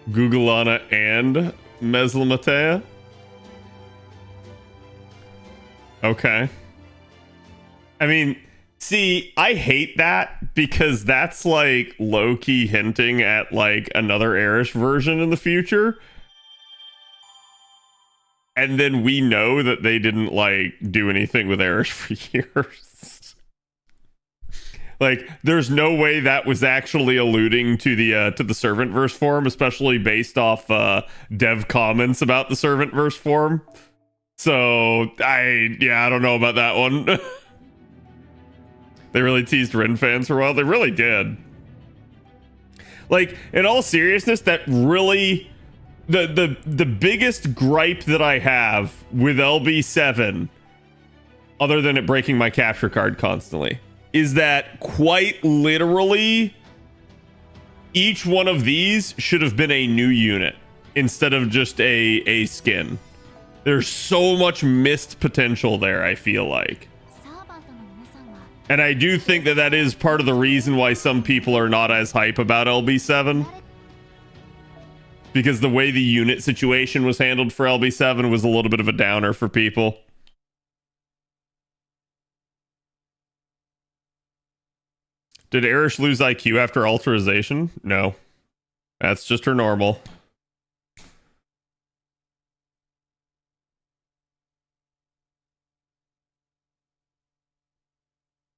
Googleana and Meslamatea? Okay. I mean, see, I hate that because that's like low-key hinting at like another Erish version in the future. and then we know that they didn't like do anything with Erish for years. Like, there's no way that was actually alluding to the servant verse form, especially based off dev comments about the servant verse form. So I don't know about that one. They really teased Ren fans for a while. They really did. Like, in all seriousness, that really the biggest gripe that I have with LB7, other than it breaking my capture card constantly, is that quite literally each one of these should have been a new unit instead of just a skin. There's so much missed potential there, I feel like. And I do think that that is part of the reason why some people are not as hype about LB7. Because the way the unit situation was handled for LB7 was a little bit of a downer for people. Did Erish lose IQ after alterization? No. That's just her normal.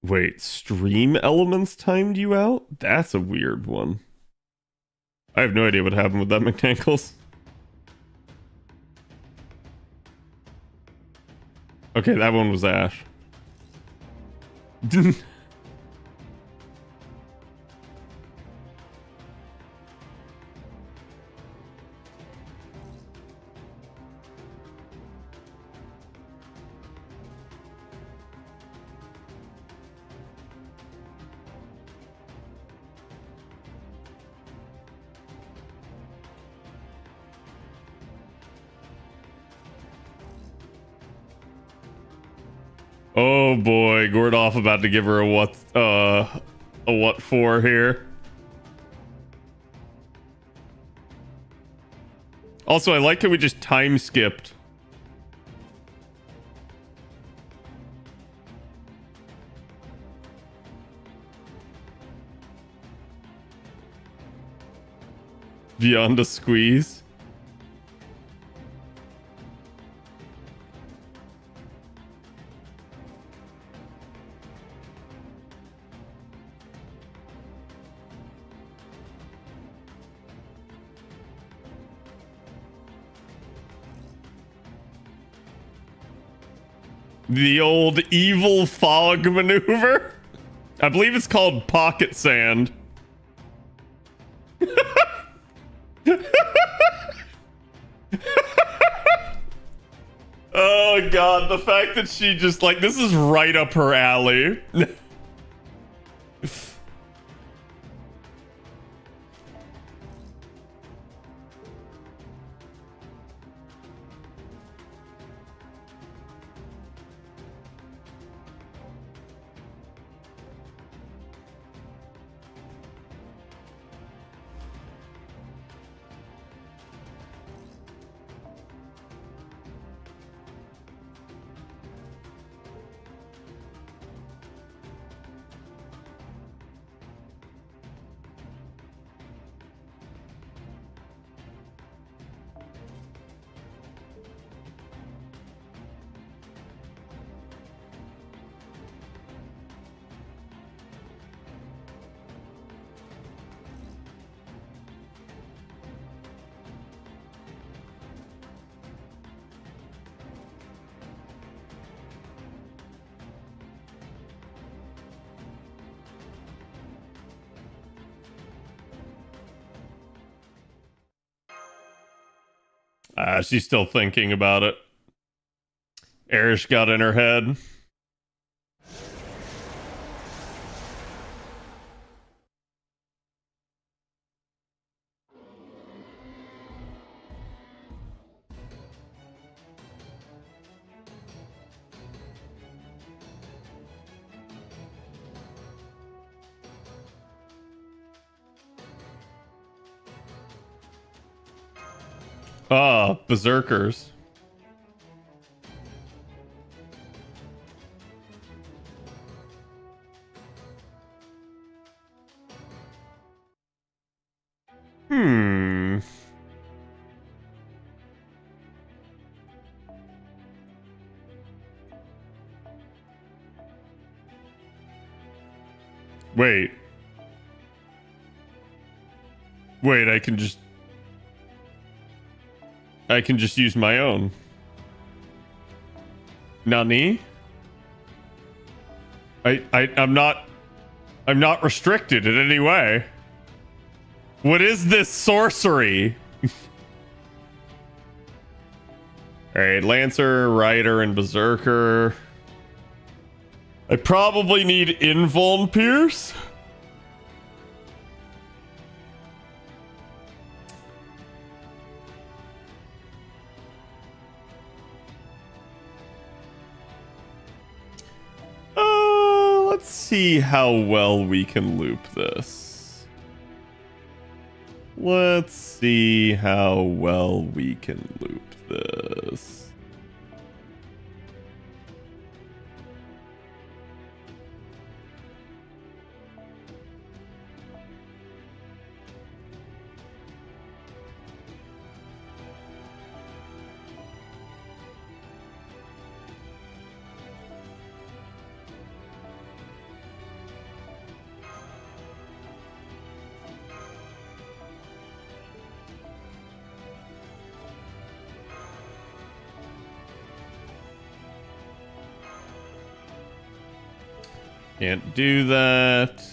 Wait, stream elements timed you out? That's a weird one. I have no idea what happened with that McTankles. Okay, that one was Ash. Oh boy, Gordoff about to give her a what for here. Also, I like how we just time skipped. Beyond a squeeze. The old evil fog maneuver? I believe it's called pocket sand. Oh god, the fact that she just like, this is right up her alley. She's still thinking about it. Erish got in her head. Ah, berserkers. Wait. Wait, I can just use my own. Nani? I'm not restricted in any way. What is this sorcery? Alright, Lancer, Rider, and Berserker. I probably need Invuln Pierce. Let's see how well we can loop this. Let's see how well we can loop this. Can't do that.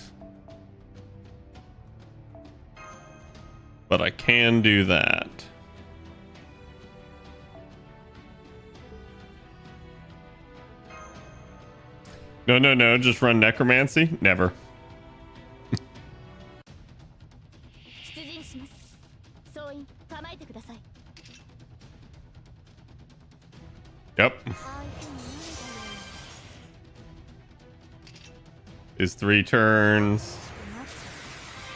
But I can do that. No, just run necromancy? Never. Yep. Is 3 turns.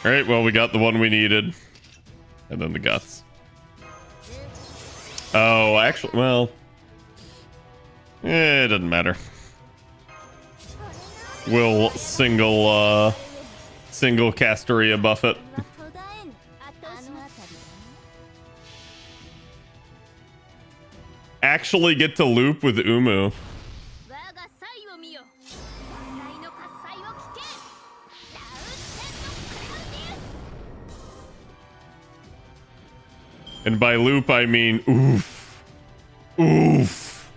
Alright, well, we got the one we needed. And then the guts. Oh, actually, well. It doesn't matter. We'll single Castoria buff it. Actually get to loop with Umu. And by loop, I mean oof. Oof.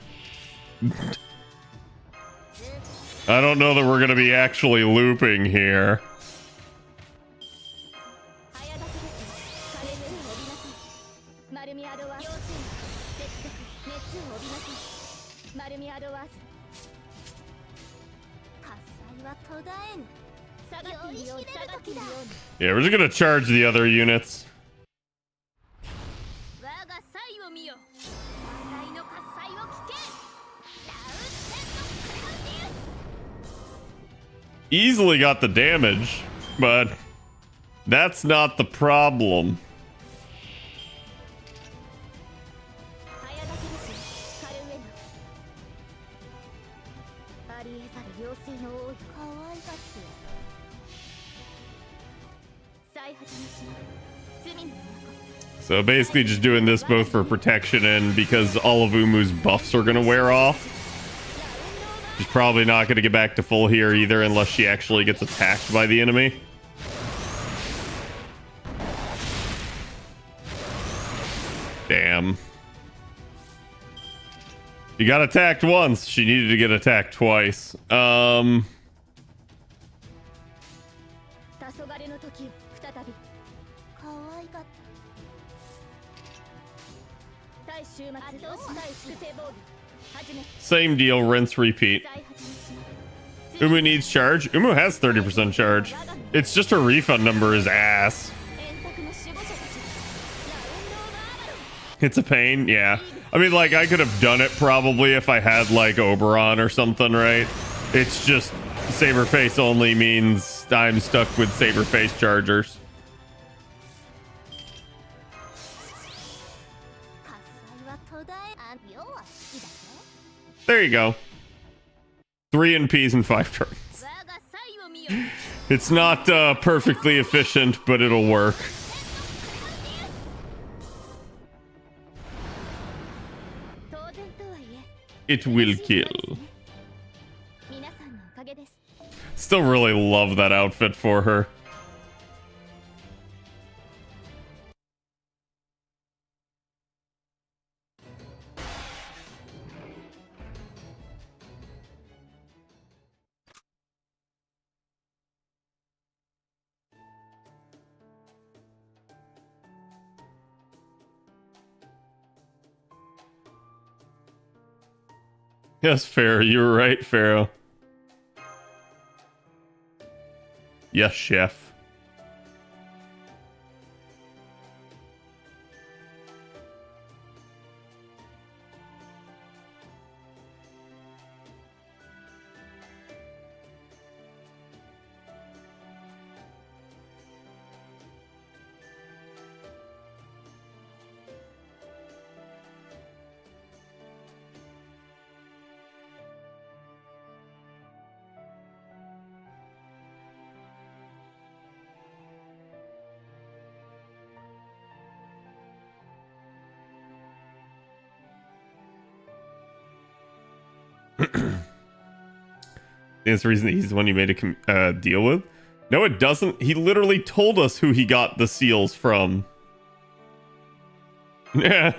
I don't know that we're going to be actually looping here. Yeah, we're just going to charge the other units. Easily got the damage, but that's not the problem. So basically just doing this both for protection and because all of Umu's buffs are going to wear off. She's probably not going to get back to full here either unless she actually gets attacked by the enemy. Damn. She got attacked once. She needed to get attacked twice. Same deal, rinse, repeat. Umu needs charge. Umu has 30% charge. It's just her refund number is ass. It's a pain, yeah. I mean, like, I could have done it probably if I had, like, Oberon or something, right? It's just Saberface only means I'm stuck with Saberface chargers. There you go. 3 NPs in 5 turns. It's not perfectly efficient, but it'll work. It will kill. Still really love that outfit for her. Yes, Pharaoh, you were right, Pharaoh. Yes, chef. That's the reason that he's the one you made a deal with? No, it doesn't. He literally told us who he got the seals from. Yeah.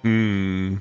Hmm.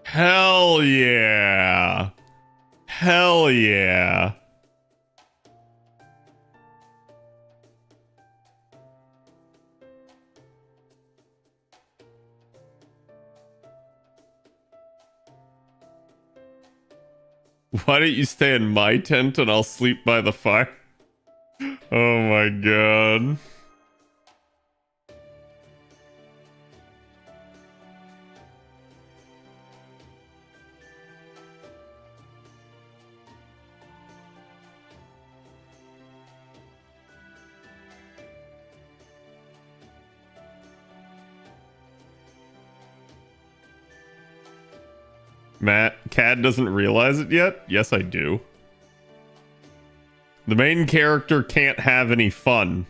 Hell yeah. Hell yeah. Why don't you stay in my tent and I'll sleep by the fire? Oh my god. Matt, Cad doesn't realize it yet? Yes, I do. The main character can't have any fun.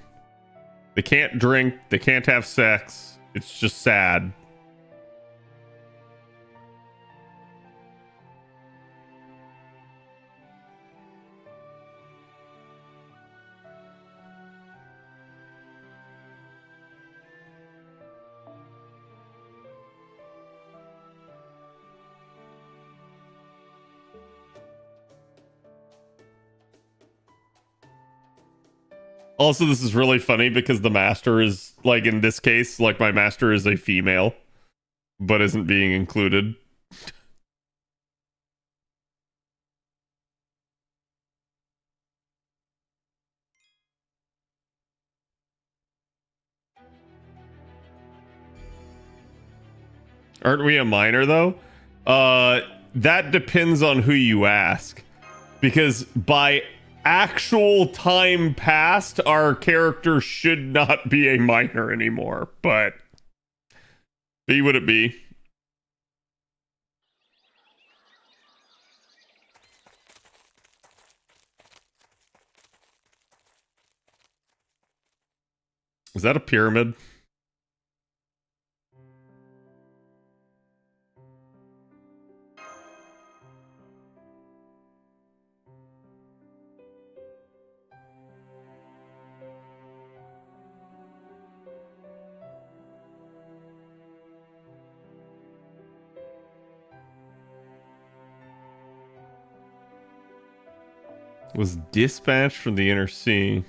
They can't drink, they can't have sex. It's just sad. Also, this is really funny because the master is, like, in this case, like, my master is a female, but isn't being included. Aren't we a minor, though? That depends on who you ask. Because by actual time past, our character should not be a minor anymore, but be what it be. Is that a pyramid? Was dispatched from the inner sea.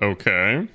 Okay.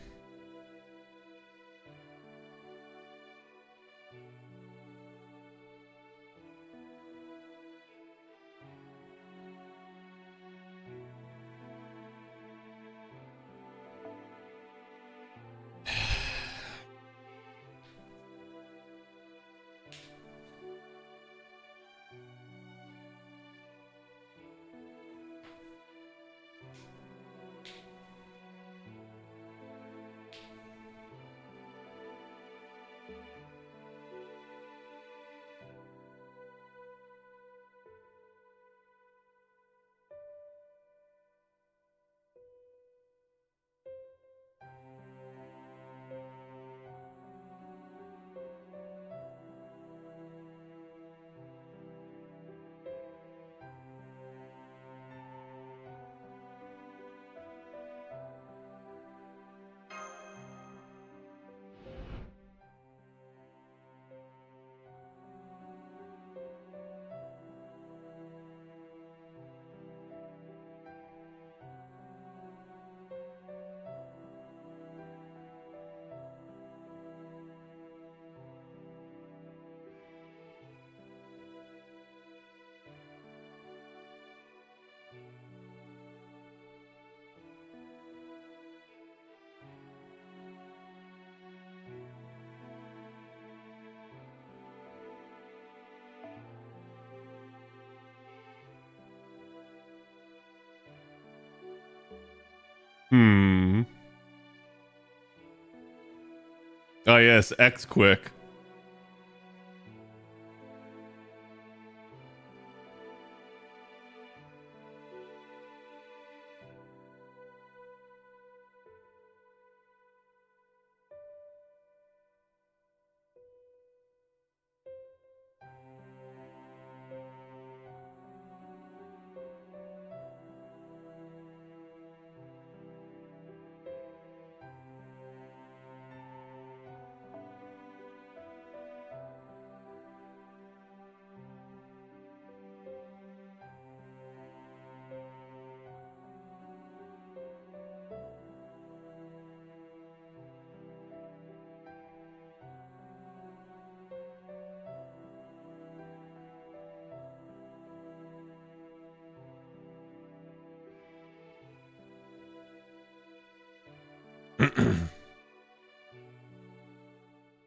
Hmm. Oh yes, X quick.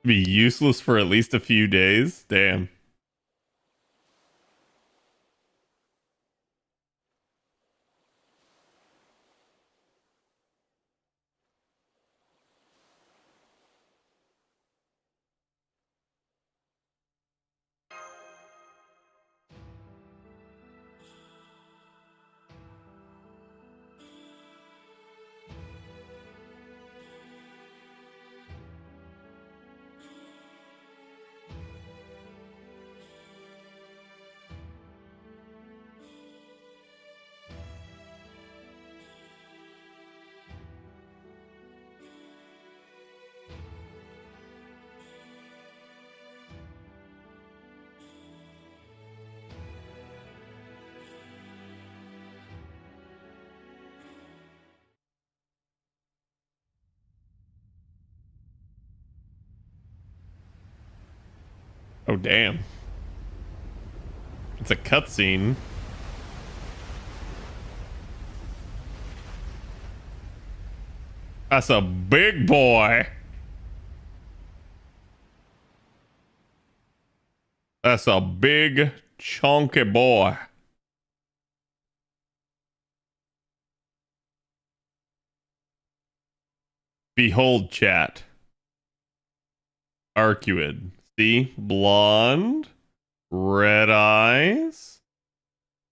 Be useless for at least a few days. Damn. Oh, damn. It's a cutscene. That's a big boy. That's a big, chunky boy. Behold, chat. Arcuid. See? Blonde. Red eyes.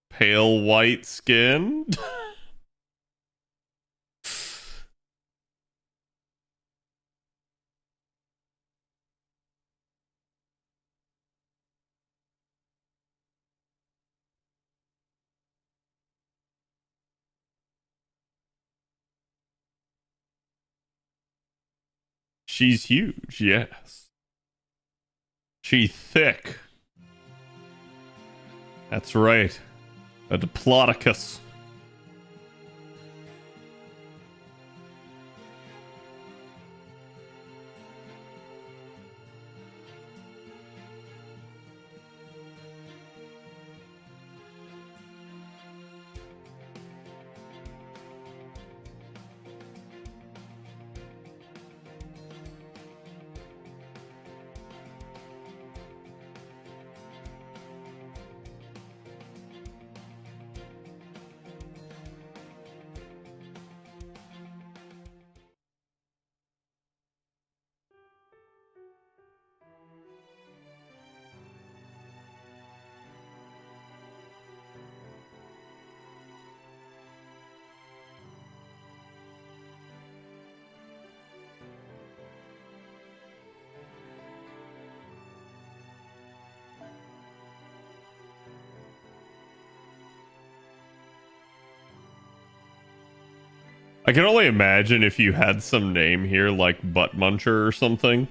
Pale white skin. She's huge, yes. She's thick. That's right. A Diplodocus. I can only imagine if you had some name here like Butt Muncher or something.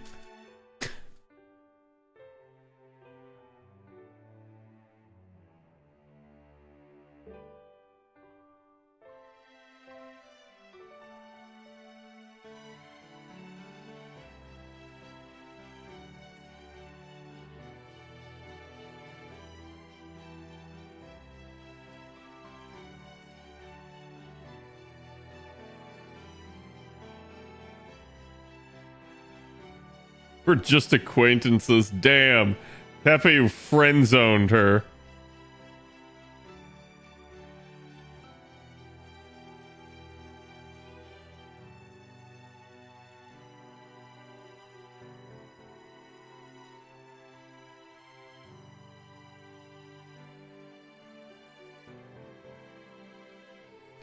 We're just acquaintances. Damn. Pepe friend zoned her.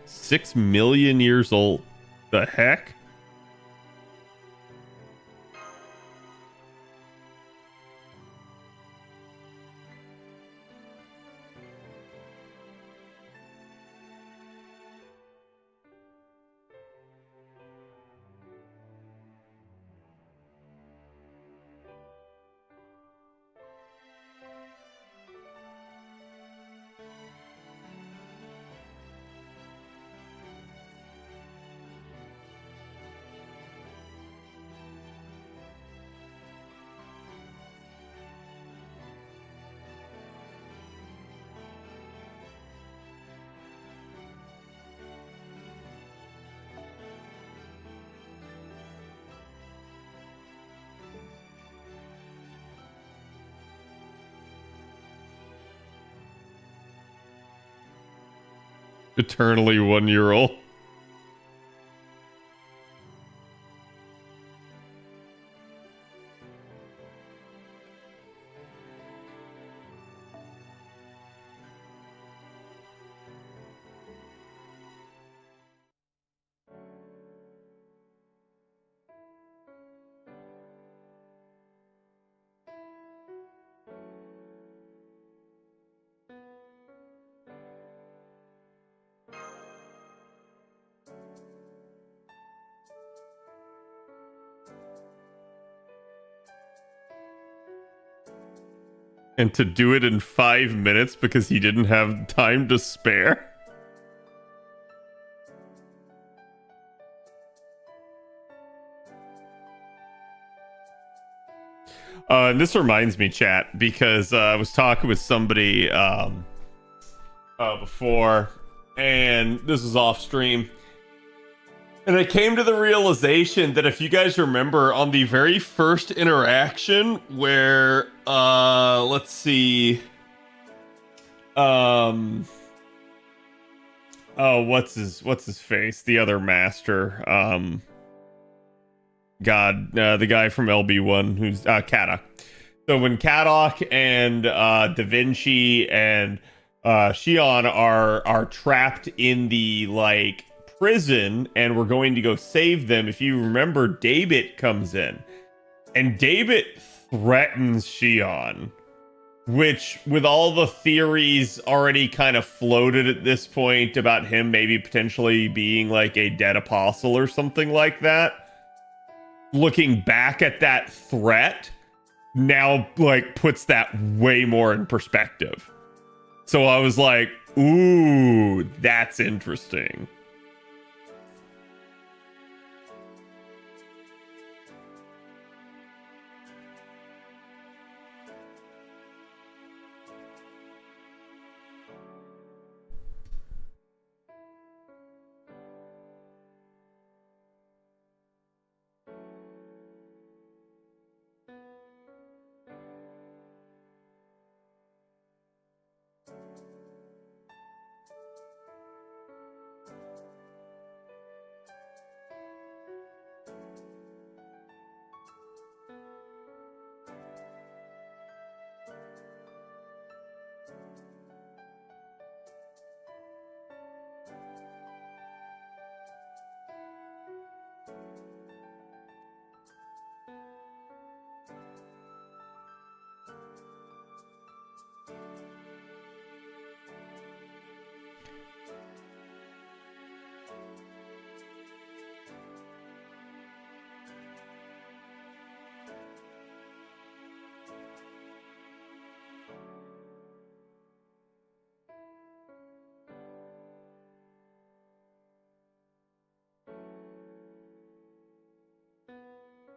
$6 million years old. The heck? Eternally 1-year-old. And to do it in 5 minutes because he didn't have time to spare. And this reminds me, chat, because I was talking with somebody before, and this is off stream. And I came to the realization that if you guys remember on the very first interaction where, let's see, oh, what's his face? The other master, the guy from LB1 who's Kata. So when Kadok and Da Vinci and Shion are trapped in the like prison and we're going to go save them, if you remember, David comes in and David threatens Shion, which with all the theories already kind of floated at this point about him maybe potentially being like a dead apostle or something like that, looking back at that threat now like puts that way more in perspective. So I was like, ooh, that's interesting.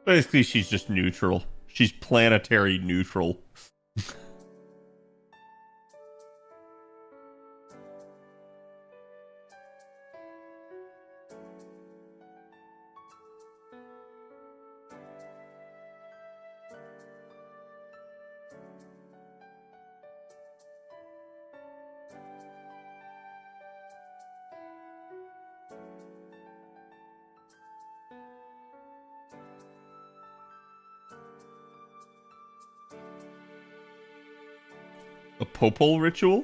Basically, she's just neutral. She's planetary neutral. A popal ritual?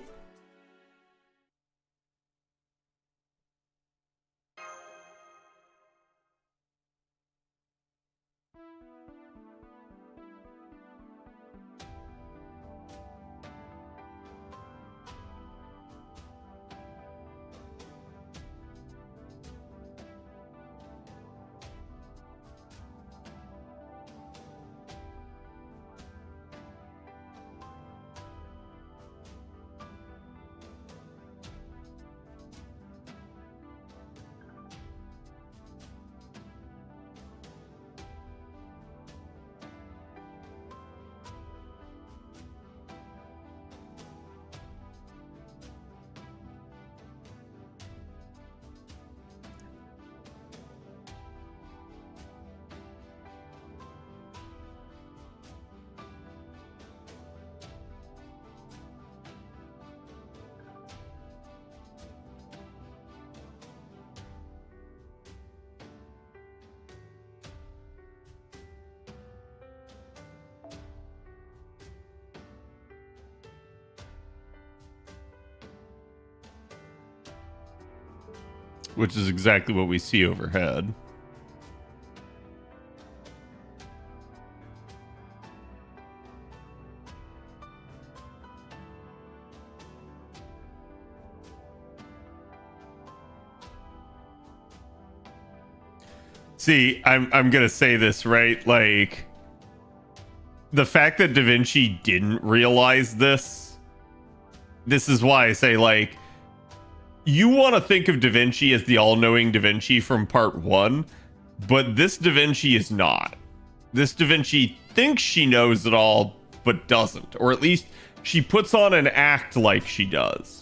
Which is exactly what we see overhead. See, I'm gonna say this, right? Like, the fact that Da Vinci didn't realize this is why I say, like, you want to think of Da Vinci as the all-knowing Da Vinci from part 1, but this Da Vinci is not. this Da Vinci thinks she knows it all, but doesn't. Or at least she puts on an act like she does.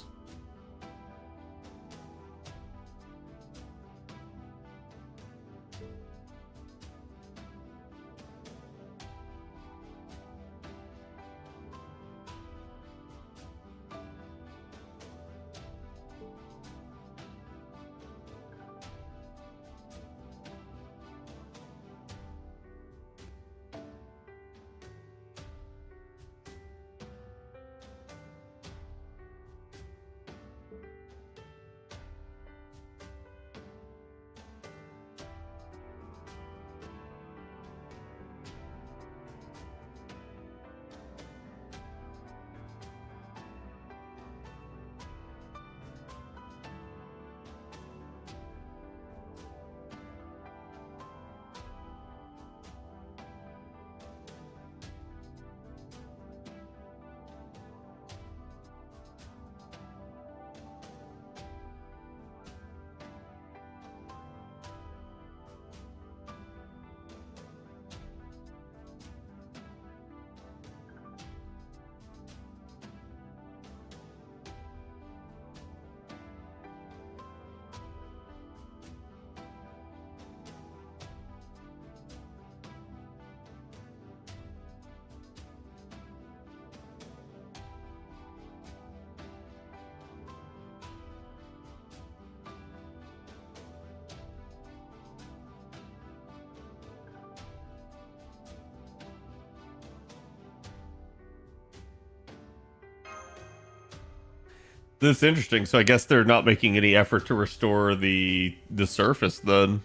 This is interesting. So I guess they're not making any effort to restore the surface then.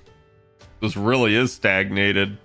This really is stagnated.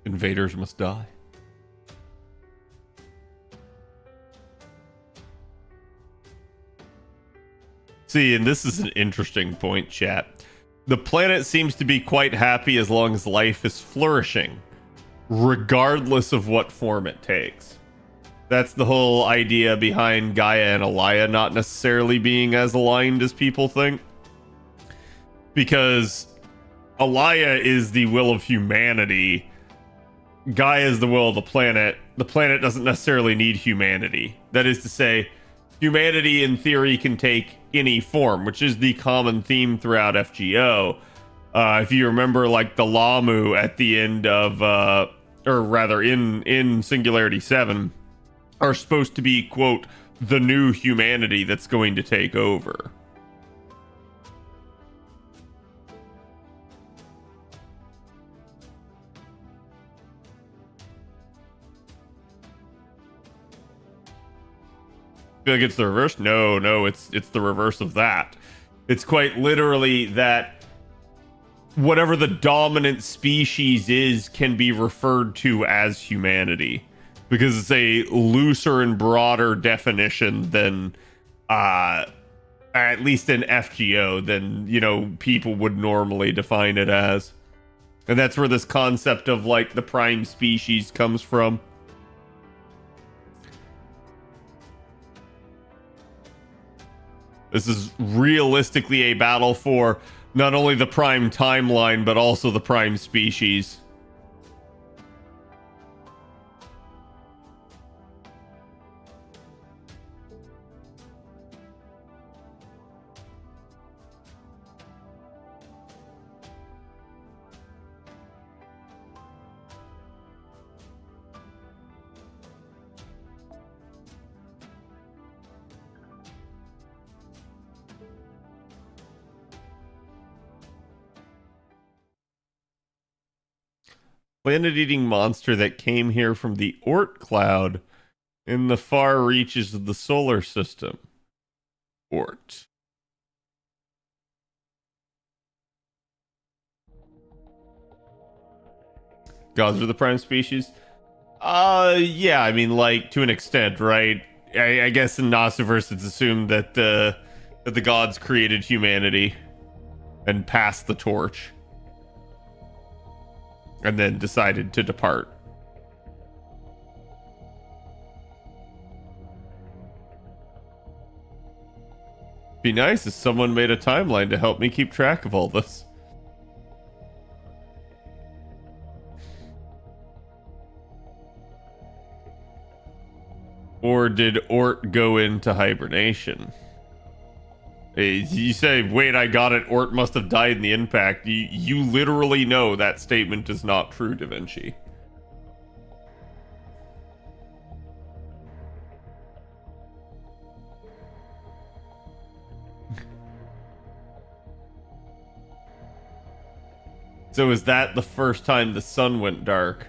Invaders must die. See, and this is an interesting point, chat. The planet seems to be quite happy as long as life is flourishing, regardless of what form it takes. That's the whole idea behind Gaia and Alaya not necessarily being as aligned as people think. Because Alaya is the will of humanity. Gaia is the will of the planet. The planet doesn't necessarily need humanity. That is to say, humanity in theory can take any form, which is the common theme throughout FGO. If you remember, like the Lamu at the end of, or rather in Singularity 7, are supposed to be, quote, the new humanity that's going to take over. Feel like it's the reverse? No, it's the reverse of that. It's quite literally that whatever the dominant species is can be referred to as humanity, because it's a looser and broader definition than at least in FGO than, you know, people would normally define it as. And that's where this concept of like the prime species comes from. This is realistically a battle for not only the prime timeline, but also the prime species. Planet-eating monster that came here from the Oort cloud in the far reaches of the solar system. Oort. Gods are the prime species? Yeah, I mean, like, to an extent, right? I guess in Nossoverse it's assumed that the gods created humanity and passed the torch. And then decided to depart. Be nice if someone made a timeline to help me keep track of all this. Or did Oort go into hibernation? You say, wait, I got it, Oort must have died in the impact. You literally know that statement is not true, Da Vinci. So is that the first time the sun went dark?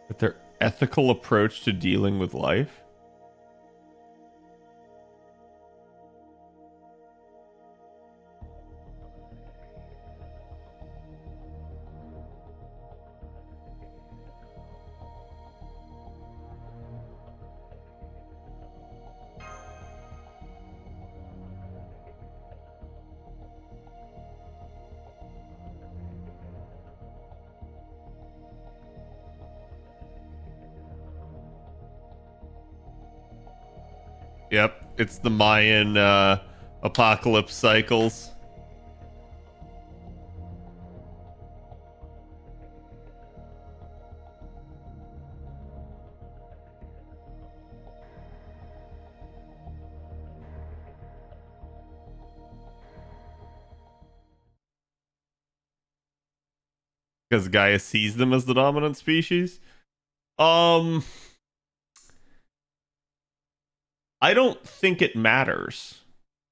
But their ethical approach to dealing with life? Yep, it's the Mayan apocalypse cycles. Because Gaia sees them as the dominant species. I don't think it matters.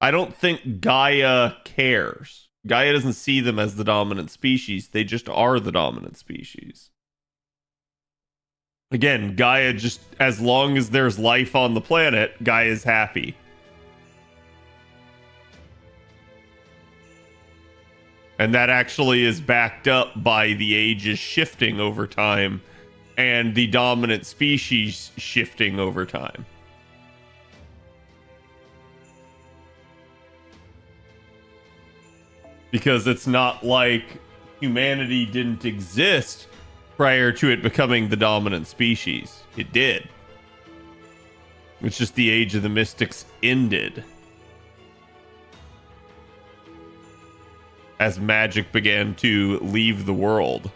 I don't think Gaia cares. Gaia doesn't see them as the dominant species. They just are the dominant species. Again, Gaia just, as long as there's life on the planet, Gaia's happy. And that actually is backed up by the ages shifting over time and the dominant species shifting over time. Because it's not like humanity didn't exist prior to it becoming the dominant species. It did. It's just the age of the mystics ended as magic began to leave the world.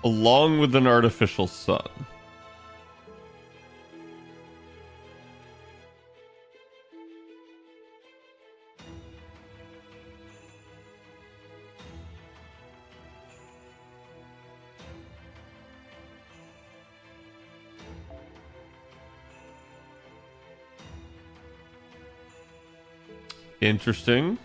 Along with an artificial sun. Interesting.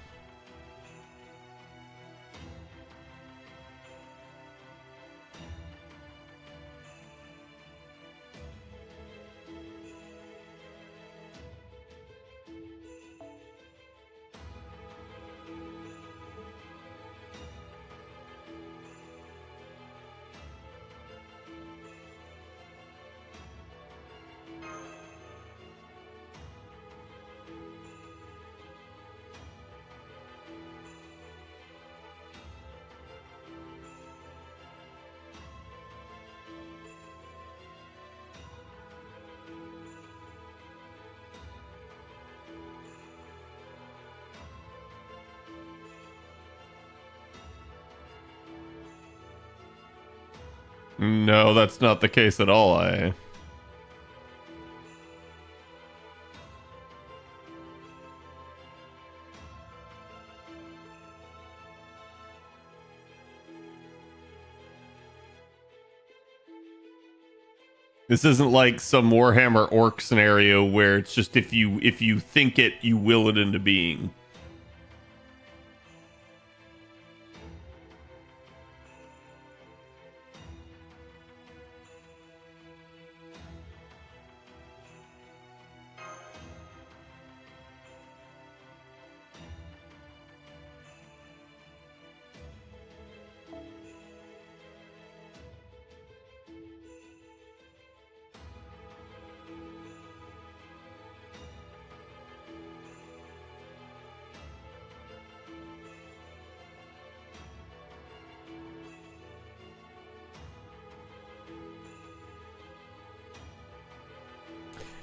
No, that's not the case at all. This isn't like some Warhammer Orc scenario where it's just if you think it, you will it into being.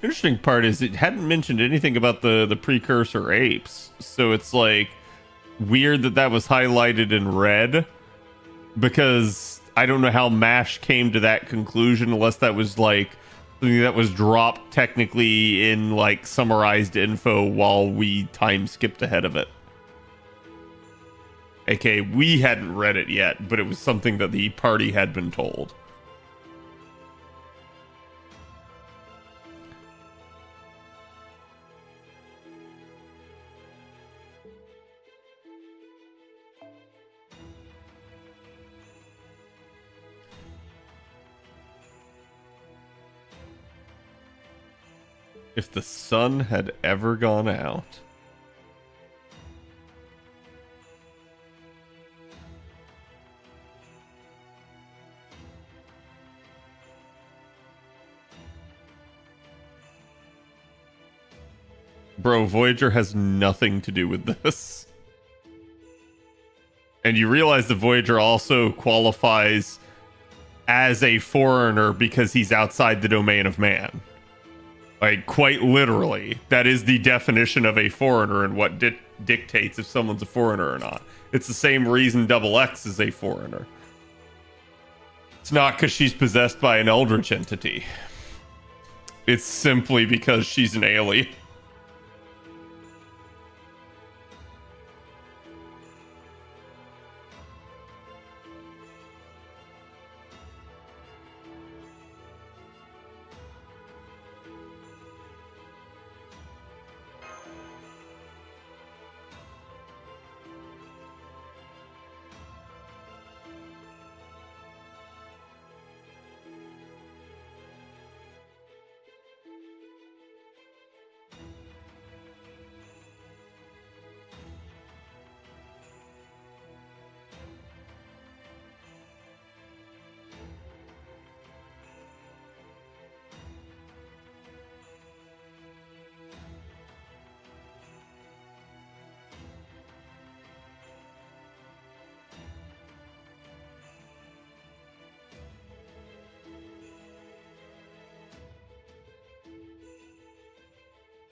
Interesting part is it hadn't mentioned anything about the precursor apes, so it's like weird that was highlighted in red, because I don't know how MASH came to that conclusion unless that was like something that was dropped technically in like summarized info while we time skipped ahead of it. Okay, we hadn't read it yet, but it was something that the party had been told. If the sun had ever gone out. Bro, Voyager has nothing to do with this. And you realize the Voyager also qualifies as a foreigner because he's outside the domain of man. Like, quite literally, that is the definition of a foreigner and what dictates if someone's a foreigner or not. It's the same reason Double X is a foreigner. It's not because she's possessed by an eldritch entity. It's simply because she's an alien.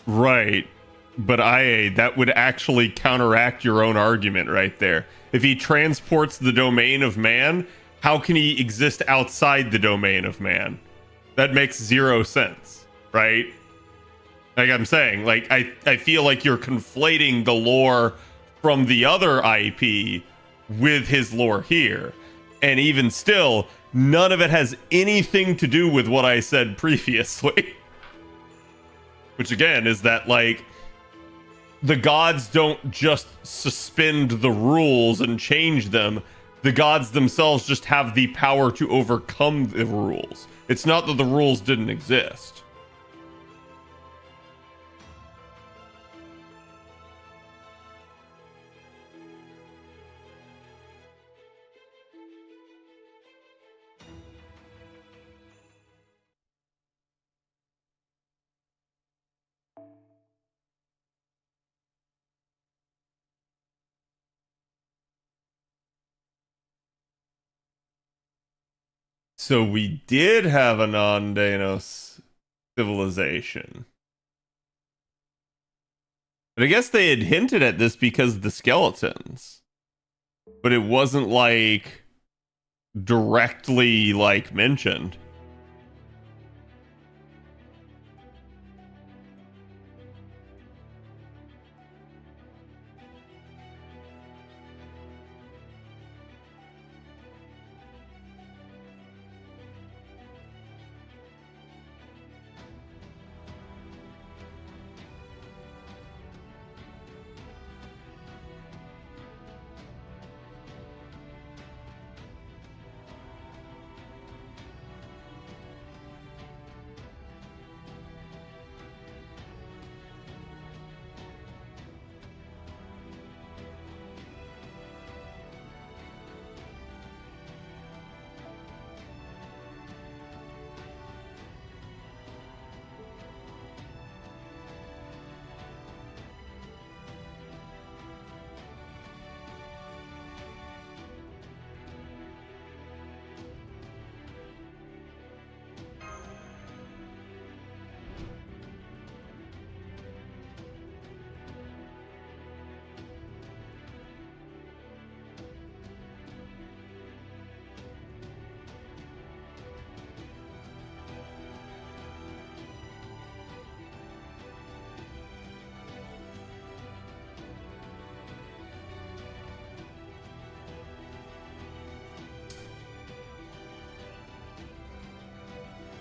Right. But that would actually counteract your own argument right there. If he transports the domain of man, how can he exist outside the domain of man? That makes zero sense, right? Like I'm saying, like I feel like you're conflating the lore from the other IP with his lore here. And even still, none of it has anything to do with what I said previously. Which again is that, like, the gods don't just suspend the rules and change them. The gods themselves just have the power to overcome the rules. It's not that the rules didn't exist. So we did have a non-Danos civilization. But I guess they had hinted at this because of the skeletons. But it wasn't like directly like mentioned.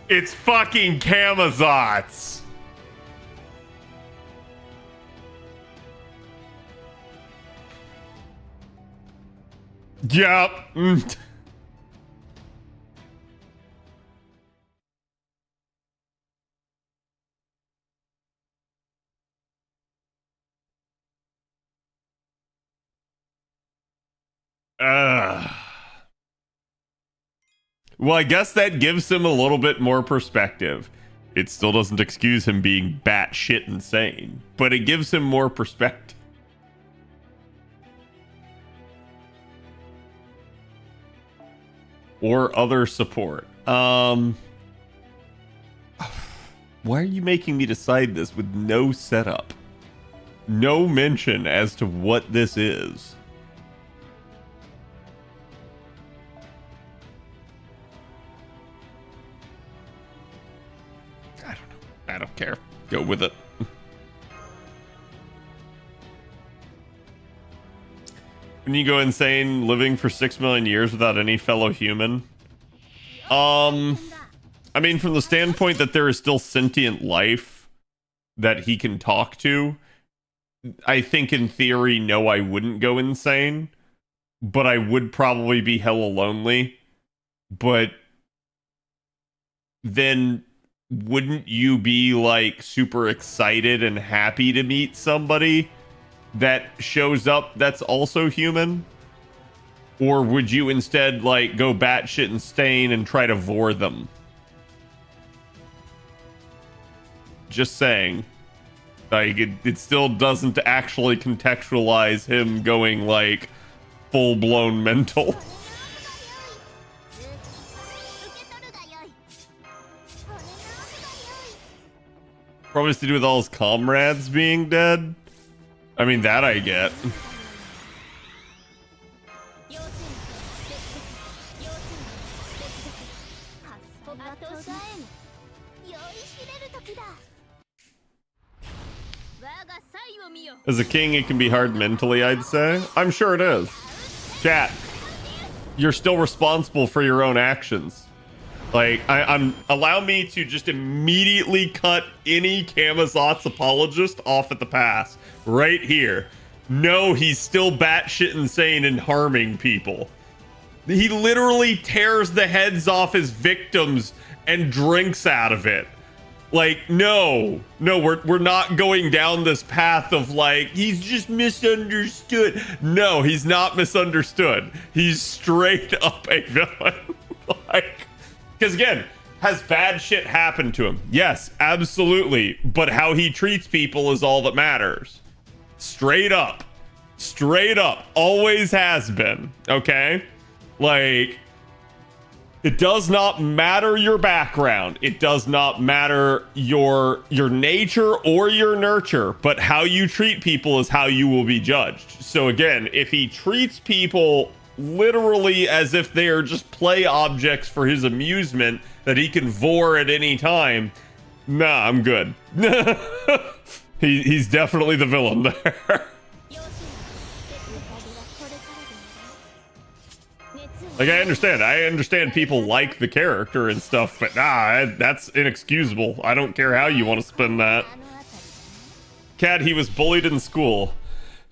It's fucking Camazotz. Yep. Well, I guess that gives him a little bit more perspective. It still doesn't excuse him being batshit insane, but it gives him more perspective. Or other support. Why are you making me decide this with no setup? No mention as to what this is. I don't care. Go with it. When you go insane living for 6 million years without any fellow human? I mean, from the standpoint that there is still sentient life that he can talk to, I think in theory, no, I wouldn't go insane. But I would probably be hella lonely. But then wouldn't you be like super excited and happy to meet somebody that shows up that's also human? Or would you instead like go batshit insane and try to vor them? Just saying. Like it still doesn't actually contextualize him going like full-blown mental. Probably has to do with all his comrades being dead. I mean, that I get. As a king, it can be hard mentally, I'd say. I'm sure it is. Chat, you're still responsible for your own actions. Like, I'm allow me to just immediately cut any Camazotz apologist off at the pass. Right here. No, he's still batshit insane and harming people. He literally tears the heads off his victims and drinks out of it. Like, no, we're not going down this path of like, he's just misunderstood. No, he's not misunderstood. He's straight up a villain. Like, because again, has bad shit happened to him? Yes, absolutely. But how he treats people is all that matters. Straight up, always has been. Okay, like, it does not matter your background. It does not matter your nature or your nurture, but how you treat people is how you will be judged. So again, if he treats people literally as if they are just play objects for his amusement that he can vor at any time, nah, I'm good. He's definitely the villain there. Like, I understand people like the character and stuff, but nah, that's inexcusable. I don't care how you want to spin that. Cat, he was bullied in school.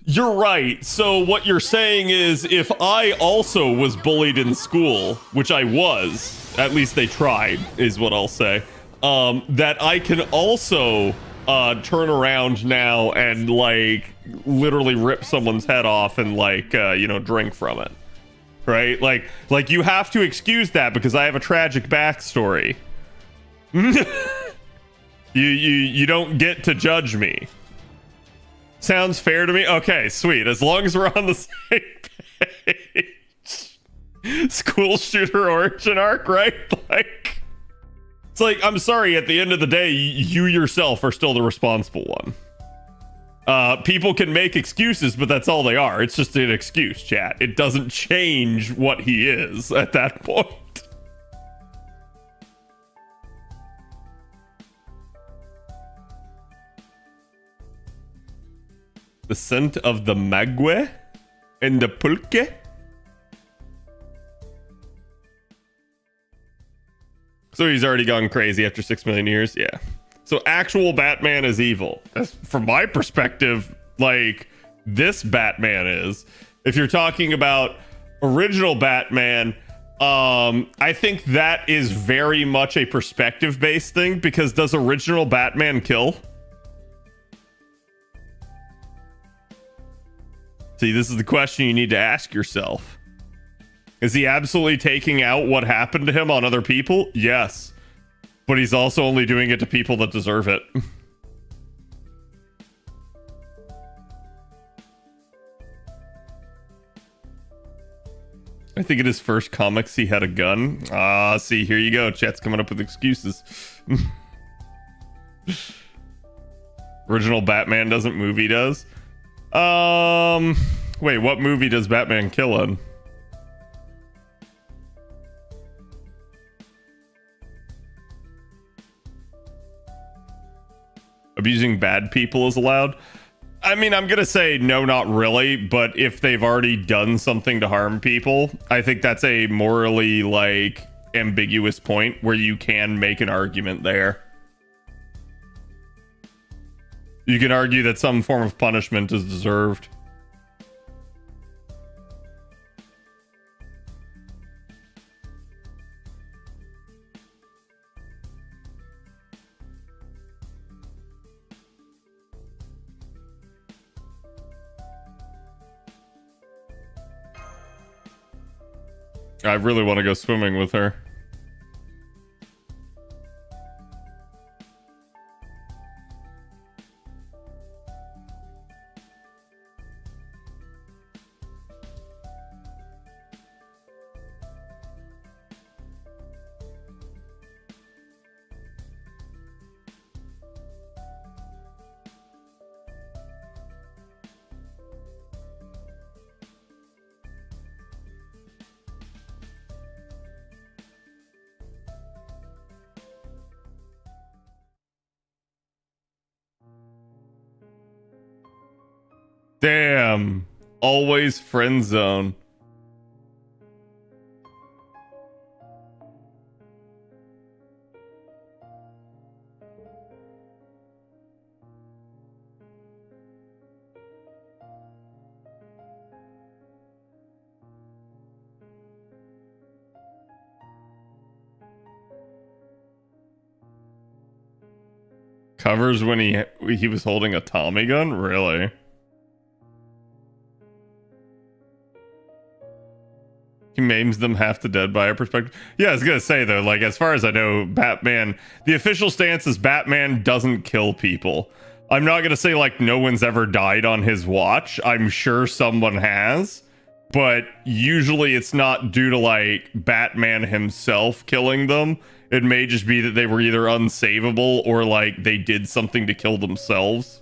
You're right. So what you're saying is, if I also was bullied in school, which I was, at least they tried, is what I'll say, that I can also turn around now and, like, literally rip someone's head off and, like, you know, drink from it. Right? Like you have to excuse that because I have a tragic backstory. You don't get to judge me. Sounds fair to me? Okay, sweet. As long as we're on the same page. School shooter origin arc, right? Like, it's like, I'm sorry, at the end of the day, you yourself are still the responsible one. People can make excuses, but that's all they are. It's just an excuse, chat. It doesn't change what he is at that point. The scent of the mague and the pulque. So he's already gone crazy after 6 million years? Yeah. So actual Batman is evil. That's, from my perspective, like, this Batman is. If you're talking about original Batman, I think that is very much a perspective-based thing, because does original Batman kill? See, this is the question you need to ask yourself. Is he absolutely taking out what happened to him on other people? Yes. But he's also only doing it to people that deserve it. I think in his first comics he had a gun. Ah, see, here you go. Chat's coming up with excuses. Original Batman doesn't, movie does. Wait, what movie does Batman kill in? Abusing bad people is allowed? I mean, I'm gonna say no, not really, but if they've already done something to harm people, I think that's a morally, like, ambiguous point where you can make an argument there. You can argue that some form of punishment is deserved. I really want to go swimming with her. Damn. Always friend zone. Covers when he was holding a Tommy gun? Really? He maims them half to dead by a perspective. Yeah, I was gonna say though, like, as far as I know, Batman, the official stance is Batman doesn't kill people. I'm not gonna say like no one's ever died on his watch. I'm sure someone has, but usually it's not due to like Batman himself killing them. It may just be that they were either unsavable or like they did something to kill themselves.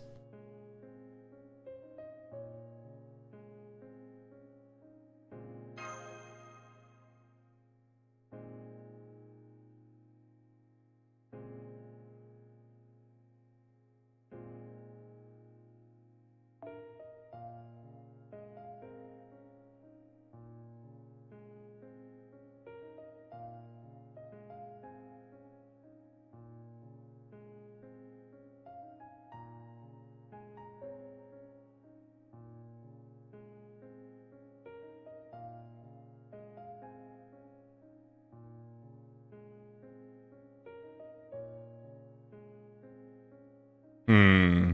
Hmm.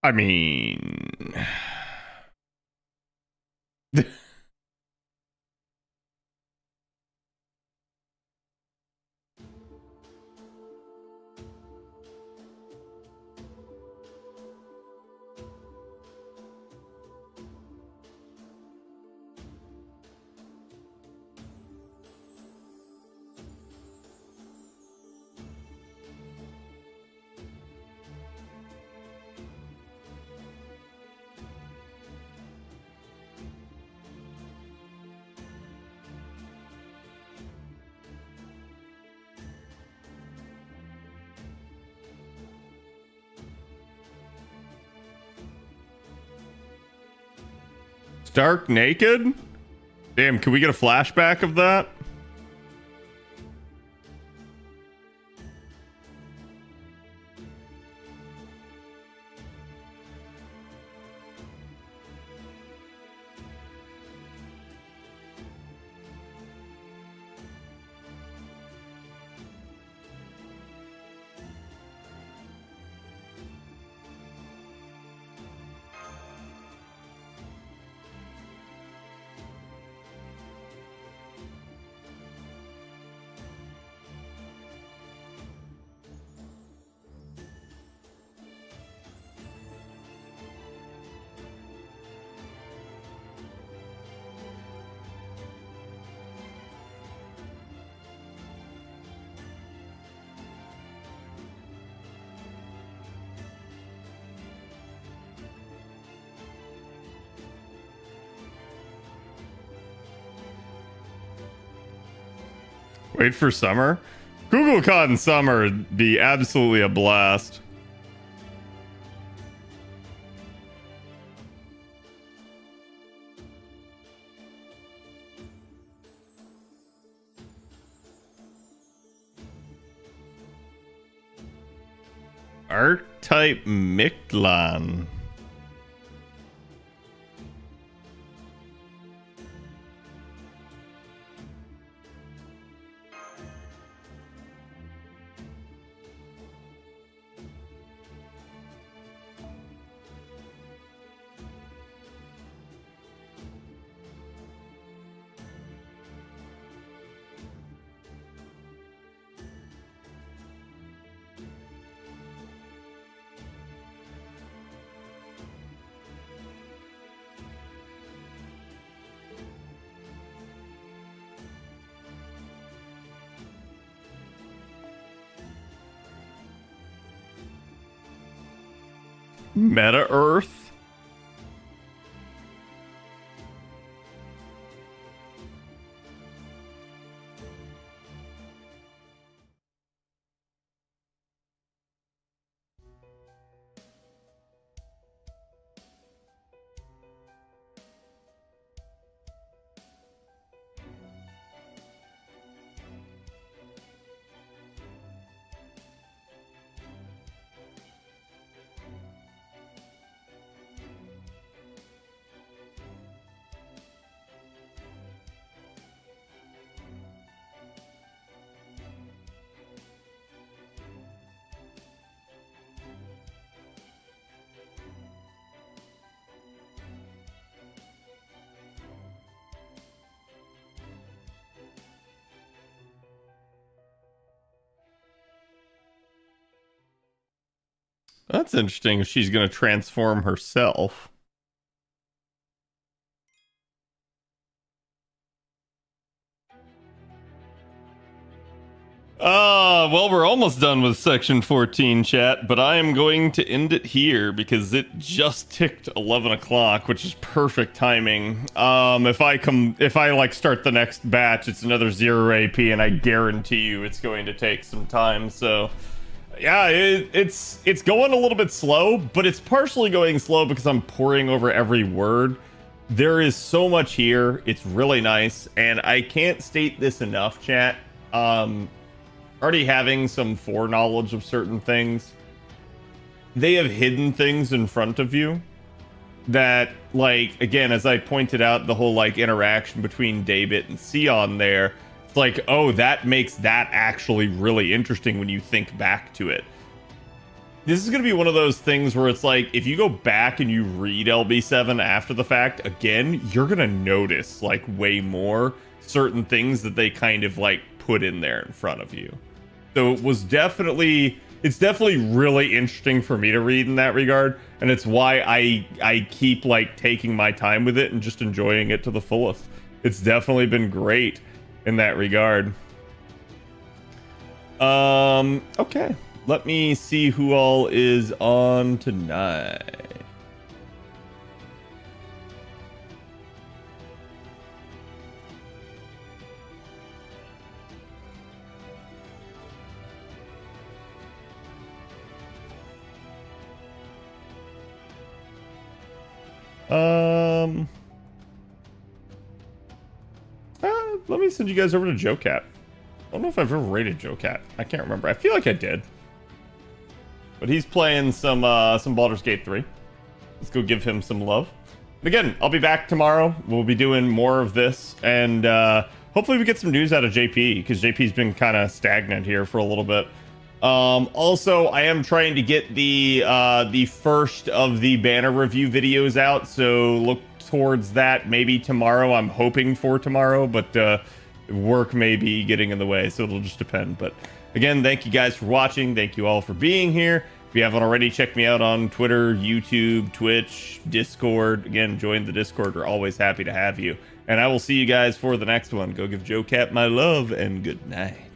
I mean, stark naked? Damn, can we get a flashback of that? Wait for summer? Google in summer would be absolutely a blast. Archetype Mictlan. Meta Earth. That's interesting if she's going to transform herself. Well, we're almost done with section 14, chat, but I am going to end it here because it just ticked 11 o'clock, which is perfect timing. If I like start the next batch, it's another 0 AP, and I guarantee you it's going to take some time. So, yeah, it's going a little bit slow, but it's partially going slow because I'm poring over every word. There is so much here. It's really nice, and I can't state this enough, chat. Already having some foreknowledge of certain things they have hidden things in front of you that, like, again, as I pointed out, the whole like interaction between Daybit and Sion there, it's like, oh, that makes that actually really interesting when you think back to it. This is going to be one of those things where it's like, if you go back and you read LB7 after the fact, again, you're going to notice, like, way more certain things that they kind of, like, put in there in front of you. So it's definitely really interesting for me to read in that regard, and it's why I keep, like, taking my time with it and just enjoying it to the fullest. It's definitely been great in that regard. Okay. Let me see who all is on tonight. Let me send you guys over to Joe Cat. I don't know if I've ever rated Joe Cat. I can't remember. I feel like I did. But he's playing some Baldur's Gate 3. Let's go give him some love. And again, I'll be back tomorrow. We'll be doing more of this, and hopefully we get some news out of JP, because JP's been kind of stagnant here for a little bit. Also, I am trying to get the first of the banner review videos out, so look towards that maybe tomorrow. I'm hoping for tomorrow, but work may be getting in the way, so it'll just depend. But again, thank you guys for watching. Thank you all for being here. If you haven't already, check me out on Twitter, YouTube, Twitch, Discord. Again, join the Discord. We're always happy to have you. And I will see you guys for the next one. Go give Joe Cat my love, and good night.